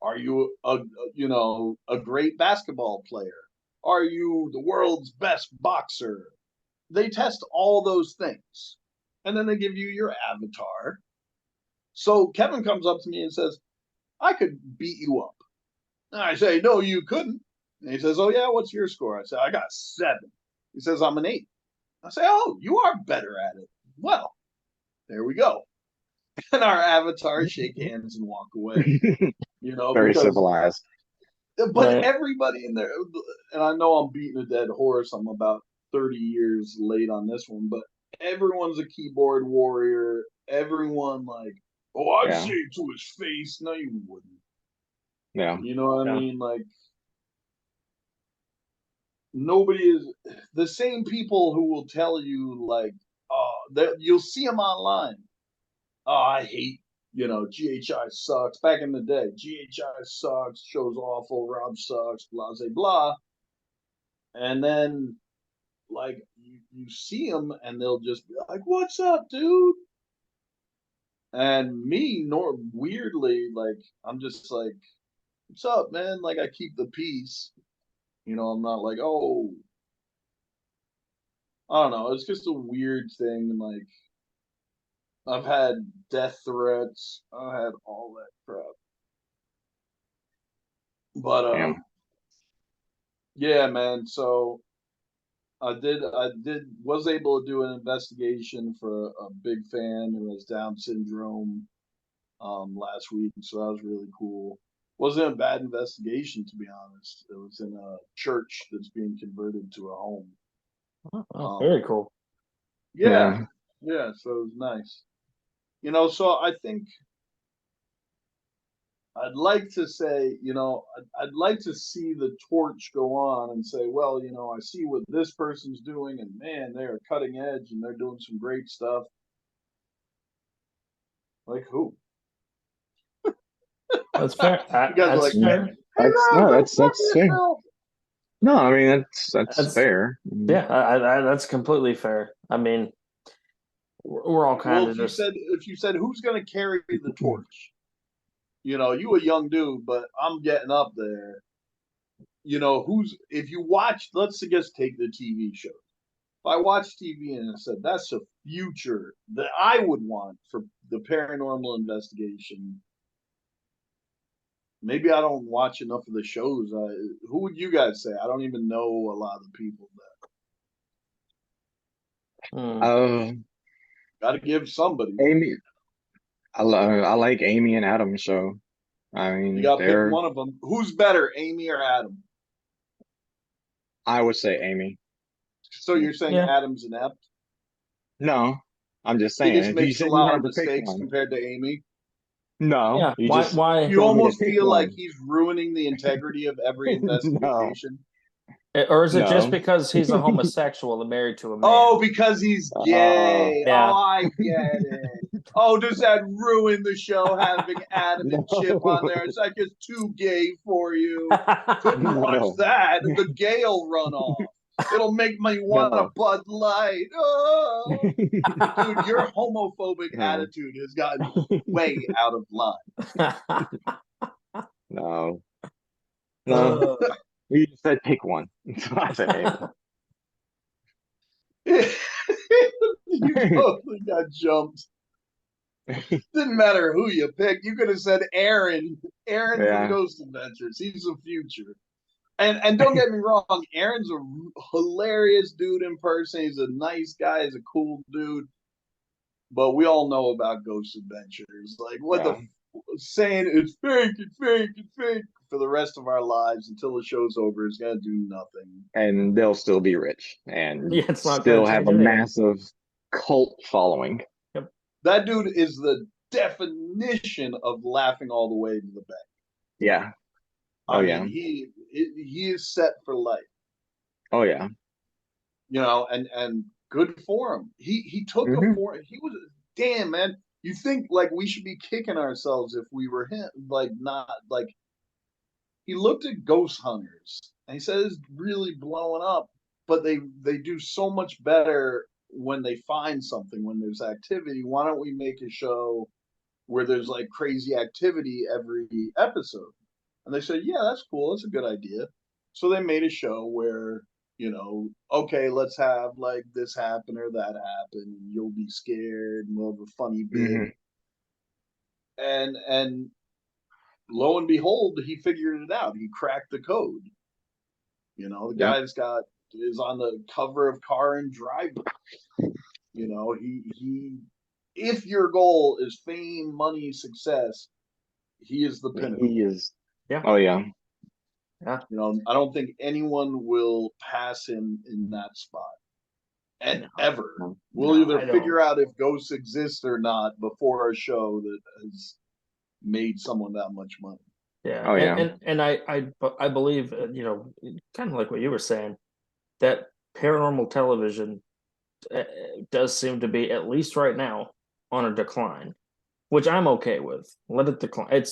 Are you a great basketball player? Are you the world's best boxer? They test all those things, and then they give you your avatar. So Kevin comes up to me and says, I could beat you up. And I say, no, you couldn't. And he says, oh, yeah, what's your score? I said, I got 7. He says, I'm an 8. I say, oh, you are better at it. Well, there we go. And our avatars shake hands and walk away. Very Because civilized. but everybody in there, and I know I'm beating a dead horse. I'm about 30 years late on this one, but everyone's a keyboard warrior. Everyone like, oh, I'd say it to his face. No, you wouldn't. Yeah. You know what I mean? Like, nobody is the same people who will tell you like, oh, that you'll see them online. Oh, I hate, GHI sucks. Back in the day, GHI sucks, show's awful, Rob sucks, blah, blah, blah. And then, like, you see them and they'll just be like, what's up, dude? And me, weirdly, like, I'm just like, what's up, man? Like, I keep the peace. I'm not like, oh, I don't know. It's just a weird thing. Like, I've had death threats. I had all that crap. But yeah, man. So was able to do an investigation for a big fan who has Down syndrome last week. So that was really cool. Wasn't a bad investigation, to be honest. It was in a church that's being converted to a home. Very cool. Yeah. So it was nice. So I think I'd like to say, I'd like to see the torch go on and say, well, I see what this person's doing, and man, they're cutting edge and they're doing some great stuff. Like who? That's fair. That's fair. That's fair. No, I mean that's fair. Yeah, that's completely fair. I mean, we're all kind of just. If you said who's going to carry the torch, you a young dude, but I'm getting up there. If you watch, let's just take the TV show. If I watch TV and I said that's a future that I would want for the paranormal investigation, maybe I don't watch enough of the shows. Who would you guys say? I don't even know a lot of the people that. Got to give somebody. Amy. I like Amy and Adam's show. I mean, you got to pick one of them. Who's better, Amy or Adam? I would say Amy. So you're saying Adam's inept? No, I'm just saying. He just makes a lot of mistakes compared to Amy. No. Yeah. Why? You almost feel like he's ruining the integrity of every investigation. Or is it just because he's a homosexual and married to a man? Oh, because he's gay. Oh, I get it. Oh, does that ruin the show having Adam and Chip on there? Is that just too gay for you? Couldn't watch that. The gay will run off. It'll make me want a Bud Light. Oh. Dude, your homophobic attitude has gotten way out of line. No. You said pick one. So I said Amy. You totally got jumped. Didn't matter who you picked. You could have said Aaron. Aaron from Ghost Adventures. He's the future. And don't get me wrong, Aaron's a hilarious dude in person. He's a nice guy. He's a cool dude. But we all know about Ghost Adventures. Like, what saying it's fake, it's fake, it's fake for the rest of our lives until the show's over is going to do nothing. And they'll still be rich and still have a massive cult following. Yep. That dude is the definition of laughing all the way to the bank. Yeah. I mean, he is set for life. Oh yeah. And good for him. He took a for he was damn man. You think like we should be kicking ourselves if we were him, like not like he looked at Ghost Hunters and he said it's really blowing up, but they do so much better when they find something, when there's activity. Why don't we make a show where there's like crazy activity every episode? And they said, yeah, that's cool. That's a good idea. So they made a show where, okay, let's have like this happen or that happen, and you'll be scared, and we'll have a funny bit. And lo and behold, he figured it out. He cracked the code. The guy's got is on the cover of Car and Driver. You know, he if your goal is fame, money, success, he is the pinnacle. He is. Yeah. Oh yeah. Yeah. You know, I don't think anyone will pass him in that spot. And ever. We'll either figure out if ghosts exist or not before a show that has made someone that much money. Yeah. Oh yeah. And I believe, you know, kind of like what you were saying, that paranormal television does seem to be, at least right now, on a decline, which I'm okay with. Let it decline.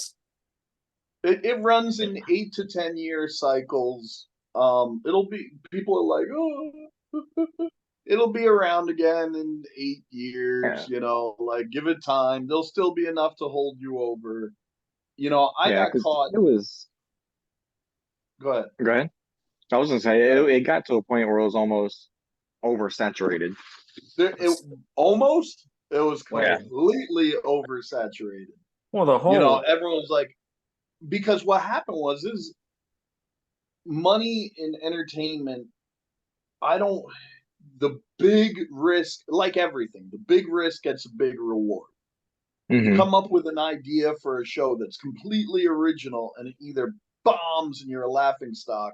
It runs in 8 to 10 year cycles. It'll be, people are like, oh, it'll be around again in 8 years. You know, like, give it time. There'll still be enough to hold you over. You know, I got caught. It was. Go ahead. Go ahead. I was gonna say it got to a point where it was almost oversaturated. It was completely oversaturated. Well, the whole, you know, everyone's like, because what happened was is money in entertainment. The big risk, like everything, the big risk gets a big reward. You come up with an idea for a show that's completely original and it either bombs and you're a laughing stock,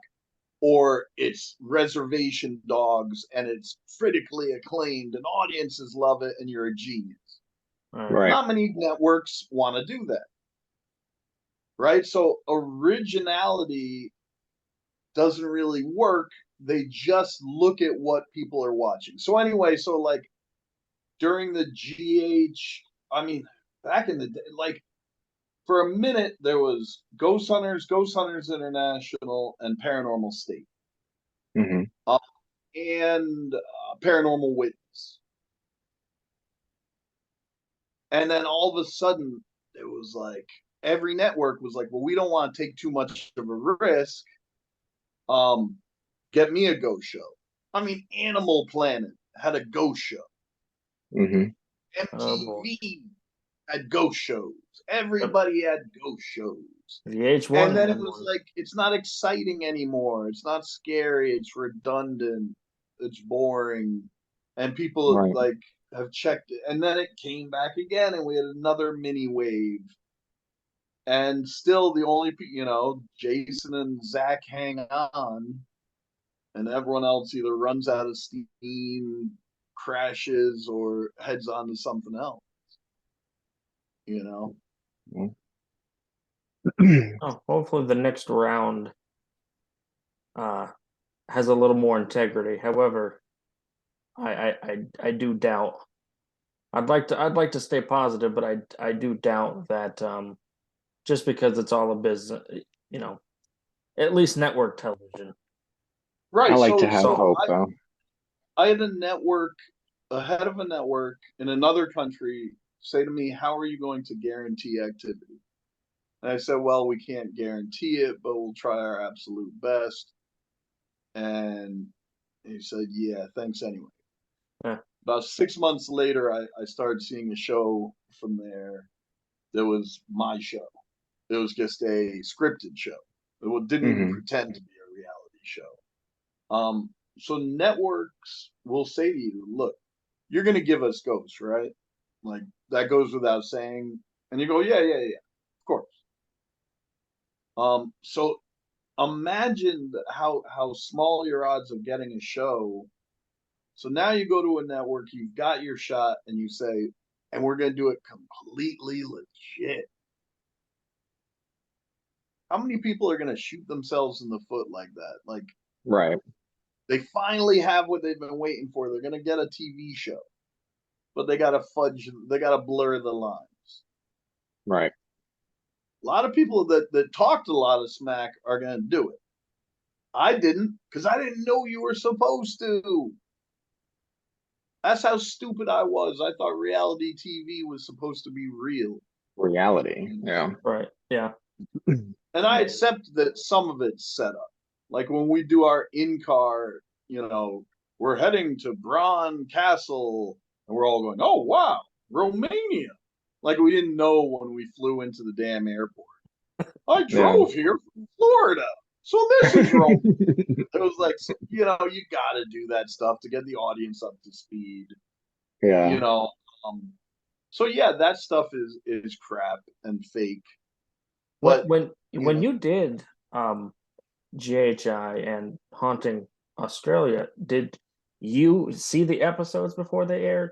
or it's reservation dogs and it's critically acclaimed and audiences love it and you're a genius. Right. Not many networks want to do that. Right? So originality doesn't really work. They just look at what people are watching. So anyway, so like during the back in the day, like for a minute there was Ghost Hunters International, and Paranormal State. And Paranormal Witness. And then all of a sudden it was like every network was like, well, we don't want to take too much of a risk. Get me a ghost show. I mean, Animal Planet had a ghost show. MTV had ghost shows. Everybody had ghost shows. The H1. And then it was like, it's not exciting anymore. It's not scary. It's redundant. It's boring. And people like have checked it. And then it came back again, and we had another mini wave. And still the only, you know, Jason and Zach hang on, and everyone else either runs out of steam, crashes, or heads on to something else. You know? Hopefully the next round has a little more integrity. However, I do doubt. I'd like to stay positive, but I do doubt that just because it's all a business, you know, at least network television. Right. I like to have hope, though. I had a head of a network in another country say to me, how are you going to guarantee activity? And I said, well, we can't guarantee it, but we'll try our absolute best. And he said, yeah, thanks anyway. About 6 months later, I started seeing a show from there that was my show. It was just a scripted show. It didn't even pretend to be a reality show. So networks will say to you, look, you're going to give us ghosts, right? Like, that goes without saying. And you go, yeah, of course. So imagine how small your odds of getting a show. So now you go to a network, you've got your shot, and you say, and we're going to do it completely legit. How many people are going to shoot themselves in the foot like that? Like, right. They finally have what they've been waiting for. They're going to get a TV show, but they got to blur the lines. Right. A lot of people that talked a lot of smack are going to do it. I didn't, because I didn't know you were supposed to. That's how stupid I was. I thought reality TV was supposed to be real. Reality, yeah. Right, yeah. And I accept that some of it's set up. Like when we do our in-car, you know, we're heading to Bran Castle, and we're all going, oh, wow, Romania. Like we didn't know when we flew into the damn airport. I drove here from Florida. So this is wrong. It was like, so, you know, you got to do that stuff to get the audience up to speed. Yeah. You know, so yeah, that stuff is crap and fake. But when know, you did GHI and Haunting Australia, did you see the episodes before they aired?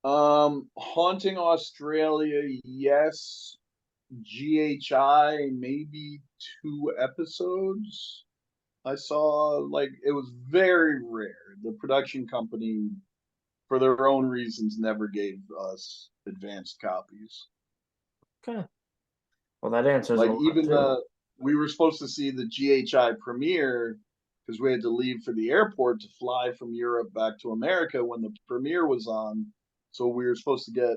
Haunting Australia, yes. GHI, maybe 2 episodes. I saw, like, it was very rare. The production company, for their own reasons, never gave us advanced copies. Okay. Well, that answers a Like, lot even too. we were supposed to see the GHI premiere because we had to leave for the airport to fly from Europe back to America when the premiere was on. So we were supposed to get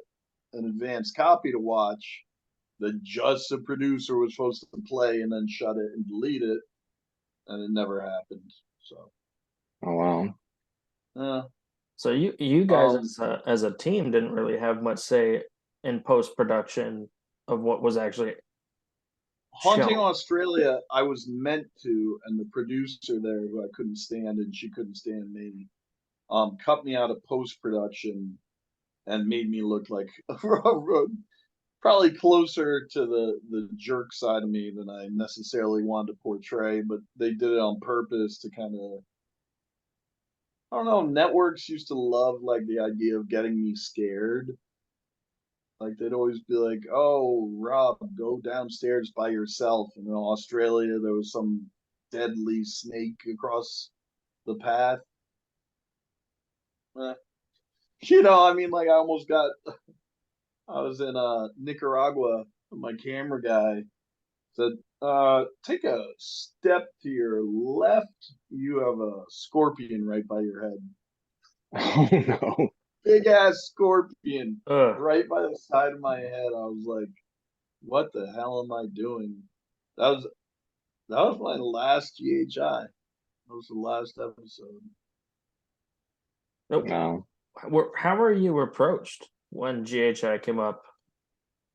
an advanced copy to watch that just the producer was supposed to play and then shut it and delete it, and it never happened. So, Oh wow. yeah. So you guys Um, as a team didn't really have much say in post production of what was actually Haunting shown. Australia, I was meant to, and the producer there, who I couldn't stand, and she couldn't stand me, cut me out of post production and made me look like probably closer to the jerk side of me than I necessarily wanted to portray. But they did it on purpose to kind of, I don't know. Networks used to love like the idea of getting me scared. Like they'd always be like, "Oh, Rob, go downstairs by yourself." And in Australia, there was some deadly snake across the path. Eh, I mean, like I almost got. I was in Nicaragua. My camera guy said, "Take a step to your left. You have a scorpion right by your head. Oh no. Big ass scorpion Ugh. right by the side of my head." I was like, "What the hell am I doing?" That was That was my last GHI. That was the last episode. Nope. No. How were you approached when GHI came up?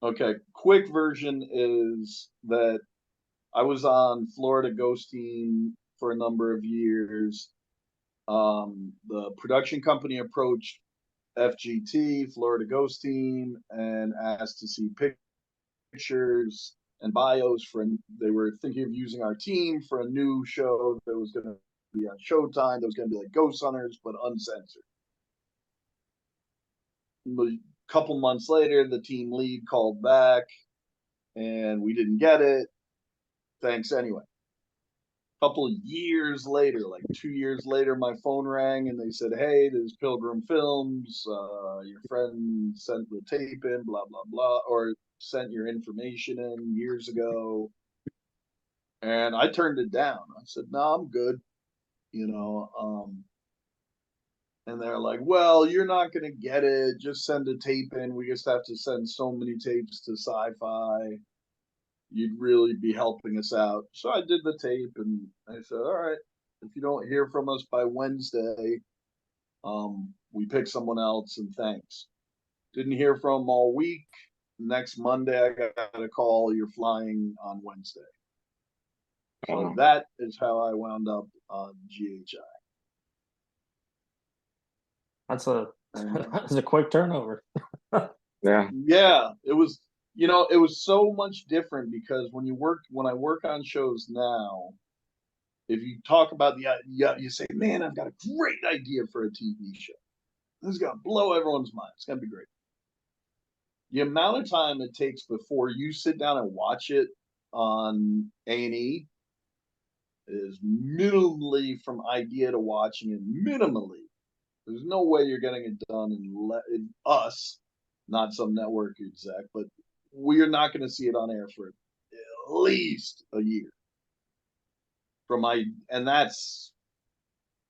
Okay, quick version is that I was on Florida Ghost Team for a number of years. The production company approached FGT, Florida Ghost Team, and asked to see pictures and bios they were thinking of using our team for a new show that was going to be on Showtime. That was going to be like Ghost Hunters, but uncensored. A couple months later, the team lead called back, and we didn't get it. Thanks anyway. A couple of years later, like 2 years later, my phone rang and they said, "Hey, there's Pilgrim Films. Your friend sent the tape in, blah blah blah, or sent your information in years ago." And I turned it down. I said, "No, I'm good." You know, and they're like, "Well, you're not going to get it. Just send a tape in. We just have to send so many tapes to Sci-Fi. You'd really be helping us out." So I did the tape, and I said, "All right, if you don't hear from us by Wednesday, we pick someone else, and thanks." Didn't hear from them all week. Next Monday, I got a call. You're flying on Wednesday. So that is how I wound up on GHI. That's a that's a quick turnover. Yeah. Yeah, it was. It was so much different because when I work on shows now, if you talk about you say, "Man, I've got a great idea for a TV show. This is gonna blow everyone's mind. It's gonna be great." The amount of time it takes before you sit down and watch it on A&E is minimally from idea to watching it. Minimally, there's no way you're getting it done in us, not some network exec, but we're not going to see it on air for at least a year. And that's,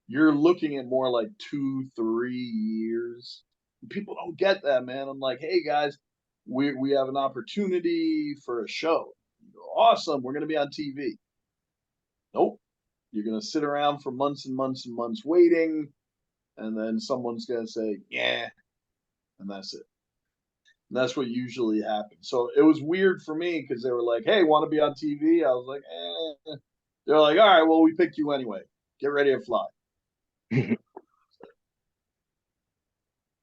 you're looking at more like 2-3 years. People don't get that, man. I'm like, "Hey guys, we have an opportunity for a show." Go, "Awesome, we're going to be on TV." Nope. You're going to sit around for months and months and months waiting, and then someone's going to say, "Yeah," and that's it. And that's what usually happens. So it was weird for me because they were like, "Hey, want to be on TV?" I was like, "Eh." They're like, "All right, well, we picked you anyway. Get ready to fly."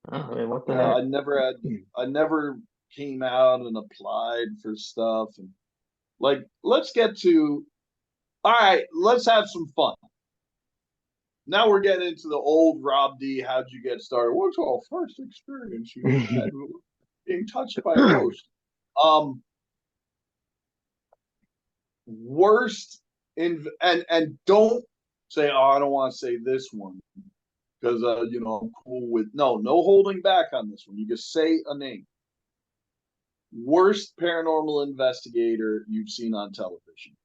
I mean, what the Yeah, heck? I never came out and applied for stuff. And like, let's get to, all right, let's have some fun. Now we're getting into the old Rob D. How'd you get started? What's our first experience you had being touched by a ghost? Worst and don't say, "Oh, I don't want to say this one because I'm cool with." No holding back on this one. You just say a name. Worst paranormal investigator you've seen on television.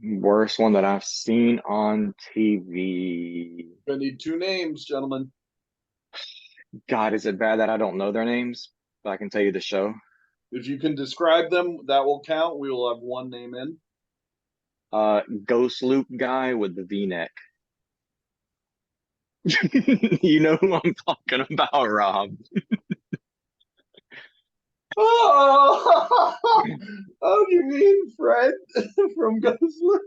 Worst one that I've seen on TV. I need 2 names, gentlemen. God, is it bad that I don't know their names? But I can tell you the show. If you can describe them, that will count. We will have 1 name in. Ghost Loop guy with the V-neck. You know who I'm talking about, Rob. Oh, you mean Fred from Ghostland?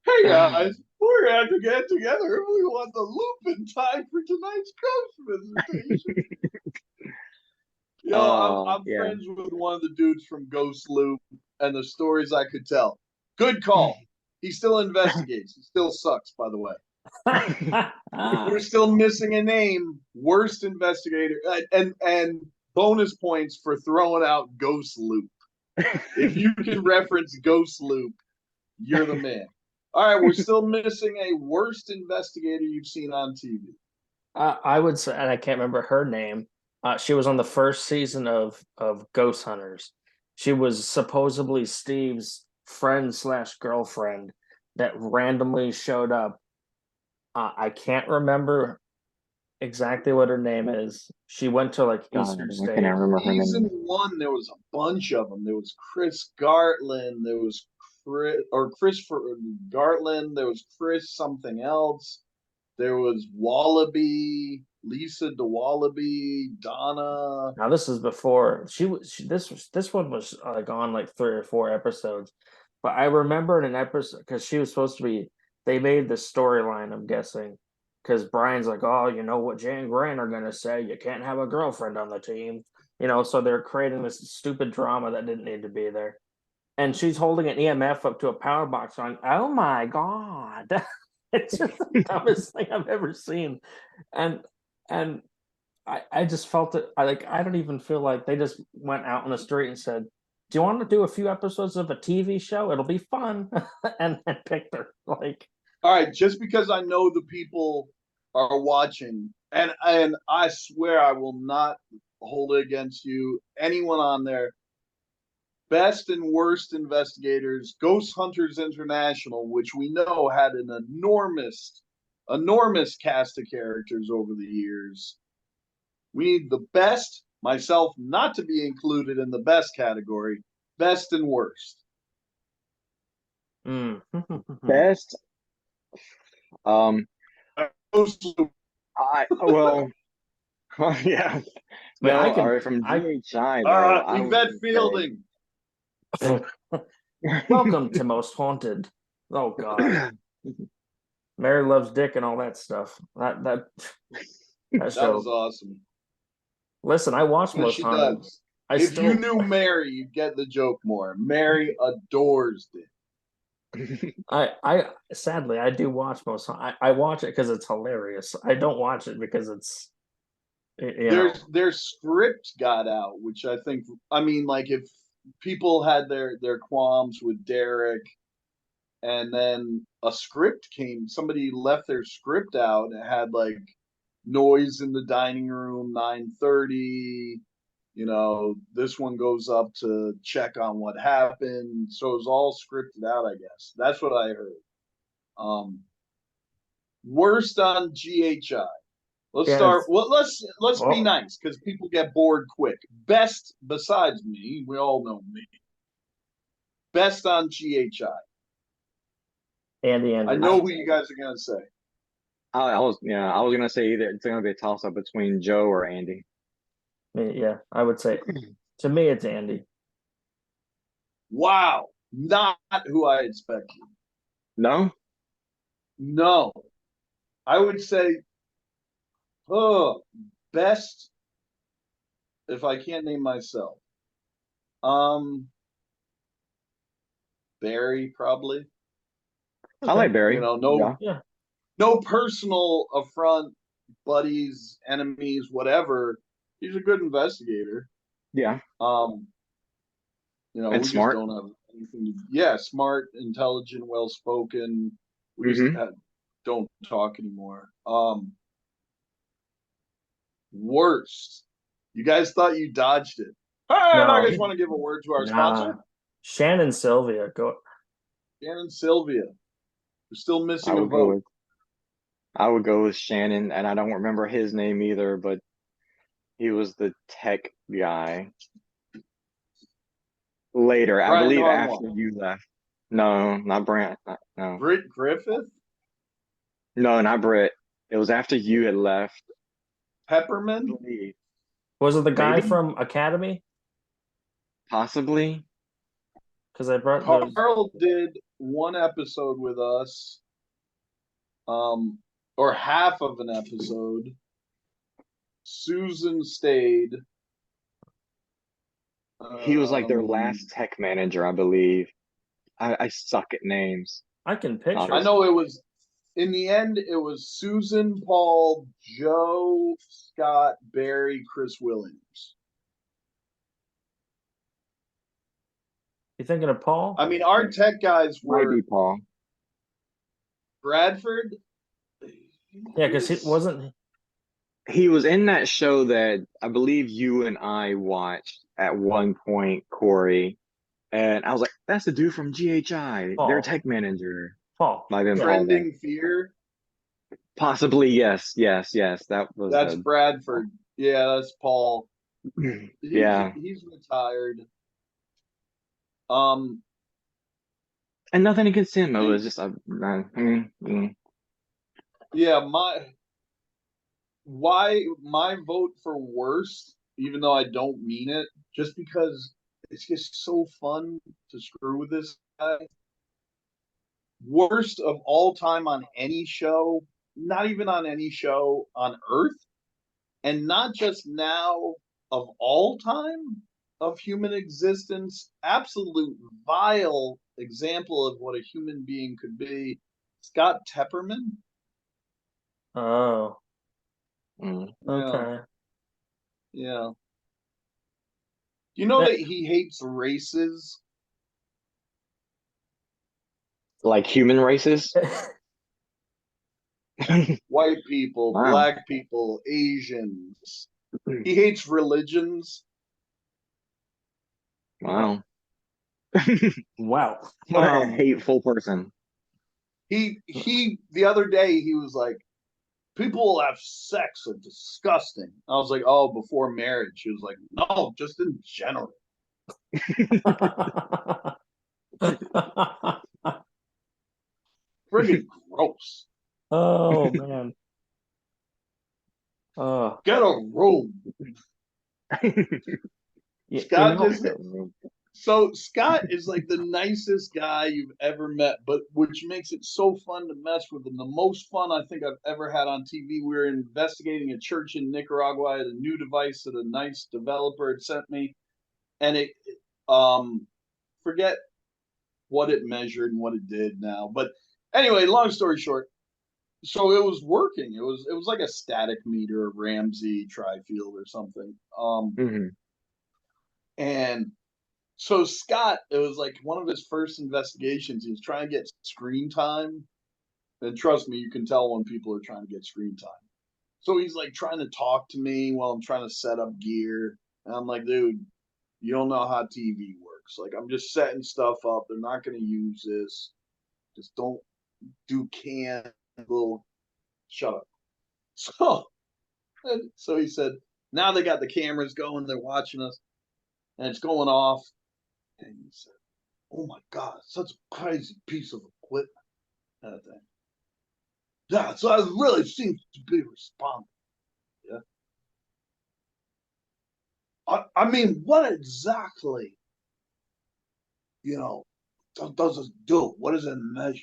Hey guys, we're gonna have to get together if we want the loop in time for tonight's ghost visitation. I'm Yeah. friends with one of the dudes from Ghost Loop, and the stories I could tell. Good call. He still investigates. He still sucks, by the way. We're still missing a name. Worst investigator, and bonus points for throwing out Ghost Loop. If you can reference Ghost Loop, you're the man. All right, we're still missing a worst investigator you've seen on TV. I would say, and I can't remember her name. She was on the first season of Ghost Hunters. She was supposedly Steve's friend / girlfriend that randomly showed up. I can't remember exactly what her name is. She went to like Eastern I State. can't remember her Season name. 1, there was a bunch of them. There was Chris Gartland. There was Christopher Gartland. There was Chris something else. There was Wallaby, Lisa DeWallaby, Donna. Now this is before this one was like on like 3 or 4 episodes, but I remember in an episode because she was supposed to be. They made the storyline. I'm guessing because Brian's like, oh, you know what Jay and Grant are gonna say? You can't have a girlfriend on the team, So they're creating this stupid drama that didn't need to be there. And she's holding an EMF up to a power box on. Oh my god. It's just the dumbest thing I've ever seen. And I just felt it. I don't even feel like they just went out on the street and said, "Do you want to do a few episodes of a TV show? It'll be fun," and picked her. Like, all right, just because I know the people are watching, and I swear I will not hold it against you. Anyone on there, best and worst investigators, Ghost Hunters International, which we know had an enormous cast of characters over the years. We need the best, myself not to be included in the best category, best and worst. Best. Yeah. Wait, No, all right, from GHI though. Yvette Fielding. Welcome to Most Haunted. Oh God. Mary Loves Dick and all that stuff. That show was awesome. Listen, I watched Yes, Most Haunted. If you knew Mary, you'd get the joke more. Mary adores Dick. I sadly I do watch Most Haunted. I watch it because it's hilarious. I don't watch it because it's their script got out, which I think like if people had their qualms with Derek, and then a script came, somebody left their script out and it had like noise in the dining room, 9:30. This one goes up to check on what happened. So it was all scripted out, I guess. That's what I heard. Worst on GHI. Let's start. Well, let's be nice because people get bored quick. Best besides me, we all know me. Best on GHI. Andy. I know who you guys are gonna say. I was gonna say either it's gonna be a toss up between Joe or Andy. Yeah, I would say to me it's Andy. Wow, not who I expected. No? No, I would say, best if I can't name myself. Barry probably. I like Barry. No, Yeah. no personal affront, buddies, enemies, whatever. He's a good investigator. Yeah. We And just smart. don't have anything to. Yeah, smart, intelligent, well spoken. We just don't talk anymore. Worst. You guys thought you dodged it. Hey, No. I just want to give a word to our sponsor, Shannon Sylvia. Go. Shannon Sylvia. We're still missing a I vote. would go with Shannon, and I don't remember his name either, but he was the tech guy. Later, I believe after you left. No, not Brant. No. Britt Griffith? No, not Britt. It was after you had left. Pepperman? Was it the guy Maybe. from Academy? Possibly. Because I brought Carl did one episode with us, or half of an episode. Susan stayed. He was like their last tech manager, I believe. I suck at names. I can picture. I know it was, in the end, it was Susan, Paul, Joe, Scott, Barry, Chris Williams. You thinking of Paul? I mean, our tech guys Might were be Paul. Bradford. Yeah, because he wasn't. He was in that show that I believe you and I watched at one point, Corey. And I was like, that's the dude from GHI, their tech manager. Paul. Trending Fear. Possibly, yes. That's Bradford. Yeah, that's Paul. Yeah. He's retired. And nothing against him. It was just Yeah, my vote for worst, even though I don't mean it, just because it's just so fun to screw with this guy. Worst of all time on any show, not even on any show on Earth, and not just now, of all time of human existence. Absolute vile example of what a human being could be. Scott Tepperman. Oh. Okay. Yeah. You know that he hates races? Like human races? White people, Wow. black people, Asians. He hates religions. Wow. Wow. What a hateful person. He the other day he was like, people who have sex are disgusting. I was like, oh, before marriage. He was like, no, just in general. Friggin' gross. Oh man. Get a room. Scott is like the nicest guy you've ever met, but which makes it so fun to mess with him. The most fun I think I've ever had on TV. We were investigating a church in Nicaragua. I had a new device that a nice developer had sent me, and it forget what it measured and what it did now. But anyway, long story short, so it was working. It was like a static meter, Ramsey Trifield or something. And so Scott, it was like one of his first investigations. He was trying to get screen time. And trust me, you can tell when people are trying to get screen time. So he's like trying to talk to me while I'm trying to set up gear. And I'm like, dude, you don't know how TV works. Like, I'm just setting stuff up. They're not going to use this. Just don't do candle. Shut up. So he said, now they got the cameras going. They're watching us. And it's going off. And he said, oh my God, such a crazy piece of equipment. kind of thing. Yeah, so it really seems to be responding. Yeah. I mean, what exactly, does it do? What does it measure?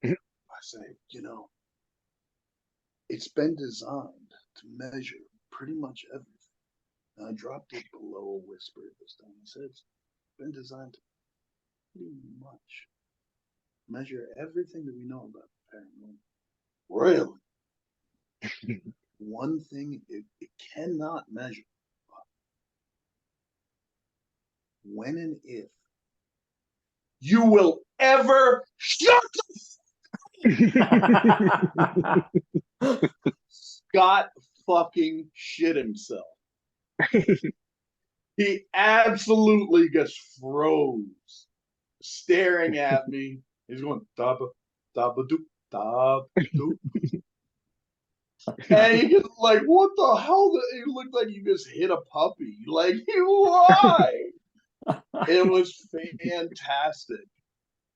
I say, it's been designed to measure pretty much everything. And I dropped it below a whisper this time. I said, it's been designed to pretty much measure everything that we know about the paranormal. Really? One thing it cannot measure. When and if you will ever shut Scott fucking shit himself. He absolutely just froze, staring at me. He's going, dabba, dabba, doop, dabba, doop. And he just like, what the hell? It looked like you just hit a puppy. Like, why? It was fantastic.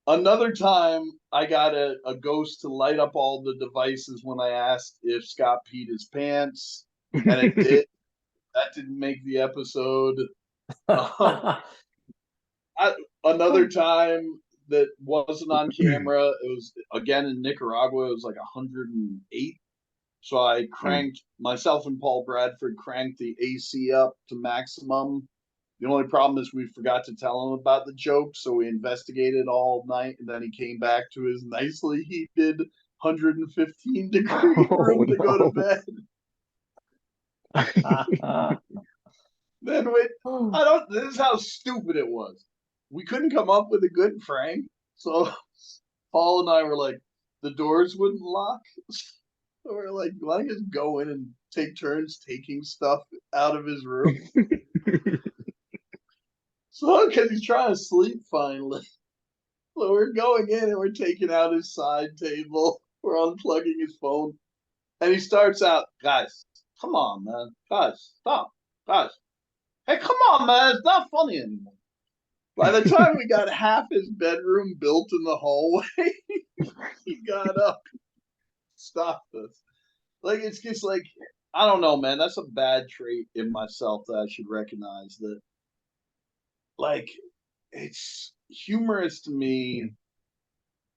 Another time, I got a ghost to light up all the devices when I asked if Scott peed his pants, and it did. That didn't make the episode. Another time that wasn't on camera, it was again in Nicaragua. It was like 108. So I cranked, myself and Paul Bradford cranked the AC up to maximum. The only problem is we forgot to tell him about the joke, so we investigated all night, and then he came back to his nicely heated 115-degree room to go to bed. Then this is how stupid it was. We couldn't come up with a good prank, so Paul and I were like, the doors wouldn't lock. So we're like, why don't you just go in and take turns taking stuff out of his room? So, because he's trying to sleep finally. So we're going in and we're taking out his side table. We're unplugging his phone. And he starts out, guys, come on, man. Guys, stop. Guys. Hey, come on, man. It's not funny anymore. By the time we got half his bedroom built in the hallway, he got up, stopped us. Like, it's just like, I don't know, man. That's a bad trait in myself that I should recognize. That, like, it's humorous to me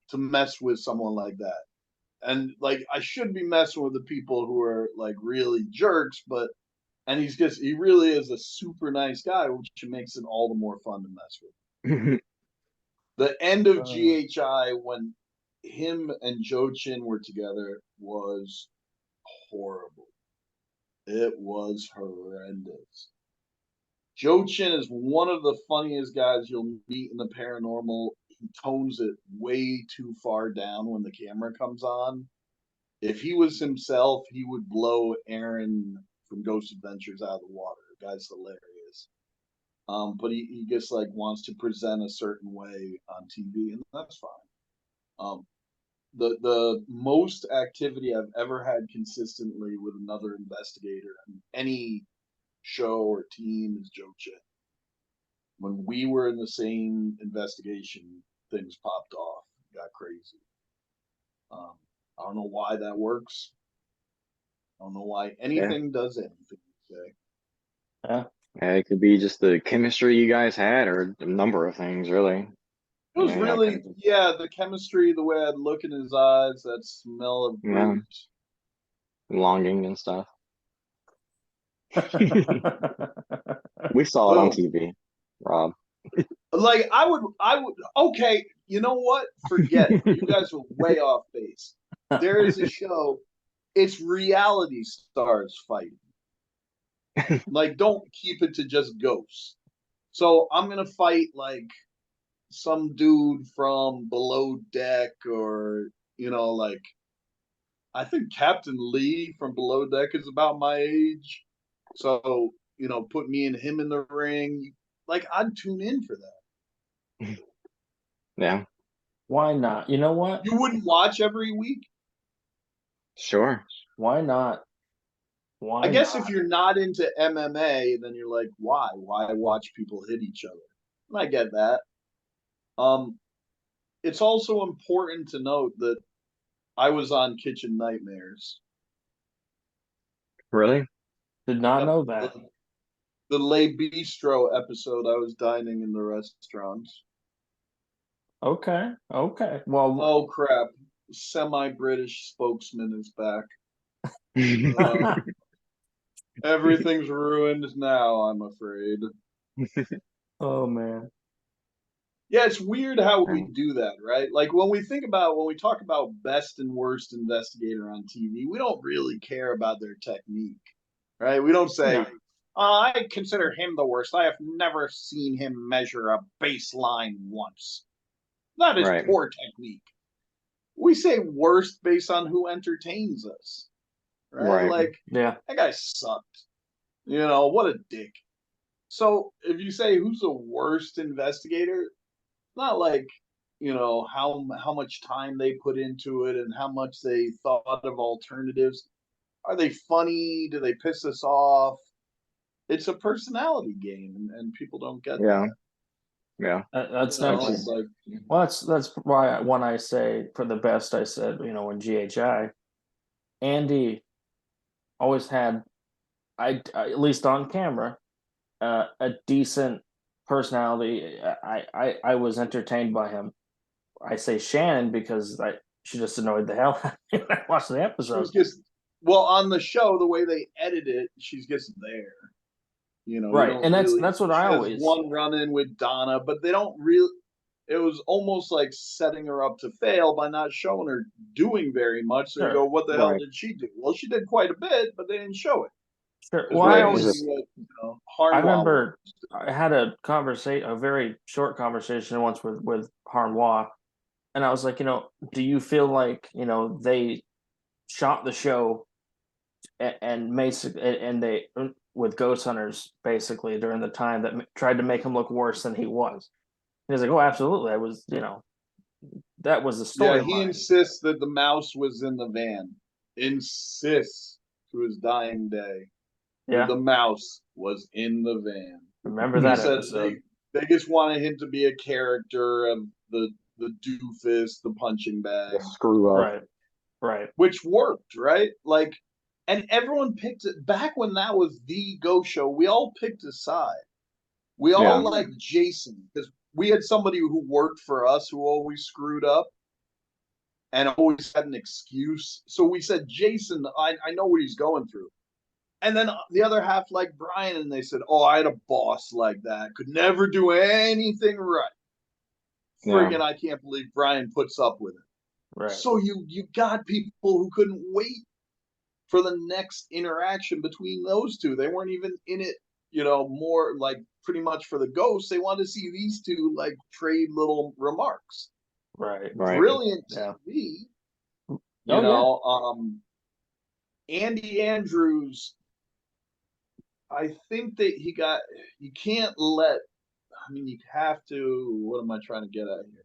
to mess with someone like that. And, like, I should be messing with the people who are, like, really jerks, and he really is a super nice guy, which makes it all the more fun to mess with. The end of GHI, when him and Joe Chin were together, was horrible. It was horrendous. Joe Chin is one of the funniest guys you'll meet in the paranormal. He tones it way too far down when the camera comes on. If he was himself, he would blow Aaron from Ghost Adventures out of the water. The guy's hilarious. But he just like wants to present a certain way on TV, and that's fine. The most activity I've ever had consistently with another investigator in any show or team is Joe Chin. When we were in the same investigation, things popped off, got crazy. I don't know why that works. I don't know why anything does anything. Yeah, it could be just the chemistry you guys had, or a number of things, really. It was really, the chemistry, the way I'd look in his eyes, that smell of booze. Longing and stuff. We saw it on TV, Rob. Like, I would, okay, you know what? Forget it. You guys are way off base. There is a show, it's reality stars fighting. Like, don't keep it to just ghosts. So I'm going to fight, like, some dude from Below Deck, or, like, I think Captain Lee from Below Deck is about my age. So, put me and him in the ring. Like, I'd tune in for that. Yeah. Why not? You know what? You wouldn't watch every week? Sure. Why not? I guess if you're not into MMA, then you're like, why? Why watch people hit each other? And I get that. it's also important to note that I was on Kitchen Nightmares. Really? Did not Yep. know that. The Le Bistro episode, I was dining in the restaurant. Okay. Well, Oh crap! Semi-British spokesman is back. Everything's ruined now, I'm afraid. oh man. Yeah, it's weird how we do that, right? Like when we talk about best and worst investigator on TV, we don't really care about their technique, right? We don't say, No. I consider him the worst. I have never seen him measure a baseline once. That is Right. poor technique. We say worst based on who entertains us, right? Right. Like, Yeah. that guy sucked. You know, what a dick. So if you say who's the worst investigator, not like, you know, how much time they put into it and how much they thought of alternatives. Are they funny? Do they piss us off? It's a personality game, and people don't get Yeah. that. Yeah. That's You know, definitely. it's like, Well, that's why when I say for the best, I said, you know, in GHI, Andy always had, at least on camera, a decent personality. I was entertained by him. I say Shannon because she just annoyed the hell out of me when I watched the she episode. was just, well, on the show, the way they edit it, she's just there. You know, Right, you don't and really. that's what She I has always. one run in with Donna, but they don't really. It was almost like setting her up to fail by not showing her doing very much. So you go, Sure. what the hell Right. did she do? Well, she did quite a bit, but they didn't show it. Sure. It's Well, I really Right. always. anything that, you know, I Harnwell remember was I had a very short conversation once with Harnois, and I was like, you know, do you feel like, you know, they shot the show and made and they with ghost hunters basically during the time that tried to make him look worse than he was? And he's like, oh, absolutely, I was, you know, that was the Yeah, he storyline. insists that the mouse was in the van. Insists to his dying day that Yeah, the mouse was in the van. remember He that said episode? they just wanted him to be a character of the doofus, the punching bag, The screw up. Right. which worked, right? Like, and everyone picked it back when that was the Go show. We all picked a side. We all Yeah. liked Jason because we had somebody who worked for us who always screwed up and always had an excuse. So we said, Jason, I know what he's going through. And then the other half like Brian, and they said, oh, I had a boss like that, could never do anything right. Friggin', I can't believe Brian puts up with it. Right. So you got people who couldn't wait for the next interaction between those two. They weren't even in it, you know, more like pretty much for the ghosts. They wanted to see these two like trade little remarks. Right. Brilliant Yeah. TV. Oh, You know, Andy Andrews, I think that you can't let, I mean, you have to, what am I trying to get at here?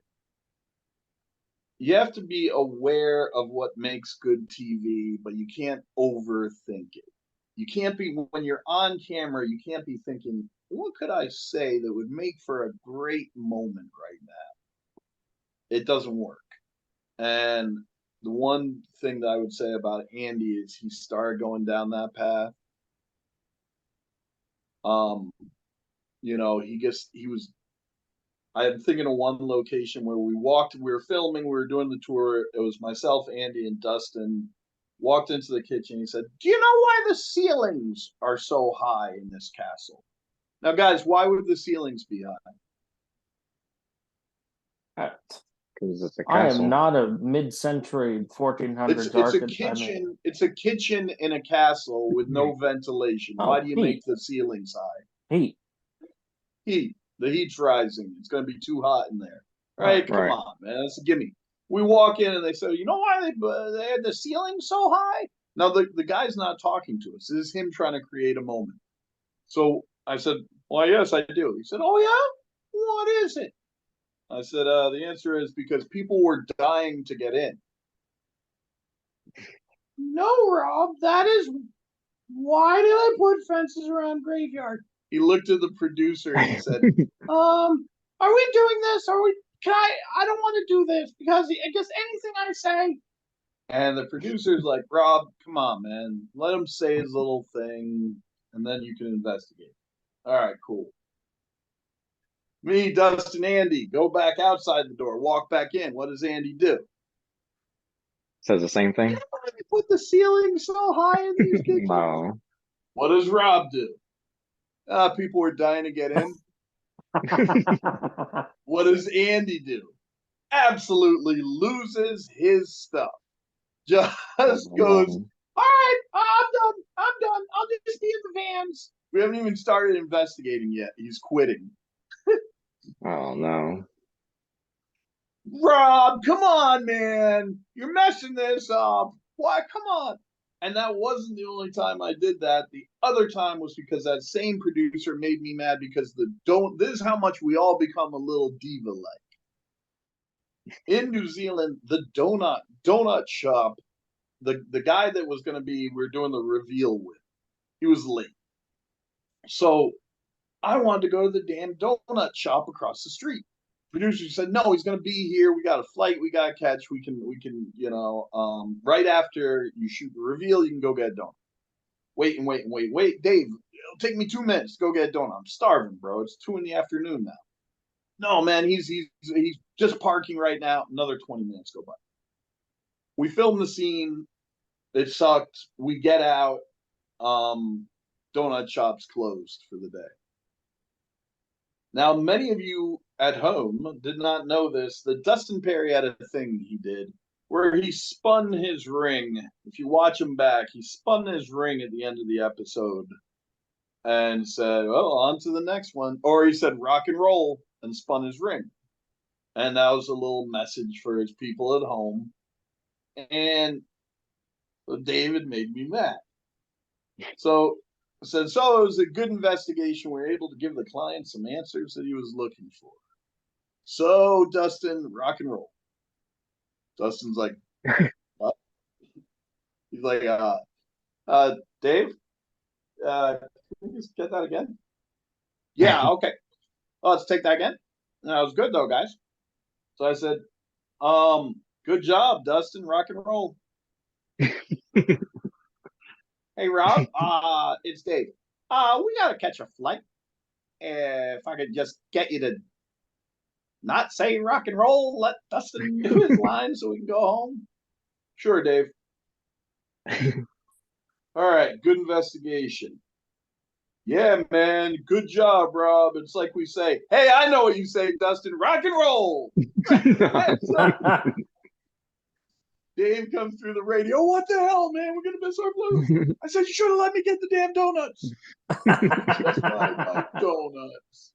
You have to be aware of what makes good TV, but you can't overthink it. You can't be, when you're on camera, you can't be thinking, what could I say that would make for a great moment right now? It doesn't work. And the one thing that I would say about Andy is he started going down that path. You know, he was, I'm thinking of one location where we were filming, we were doing the tour. It was myself, Andy, and Dustin. Walked into the kitchen. He said, do you know why the ceilings are so high in this castle? Now, guys, why would the ceilings be high? Because it's a I castle. am not a mid-century 1400s It's a kitchen. It's a kitchen in a castle with no ventilation. Oh, Why do you heat. make the ceilings high? Heat. Heat. The heat's rising. It's going to be too hot in there. Right? Come Right. on, man. That's a gimme. We walk in and they say, you know why they had the ceiling so high? Now, the guy's not talking to us. This is him trying to create a moment. So I said, well, yes, I do. He said, oh, yeah? What is it? I said, the answer is because people were dying to get in. No, Rob, that is why did I put fences around graveyard? He looked at the producer and he said, are we doing this? I don't want to do this because I guess anything I say. And the producer's like, Rob, come on, man. Let him say his little thing, and then you can investigate. All right, cool. Me, Dustin, Andy, go back outside the door, walk back in. What does Andy do? Says the same thing. They put the ceiling so high in these kitchens. No. What does Rob do? People were dying to get in. What does Andy do? Absolutely loses his stuff. Just goes, all right, I'm done. I'll just be in the vans. We haven't even started investigating yet. He's quitting. Oh no. Rob, come on, man. You're messing this up. Why? Come on. And that wasn't the only time I did that. The other time was because that same producer made me mad because this is how much we all become a little diva-like. In New Zealand, the donut shop, the guy that was going to be, we were doing the reveal with, he was late. So I wanted to go to the damn donut shop across the street. Producer said, no, he's going to be here. We got a flight we got to catch. We can, right after you shoot the reveal, you can go get a donut. Wait. Dave, it'll take me 2 minutes to go get a donut. I'm starving, bro. It's 2 PM now. No, man, he's just parking right now. Another 20 minutes go by. We film the scene. It sucked. We get out. Donut shop's closed for the day. Now, many of you at home did not know this, that Dustin Perry had a thing he did where he spun his ring. If you watch him back, he spun his ring at the end of the episode and said, well, on to the next one. Or he said rock and roll and spun his ring. And that was a little message for his people at home. And David made me mad. So it was a good investigation. We were able to give the client some answers that he was looking for. So, Dustin, rock and roll. Dustin's like, what? He's like, Dave, can we just get that again? Yeah, okay. Let's take that again. That was good though, guys. So I said, good job, Dustin, rock and roll. Hey, Rob, it's Dave. We gotta catch a flight. If I could just get you to not say rock and roll, let Dustin do his line so we can go home. Sure, Dave. All right, good investigation. Yeah, man, good job, Rob. It's like we say, hey, I know what you say, Dustin, rock and roll. Dave comes through the radio. What the hell, man? We're gonna miss our blues. I said, you should have let me get the damn donuts. Just my donuts.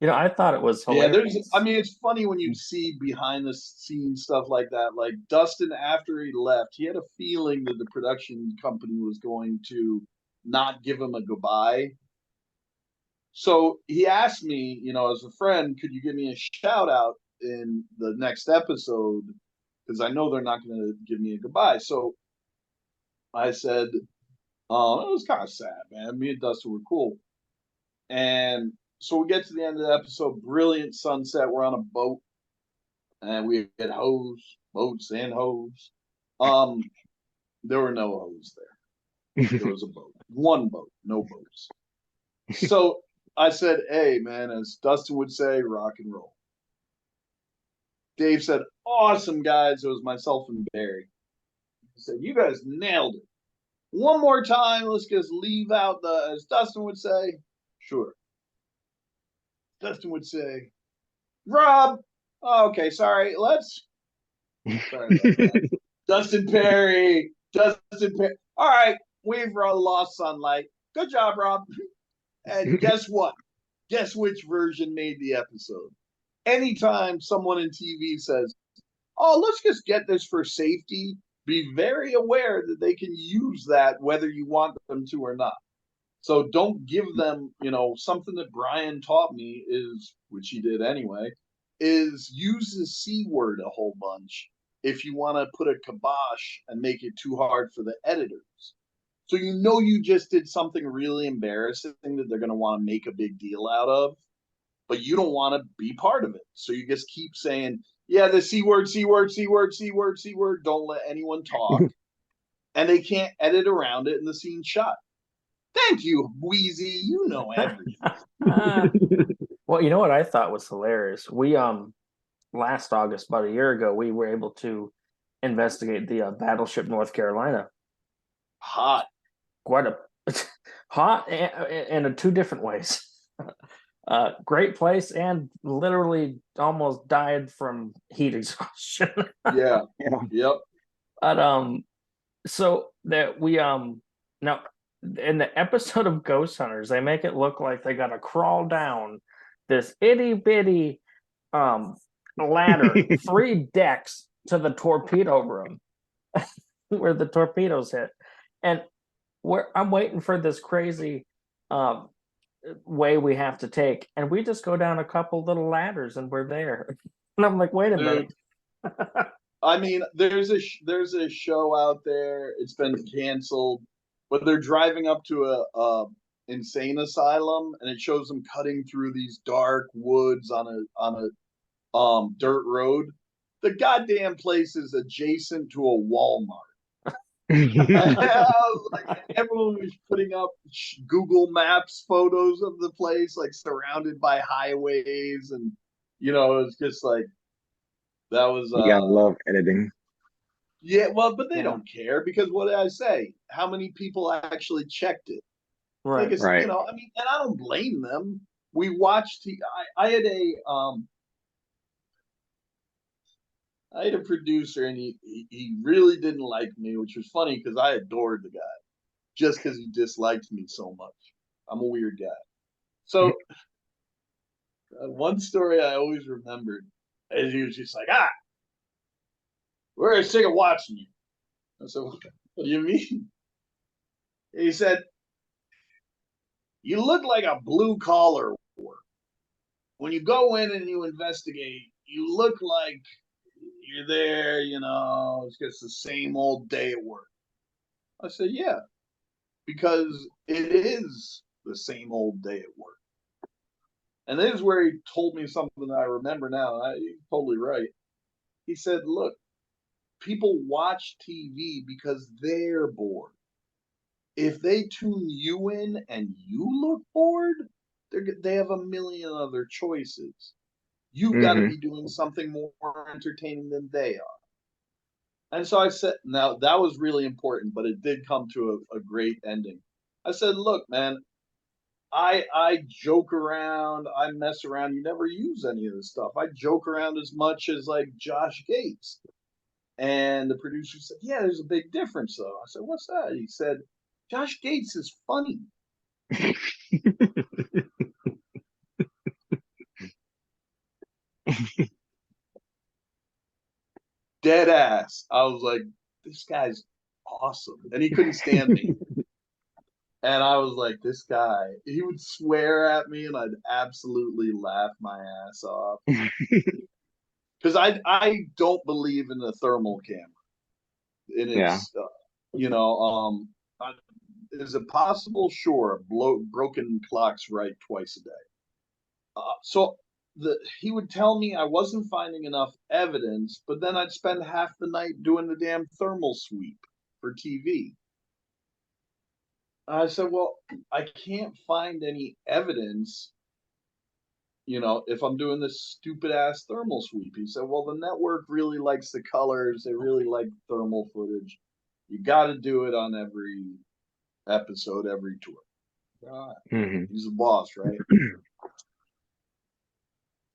I thought it was hilarious. Yeah, it's funny when you see behind the scenes stuff like that. Like Dustin, after he left, he had a feeling that the production company was going to not give him a goodbye. So he asked me, as a friend, could you give me a shout out in the next episode? Because I know they're not going to give me a goodbye. So I said, it was kind of sad, man. Me and Dustin were cool. And so we get to the end of the episode, brilliant sunset. We're on a boat. And we had boats and hose. There were no hose there. There was a boat. One boat, no boats. So I said, hey, man, as Dustin would say, rock and roll. Dave said, awesome, guys. It was myself and Barry. He said, you guys nailed it. One more time, let's just leave out as Dustin would say, sure. Dustin would say, Rob, okay, sorry, sorry about that. Dustin Perry. All right, we've lost sunlight. Good job, Rob. And guess what? Guess which version made the episode? Anytime someone in TV says, oh, let's just get this for safety, be very aware that they can use that whether you want them to or not. So don't give them, something that Brian taught me is, which he did anyway, is use the C word a whole bunch if you want to put a kibosh and make it too hard for the editors. So you just did something really embarrassing that they're going to want to make a big deal out of. but you don't want to be part of it. So you just keep saying, yeah, the C word, C word, C word, C word, C word. Don't let anyone talk. And they can't edit around it and the scene's shot. Thank you, Wheezy. You know everything. Well, you know what I thought was hilarious? We last August, about a year ago, we were able to investigate the battleship North Carolina. Hot. Quite a hot and in two different ways. Great place, and literally almost died from heat exhaustion. Yeah. Yep. But so that we now in the episode of Ghost Hunters, they make it look like they got to crawl down this itty bitty ladder, 3 decks to the torpedo room where the torpedoes hit, and I'm waiting for this crazy way we have to take, and we just go down a couple little ladders and we're there. And I'm like, wait a minute. I mean, there's a show out there. It's been canceled, but they're driving up to a insane asylum, and it shows them cutting through these dark woods on a dirt road. The goddamn place is adjacent to a Walmart. Like, everyone was putting up Google Maps photos of the place, like surrounded by highways, and it's just like that was. You gotta love editing. Yeah, well, but they don't care, because what did I say? How many people actually checked it? Right. Right. I mean, and I don't blame them. We watched. I had a producer, and he really didn't like me, which was funny because I adored the guy, just because he disliked me so much. I'm a weird guy. So one story I always remembered is he was just like, we're sick of watching you. I said, what do you mean? He said, you look like a blue collar worker. When you go in and you investigate, you look like you're there, it's just the same old day at work. I said, yeah, because it is the same old day at work. And this is where he told me something that I remember now. He's totally right. He said, look, people watch TV because they're bored. If they tune you in and you look bored, they have a million other choices. You've got to be doing something more entertaining than they are. And so I said, now that was really important, but it did come to a great ending. I said, look, man, I joke around, I mess around. You never use any of this stuff. I joke around as much as like Josh Gates. And the producer said, yeah, there's a big difference though. I said, what's that? He said, Josh Gates is funny. Dead ass. I was like, this guy's awesome. And he couldn't stand me. And I was like, this guy, he would swear at me and I'd absolutely laugh my ass off. Because I don't believe in the thermal camera. And it's, is it possible? Sure. Broken clocks right twice a day. So he would tell me I wasn't finding enough evidence, but then I'd spend half the night doing the damn thermal sweep for TV. I said, well, I can't find any evidence, if I'm doing this stupid ass thermal sweep. He said, well, the network really likes the colors. They really like thermal footage. You got to do it on every episode, every tour. He's the boss, right?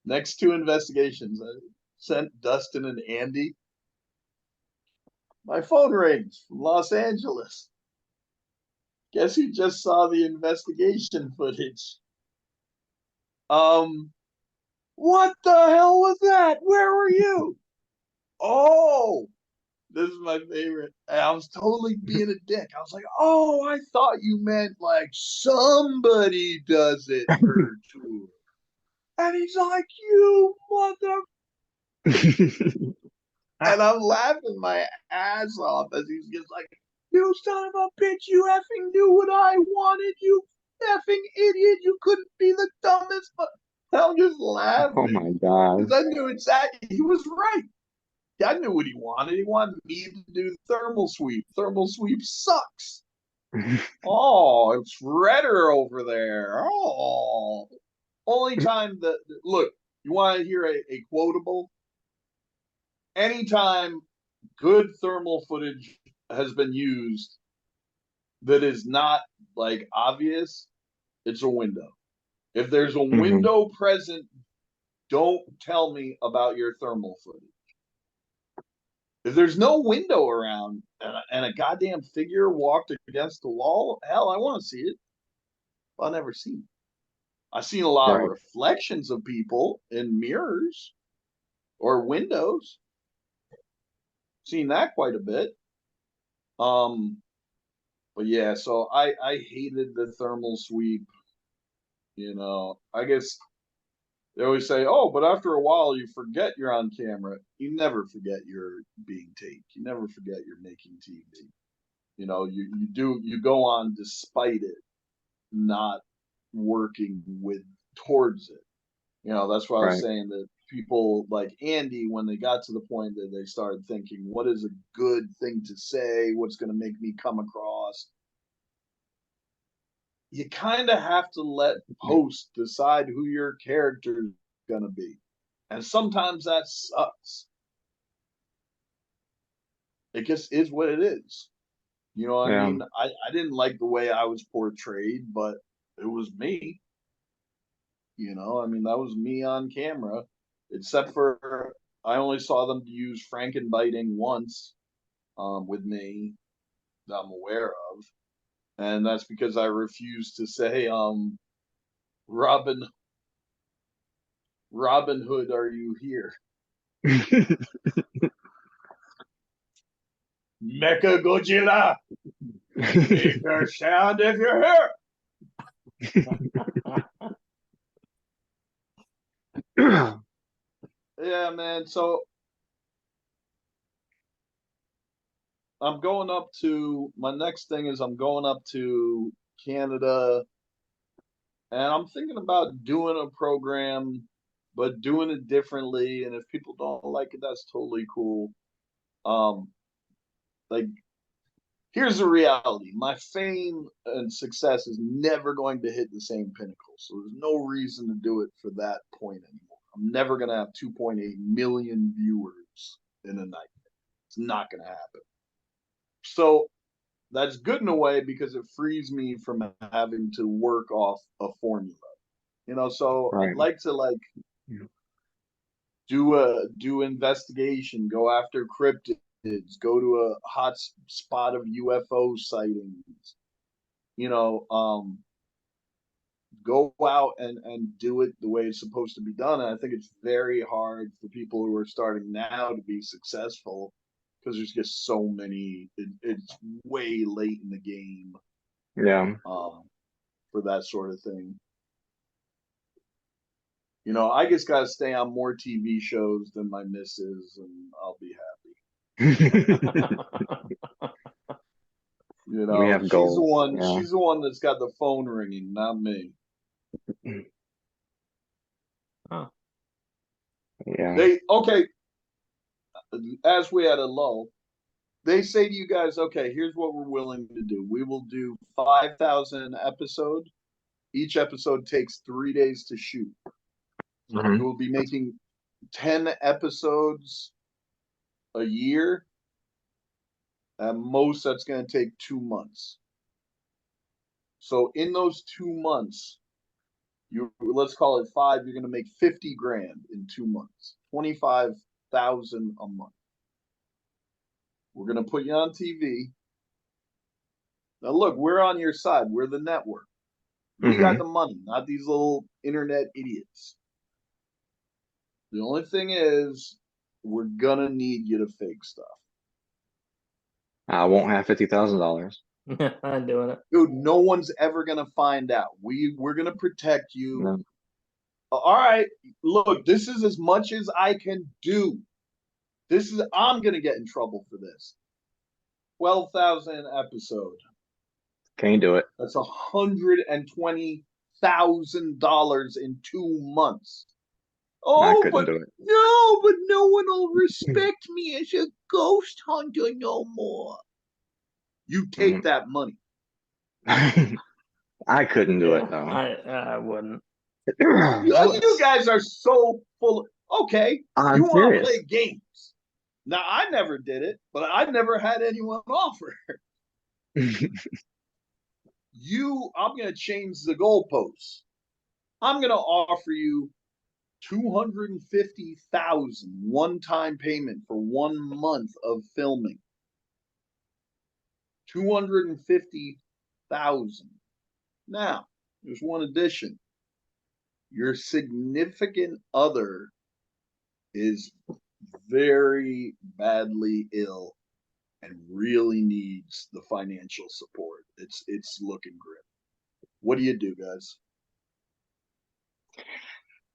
Next 2 investigations, I sent Dustin and Andy. My phone rings from Los Angeles. Guess who just saw the investigation footage? What the hell was that? Where were you? Oh, this is my favorite. And I was totally being a dick. I was like, oh, I thought you meant like somebody does it per tour. And he's like, you mother. And I'm laughing my ass off as he's just like, you son of a bitch, you effing knew what I wanted, you effing idiot. You couldn't be the dumbest. I'm laughing. Oh my god. Because I knew exactly, he was right. I knew what he wanted. He wanted me to do thermal sweep. Thermal sweep sucks. Oh, it's redder over there. Oh, only time that, look, you want to hear a quotable? Anytime good thermal footage has been used that is not like obvious, it's a window. If there's a window present, don't tell me about your thermal footage. If there's no window around and a goddamn figure walked against the wall, hell, I want to see it. I'll never see it. I've seen a lot of reflections of people in mirrors or windows. Seen that quite a bit. But yeah, so I hated the thermal sweep. You know, I guess they always say, "Oh, but after a while, you forget you're on camera." You never forget you're being taped. You never forget you're making TV. You know, you go on despite it not working towards it. You know, that's why I was saying that people like Andy, when they got to the point that they started thinking, what is a good thing to say? What's going to make me come across? You kind of have to let host decide who your character is going to be. And sometimes that sucks. It just is what it is. You know what I mean? I didn't like the way I was portrayed, but it was me. You know, I mean, that was me on camera, except for I only saw them use Frankenbiting once with me that I'm aware of. And that's because I refused to say, Robin Hood, are you here? Mecha Godzilla, make a sound if you're here. Yeah, man. So I'm going up to my next thing is I'm going up to Canada, and I'm thinking about doing a program, but doing it differently. And if people don't like it, that's totally cool. Like, here's the reality: my fame and success is never going to hit the same pinnacle. So there's no reason to do it for that point anymore. I'm never going to have 2.8 million viewers in a night. It's not going to happen. So that's good in a way because it frees me from having to work off a formula. You know, so I'd like to do investigation, go after cryptids, go to a hot spot of UFO sightings. You know, go out and do it the way it's supposed to be done. And I think it's very hard for people who are starting now to be successful because there's just so many. It's way late in the game. Yeah. For that sort of thing. You know, I just got to stay on more TV shows than my missus, and I'll be happy. You know, we have goals. She's the one. Yeah. She's the one that's got the phone ringing, not me. Oh. Yeah. As we had a lull, they say to you guys, okay, here's what we're willing to do. We will do 5,000 episode. Each episode takes 3 days to shoot. So we will be making 10 episodes a year. At most, that's going to take 2 months. So in those 2 months, let's call it 5. You're going to make 50 grand in 2 months, 25,000 a month. We're going to put you on TV. Now, look, we're on your side. We're the network. We got the money, not these little internet idiots. The only thing is, we're going to need you to fake stuff. I won't have $50,000. I'm doing it. Dude, no one's ever going to find out. We're going to protect you. No. All right, look, this is as much as I can do. I'm going to get in trouble for this. 12,000 episode. Can you do it? That's $120,000 in 2 months. I Oh, couldn't but do no, but no one will respect me as a ghost hunter no more. You take it. that money. I couldn't do Yeah, it though. I wouldn't. You guys are so full of, okay, you I'm want to serious. play games. Now, I never did it, but I never had anyone offer. I'm going to change the goalposts. I'm going to offer you 250,000 one-time payment for 1 month of filming. 250,000. Now, there's one addition. Your significant other is very badly ill and really needs the financial support. It's looking grim. What do you do, guys?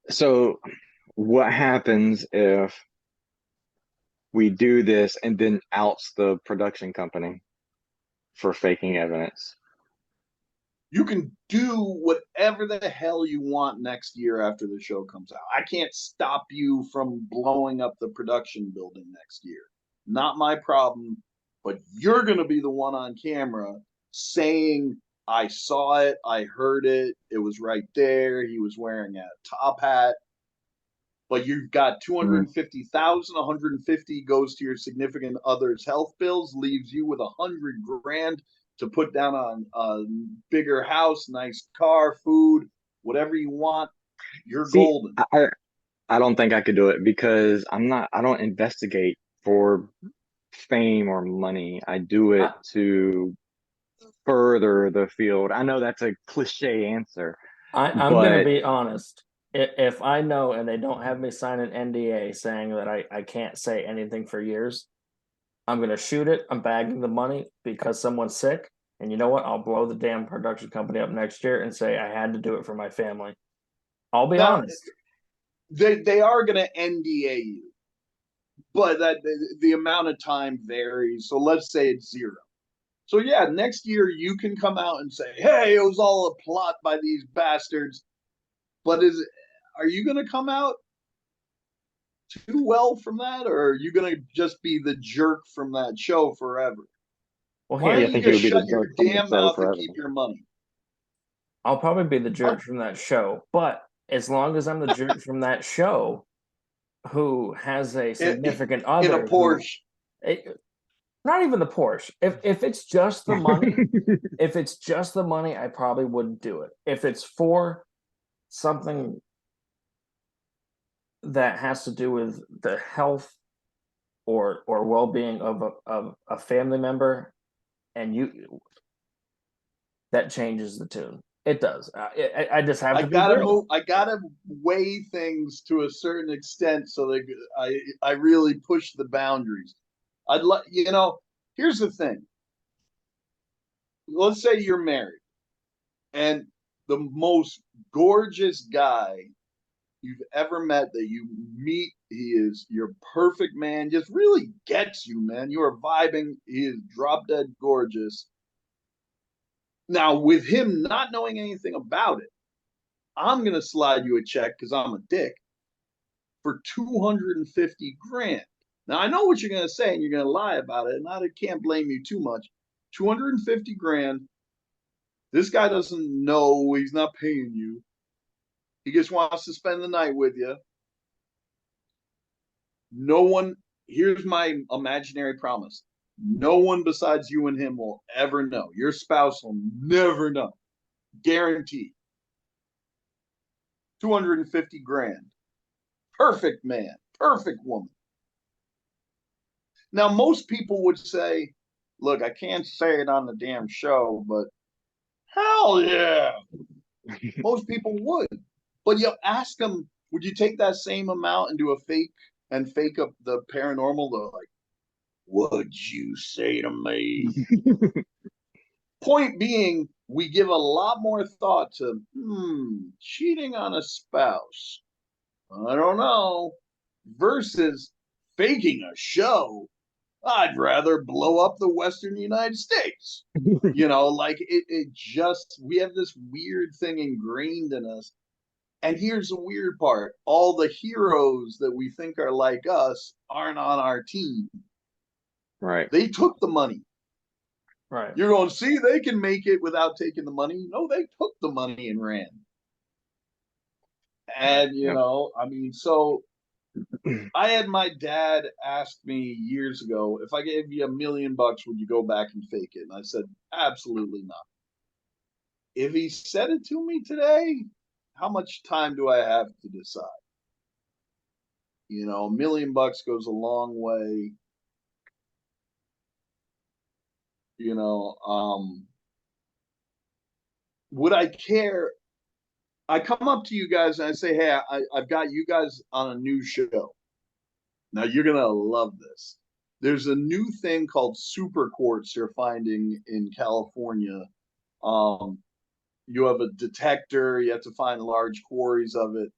So, what happens if we do this and then outs the production company for faking evidence? You can do whatever the hell you want next year after the show comes out. I can't stop you from blowing up the production building next year. Not my problem, but you're going to be the one on camera saying, I saw it, I heard it, it was right there, he was wearing a top hat. But you've got 250,000, 150 goes to your significant other's health bills, leaves you with 100 grand to put down on a bigger house, nice car, food, whatever you want. You're See, golden. I don't think I could do it because I don't investigate for fame or money. I do it to further the field. I know that's a cliche answer, I'm going to but be honest. If I know and they don't have me sign an NDA saying that I can't say anything for years, I'm going to shoot it. I'm bagging the money because someone's sick. And you know what? I'll blow the damn production company up next year and say I had to do it for my family. I'll be Now, honest. they are going to NDA you, but the amount of time varies. So let's say it's 0. So yeah, next year you can come out and say, "Hey, it was all a plot by these bastards." But are you going to come out too well from that, or are you going to just be the jerk from that show forever? Well, Why here, yeah, don't I you think it just would be the shut your jerk from the damn show mouth and forever. keep your money? I'll probably be the jerk from that show. But as long as I'm the jerk from that show who has a significant In other a Porsche. not even the Porsche. If it's just the money, if it's just the money, I probably wouldn't do it. If it's for something that has to do with the health or well-being of a family member, and that changes the tune. It does. I just have I to be gotta real. move. I gotta weigh things to a certain extent so that I really push the boundaries. I'd like Here's the thing. Let's say you're married, and the most gorgeous guy you've ever met that you meet, he is your perfect man, just really gets you, man. You are vibing. He is drop dead gorgeous. Now, with him not knowing anything about it, I'm gonna slide you a check because I'm a dick for 250 grand. Now I know what you're gonna say, and you're gonna lie about it, and I can't blame you too much. 250 grand. This guy doesn't know he's not paying you. He just wants to spend the night with you. No one, here's my imaginary promise. No one besides you and him will ever know. Your spouse will never know. Guaranteed. 250 grand. Perfect man. Perfect woman. Now, most people would say, look, I can't say it on the damn show, but hell yeah. Most people would. But you ask them, would you take that same amount and do a fake up the paranormal? They're like, what'd you say to me? Point being, we give a lot more thought to cheating on a spouse. I don't know. Versus faking a show. I'd rather blow up the Western United States. Like it just, we have this weird thing ingrained in us And here's the weird part. All the heroes that we think are like us aren't on our team. Right. They took the money. Right. You're going, see, they can make it without taking the money. No, they took the money and ran. And, you know, I mean, so I had my dad ask me years ago, if I gave you $1 million, would you go back and fake it? And I said, absolutely not. If he said it to me today, how much time do I have to decide? You know, $1 million goes a long way. You know, would I care? I come up to you guys and I say, hey, I've got you guys on a new show. Now you're going to love this. There's a new thing called super quartz they're finding in California. You have a detector. You have to find large quarries of it.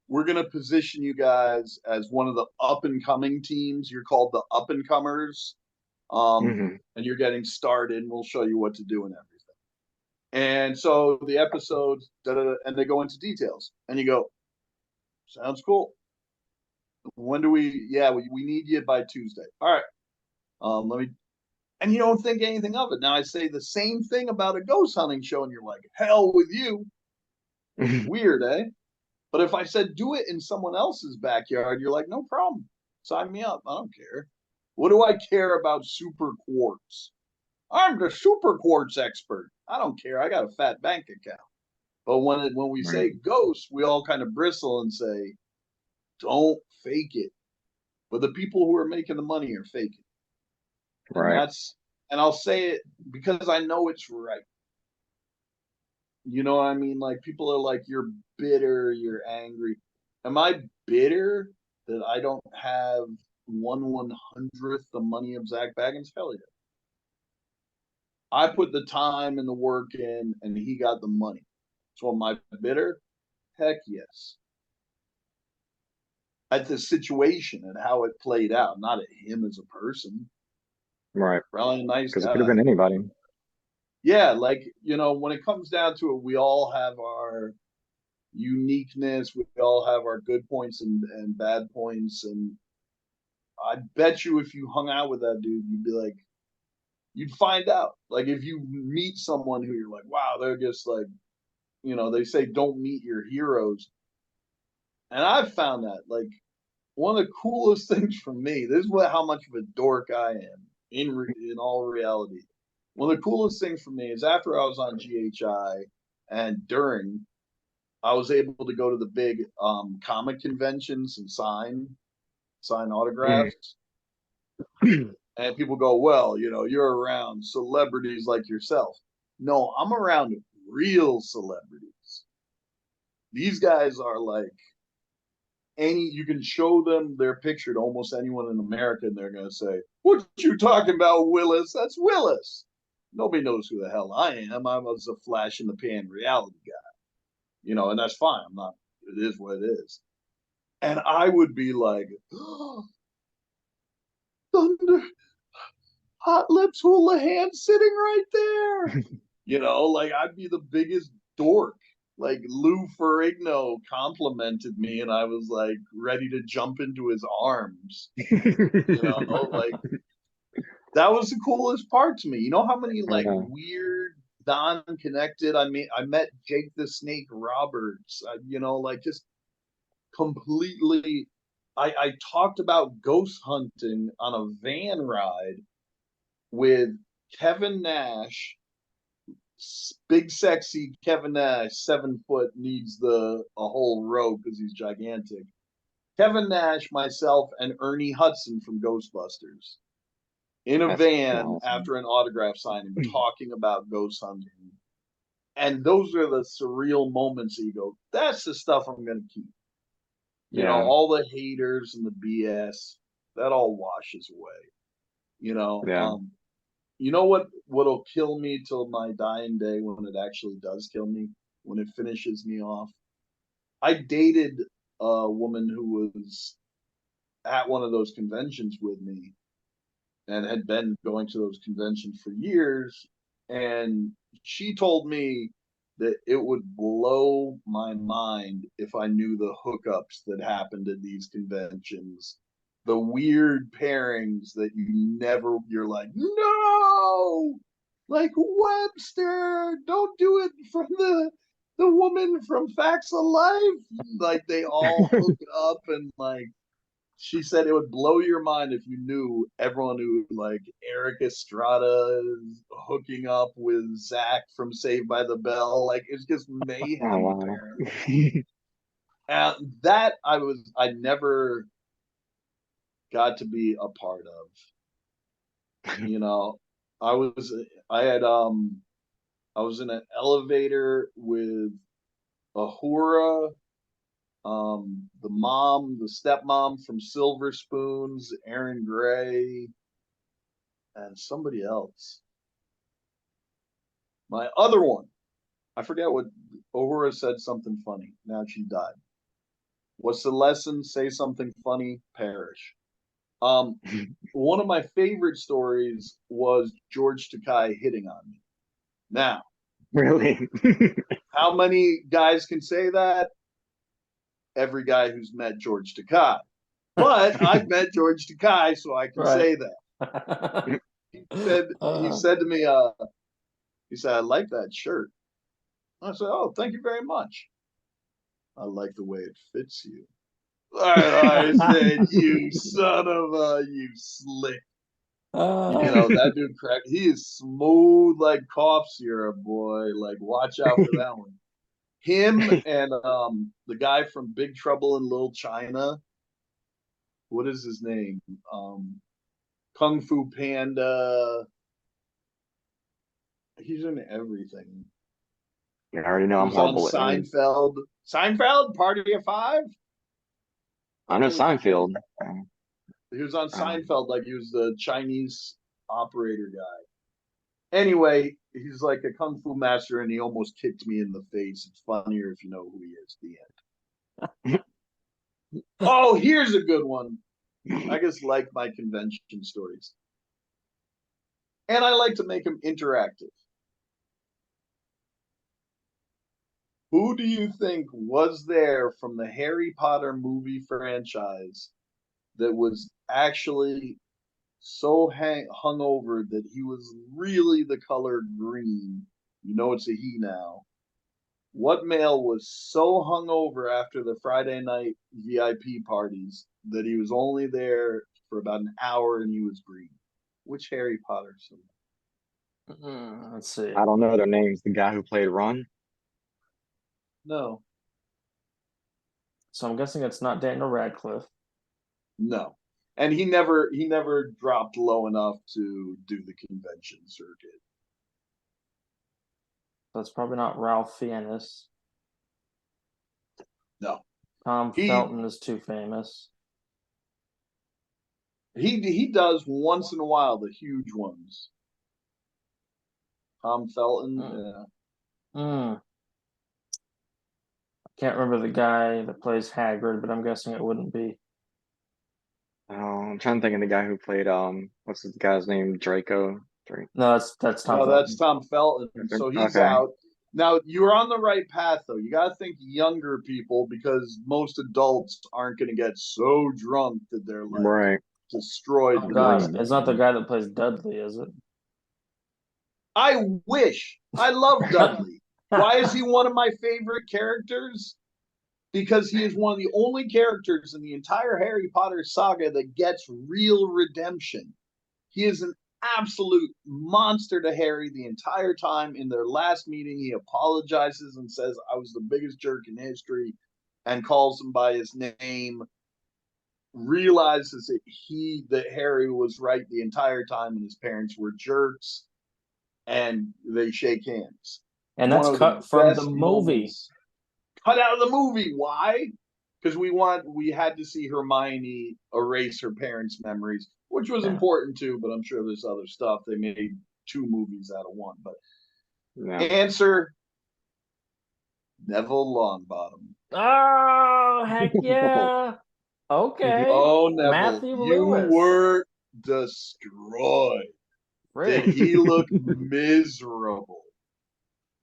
We're going to position you guys as one of the up and coming teams. You're called the up and comers. And you're getting started, and we'll show you what to do and everything. And so the episodes, and they go into details, and you go, sounds cool. When do we? Yeah, we need you by Tuesday. All right. Let me. And you don't think anything of it. Now I say the same thing about a ghost hunting show, and you're like, hell with you. Weird, eh? But if I said do it in someone else's backyard, you're like, no problem. Sign me up. I don't care. What do I care about super quartz? I'm the super quartz expert. I don't care. I got a fat bank account. But when we say ghosts, we all kind of bristle and say, don't fake it. But the people who are making the money are faking. And and I'll say it because I know it's right. You know what I mean? Like people are like, you're bitter, you're angry. Am I bitter that I don't have 1/100th the money of Zach Baggins? Hell yeah. I put the time and the work in, and he got the money. So am I bitter? Heck yes. At the situation and how it played out, not at him as a person. Right. Probably a nice guy. Because it could have been anybody. Yeah, like, you know, when it comes down to it, we all have our uniqueness. We all have our good points and bad points. And I bet you if you hung out with that dude, you'd be like, you'd find out. Like if you meet someone who you're like, wow, they're just like, you know, they say don't meet your heroes. And I've found that like one of the coolest things for me, this is how much of a dork I am in all reality. One of the coolest things for me is after I was on GHI and during, I was able to go to the big comic conventions and sign autographs. And people go, well, you know, you're around celebrities like yourself. No, I'm around real celebrities. These guys are like you can show them their picture to almost anyone in America, and they're going to say, what you talking about, Willis? That's Willis. Nobody knows who the hell I am. I was a flash in the pan reality guy, you know, and that's fine. I'm not, it is what it is. And I would be like, oh, Thunder, Hot Lips Houlihan sitting right there. You know, like I'd be the biggest dork. Like Lou Ferrigno complimented me, and I was like ready to jump into his arms. You know, like that was the coolest part to me. You know how many like weird, non-connected. I mean, I met Jake the Snake Roberts. You know, like just completely. I talked about ghost hunting on a van ride with Kevin Nash, big sexy Kevin Nash, 7 foot, needs a whole row because he's gigantic. Kevin Nash, myself, and Ernie Hudson from Ghostbusters in a van awesome. After an autograph signing, talking about ghost hunting. And those are the surreal moments that you go, that's the stuff I'm going to keep. You know, all the haters and the BS, that all washes away. You know, you know what'll kill me till my dying day when it actually does kill me, when it finishes me off? I dated a woman who was at one of those conventions with me and had been going to those conventions for years. And she told me, that it would blow my mind if I knew the hookups that happened at these conventions. The weird pairings that you're like, no, like Webster, don't do it from the woman from Facts of Life. Like they all hook up and like she said it would blow your mind if you knew everyone who like Eric Estrada is hooking up with Zach from Saved by the Bell. Like it's just mayhem Oh wow. apparently. And that I never got to be a part of. You know, I was I had I was in an elevator with Ahura, the stepmom from Silver Spoons, Aaron Gray, and somebody else. My other one, I forget what Ahura said something funny. Now she died. What's the lesson? Say something funny, perish. One of my favorite stories was George Takei hitting on me. Now, Really? how many guys can say that? Every guy who's met George Takei. But I've met George Takei, so I can say that. He said to me, he said, I like that shirt. I said, oh, thank you very much. I like the way it fits you. I said, you son of a, you slick. You know, that dude cracked. He is smooth like cough syrup, boy. Like, watch out for that one. Him and the guy from Big Trouble in Little China. What is his name? Kung Fu Panda. He's in everything. You already know I'm He's on horrible at names. Seinfeld. Seinfeld, Party of Five. I know Seinfeld. He was on Seinfeld, like he was the Chinese operator guy. Anyway, he's like a kung fu master, and he almost kicked me in the face. It's funnier if you know who he is. The end. Oh, here's a good one. I just like my convention stories, and I like to make them interactive. Who do you think was there from the Harry Potter movie franchise that was actually so hungover that he was really the color green? You know it's a he now. What male was so hungover after the Friday night VIP parties that he was only there for about an hour and he was green? Which Harry Potter? Let's see. I don't know their names. The guy who played Ron. No. So I'm guessing it's not Daniel Radcliffe. No. And he never dropped low enough to do the convention circuit. That's probably not Ralph Fiennes. No. Tom Felton is too famous. He does once in a while the huge ones. Tom Felton. I can't remember the guy that plays Hagrid, but I'm guessing it wouldn't be. Oh, I'm trying to think of the guy who played what's the guy's name? Draco. No, that's Tom. No, Felton. that's Tom Felton. So he's out. Now you're on the right path, though. You got to think younger people because most adults aren't going to get so drunk that they're like destroyed. Oh God, it's not the guy that plays Dudley, is it? I wish. I love Dudley. Why is he one of my favorite characters? Because he is one of the only characters in the entire Harry Potter saga that gets real redemption. He is an absolute monster to Harry the entire time. In their last meeting, he apologizes and says, I was the biggest jerk in history, and calls him by his name. Realizes that Harry was right the entire time and his parents were jerks, and they shake hands. And that's cut from the movie. Cut out of the movie. Why? Because we had to see Hermione erase her parents' memories, which was important too, but I'm sure there's other stuff. They made 2 movies out of one. But answer, Neville Longbottom. Oh, heck yeah. Okay. Oh, Neville, Matthew Lewis. You were destroyed. Really? Did he look miserable?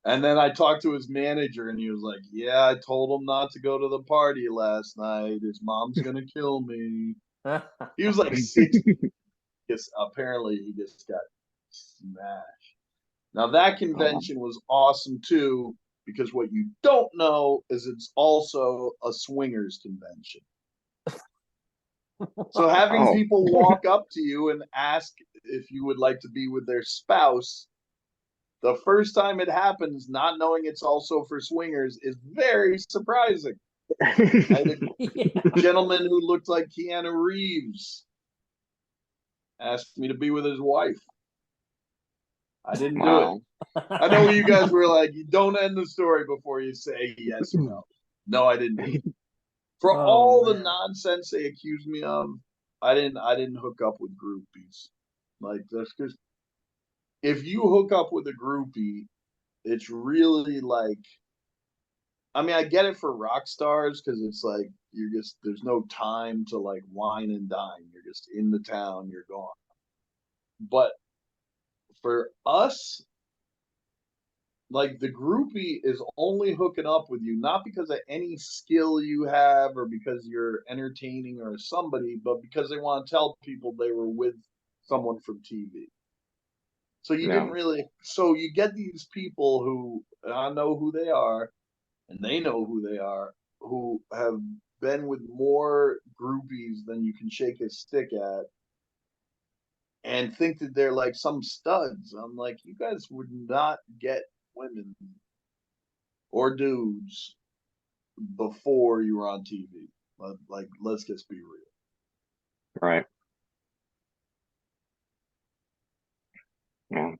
And then I talked to his manager, and he was like, "Yeah, I told him not to go to the party last night. His mom's gonna kill me." He was like 60. Yes, apparently he just got smashed. Now that convention was awesome too, because what you don't know is it's also a swingers convention. So having people walk up to you and ask if you would like to be with their spouse, the first time it happens, not knowing it's also for swingers, is very surprising. I had a gentleman who looked like Keanu Reeves asked me to be with his wife. I didn't do it. I know you guys were like, you don't end the story before you say yes or no. No, I didn't do it. For all the nonsense they accused me of, I didn't hook up with groupies. Like, that's just, if you hook up with a groupie, it's really like, I mean, I get it for rock stars because it's like there's no time to like wine and dine. You're just in the town, you're gone. But for us, like, the groupie is only hooking up with you not because of any skill you have or because you're entertaining or somebody, but because they want to tell people they were with someone from TV. So you didn't really. So you get these people who, I know who they are, and they know who they are, who have been with more groupies than you can shake a stick at, and think that they're like some studs. I'm like, you guys would not get women or dudes before you were on TV. Like, let's just be real. Right. Yeah.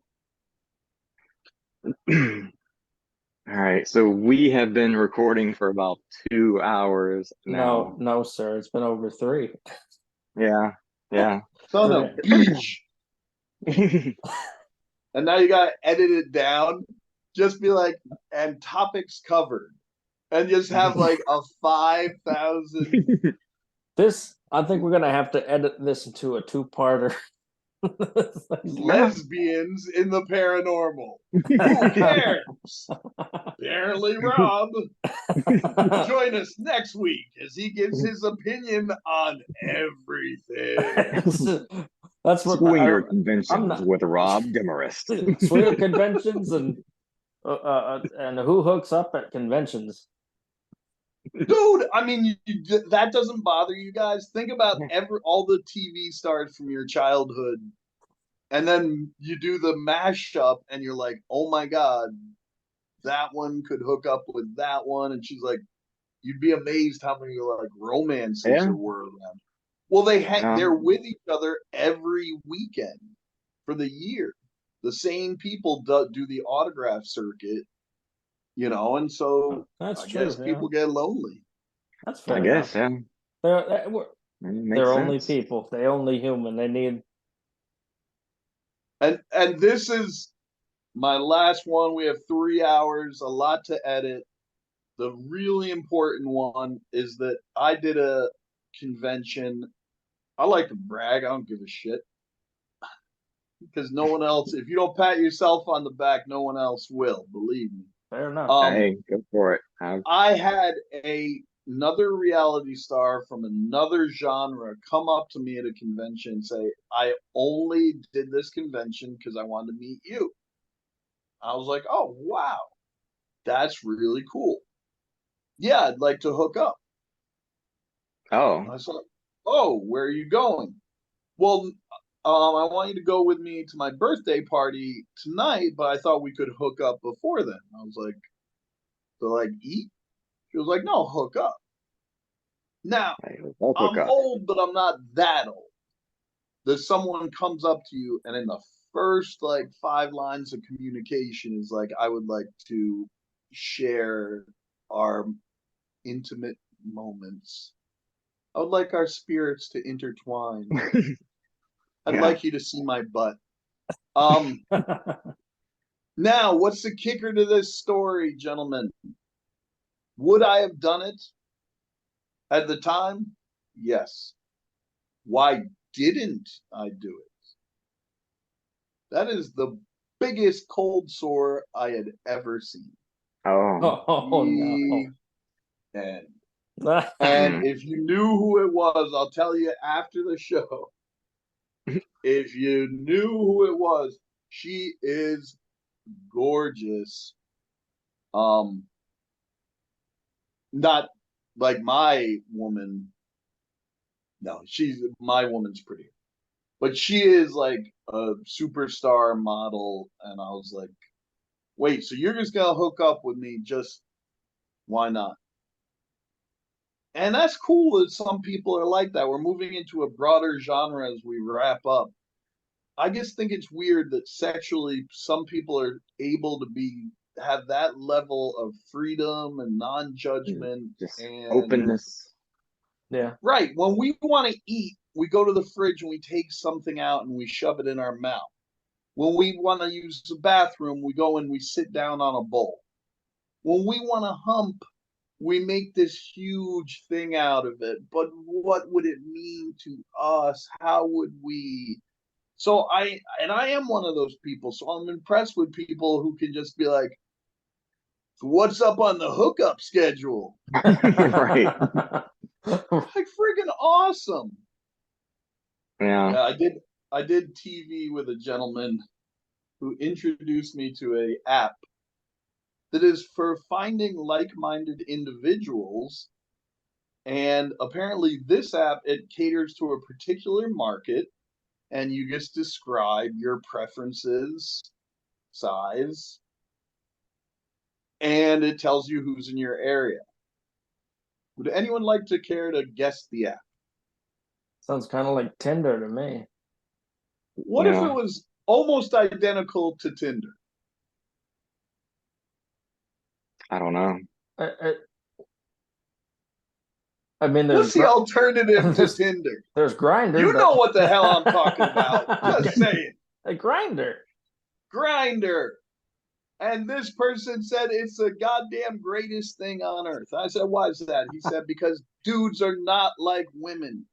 All right. So we have been recording for about 2 hours now. No, sir. It's been over 3. Yeah. Yeah. Son of a bitch. And now you gotta edit it down. Just be like, and topics covered. And just have like a 5,000. I think we're gonna have to edit this into a 2-parter. Lesbians in the paranormal. Who cares? Apparently, Rob. Join us next week as he gives his opinion on everything. That's what Swinger conventions with Robb Demarest. Swinger conventions and who hooks up at conventions. Dude, I mean, that doesn't bother you guys. Think about all the TV stars from your childhood, and then you do the mashup, and you're like, oh my god, that one could hook up with that one, and she's like, you'd be amazed how many like romances there were around. Well, they're with each other every weekend for the year. The same people do the autograph circuit. And so that's I true. guess people get lonely. That's fair. I guess, yeah. They're only people. They're only human. They need. And this is my last one. We have 3 hours, a lot to edit. The really important one is that I did a convention. I like to brag. I don't give a shit. Because no one else, if you don't pat yourself on the back, no one else will. Believe me. Fair enough. Hey, go for it. I had another reality star from another genre come up to me at a convention and say, I only did this convention because I wanted to meet you. I was like, oh, wow. That's really cool. Yeah, I'd like to hook up. Oh. I said, oh, where are you going? Well, I want you to go with me to my birthday party tonight, but I thought we could hook up before then. I was like, to like eat? She was like, no, hook up. Now, I'm old, but I'm not that old. That someone comes up to you and in the first like 5 lines of communication is like, I would like to share our intimate moments. I would like our spirits to intertwine. I'd like you to see my butt. Now, what's the kicker to this story, gentlemen? Would I have done it at the time? Yes. Why didn't I do it? That is the biggest cold sore I had ever seen. Oh, Oh no. And and if you knew who it was, I'll tell you after the show. If you knew who it was, she is gorgeous. Not like my woman. No, my woman's pretty. But she is like a superstar model, and I was like, wait, so you're just gonna hook up with me? Just why not? And that's cool that some people are like that. We're moving into a broader genre as we wrap up. I just think it's weird that sexually some people are able to have that level of freedom and non-judgment just and openness. Yeah. Right. When we want to eat, we go to the fridge and we take something out and we shove it in our mouth. When we want to use the bathroom, we go and we sit down on a bowl. When we want to hump, we make this huge thing out of it. But what would it mean to us? How would we? So I am one of those people. So I'm impressed with people who can just be like, what's up on the hookup schedule? Right. Like freaking awesome. Yeah. I did TV with a gentleman who introduced me to a app that is for finding like-minded individuals. And apparently this app, it caters to a particular market, and you just describe your preferences, size, and it tells you who's in your area. Would anyone like to care to guess the app? Sounds kind of like Tinder to me. What if it was almost identical to Tinder? I don't know. I mean, what's the alternative to Tinder? There's Grindr. You know what the hell I'm talking about. Just saying. A Grindr. Grindr. And this person said it's the goddamn greatest thing on earth. I said, why is that? He said, because dudes are not like women.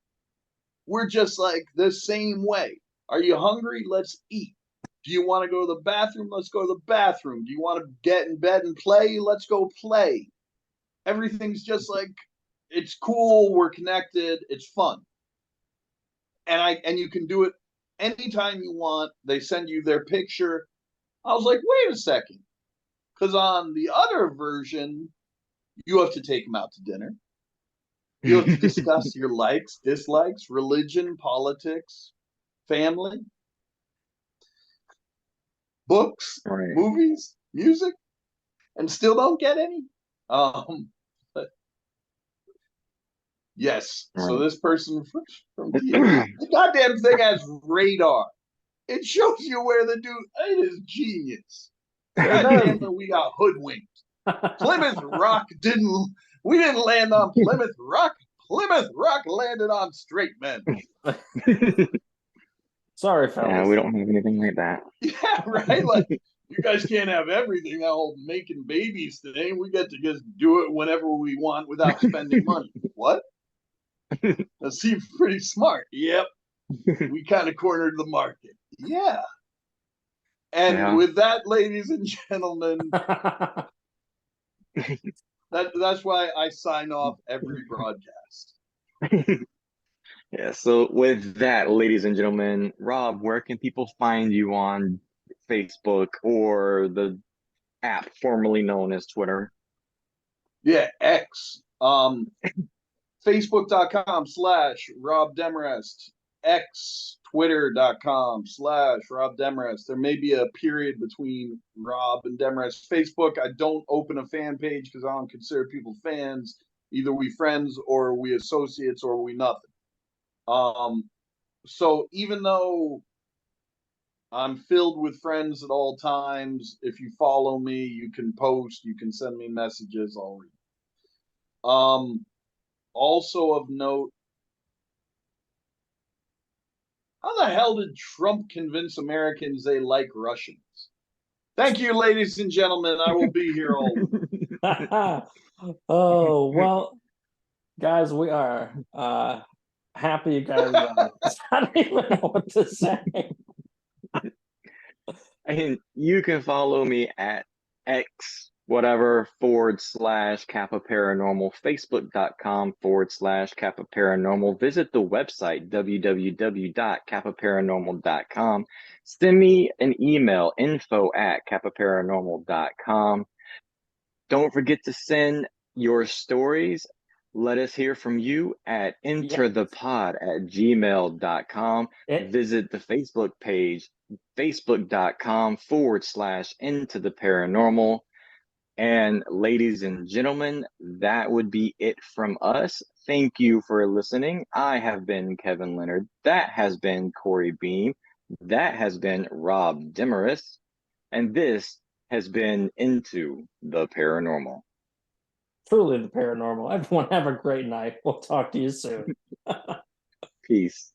We're just like the same way. Are you hungry? Let's eat. Do you want to go to the bathroom? Let's go to the bathroom. Do you want to get in bed and play? Let's go play. Everything's just like, it's cool. We're connected. It's fun. And you can do it anytime you want. They send you their picture. I was like, wait a second. Because on the other version, you have to take them out to dinner. You have to discuss your likes, dislikes, religion, politics, family, books, Right. movies, music, and still don't get any. But yes. Right. So this person from the goddamn thing has radar. It shows you where the dude. It is genius. God damn it, we got hoodwinked. Plymouth Rock we didn't land on Plymouth Rock. Plymouth Rock landed on straight men. Sorry, fellas. Yeah, we don't have anything like that. Yeah, right? Like, you guys can't have everything. That whole making babies today. We get to just do it whenever we want without spending money. What? That seems pretty smart. Yep. We kind of cornered the market. Yeah. And with that, ladies and gentlemen, that's why I sign off every broadcast. Yeah, so with that, ladies and gentlemen, Rob, where can people find you on Facebook or the app formerly known as Twitter? Yeah, X. Facebook.com/Robb Demarest. X, Twitter.com/Robb Demarest. There may be a period between Rob and Demarest. Facebook, I don't open a fan page because I don't consider people fans. Either we friends or we associates or we nothing. So even though I'm filled with friends at all times, if you follow me, you can post, you can send me messages, I'll read. Also of note, how the hell did Trump convince Americans they like Russians? Thank you, ladies and gentlemen. I will be here all week. Oh, well, guys, we are happy you guys. I don't even know what to say. And you can follow me at X whatever / Kappa Paranormal, Facebook.com / Kappa Paranormal. Visit the website www.kappaparanormal.com. Send me an email, info@kappaparanormal.com. Don't forget to send your stories. Let us hear from you at IntoThePod@gmail.com. It, Visit the Facebook page, facebook.com / IntoTheParanormal. And ladies and gentlemen, that would be it from us. Thank you for listening. I have been Kevin Leonard. That has been Corey Beam. That has been Robb Demarest. And this has been Into the Paranormal. truly the paranormal. Everyone have a great night. We'll talk to you soon. Peace.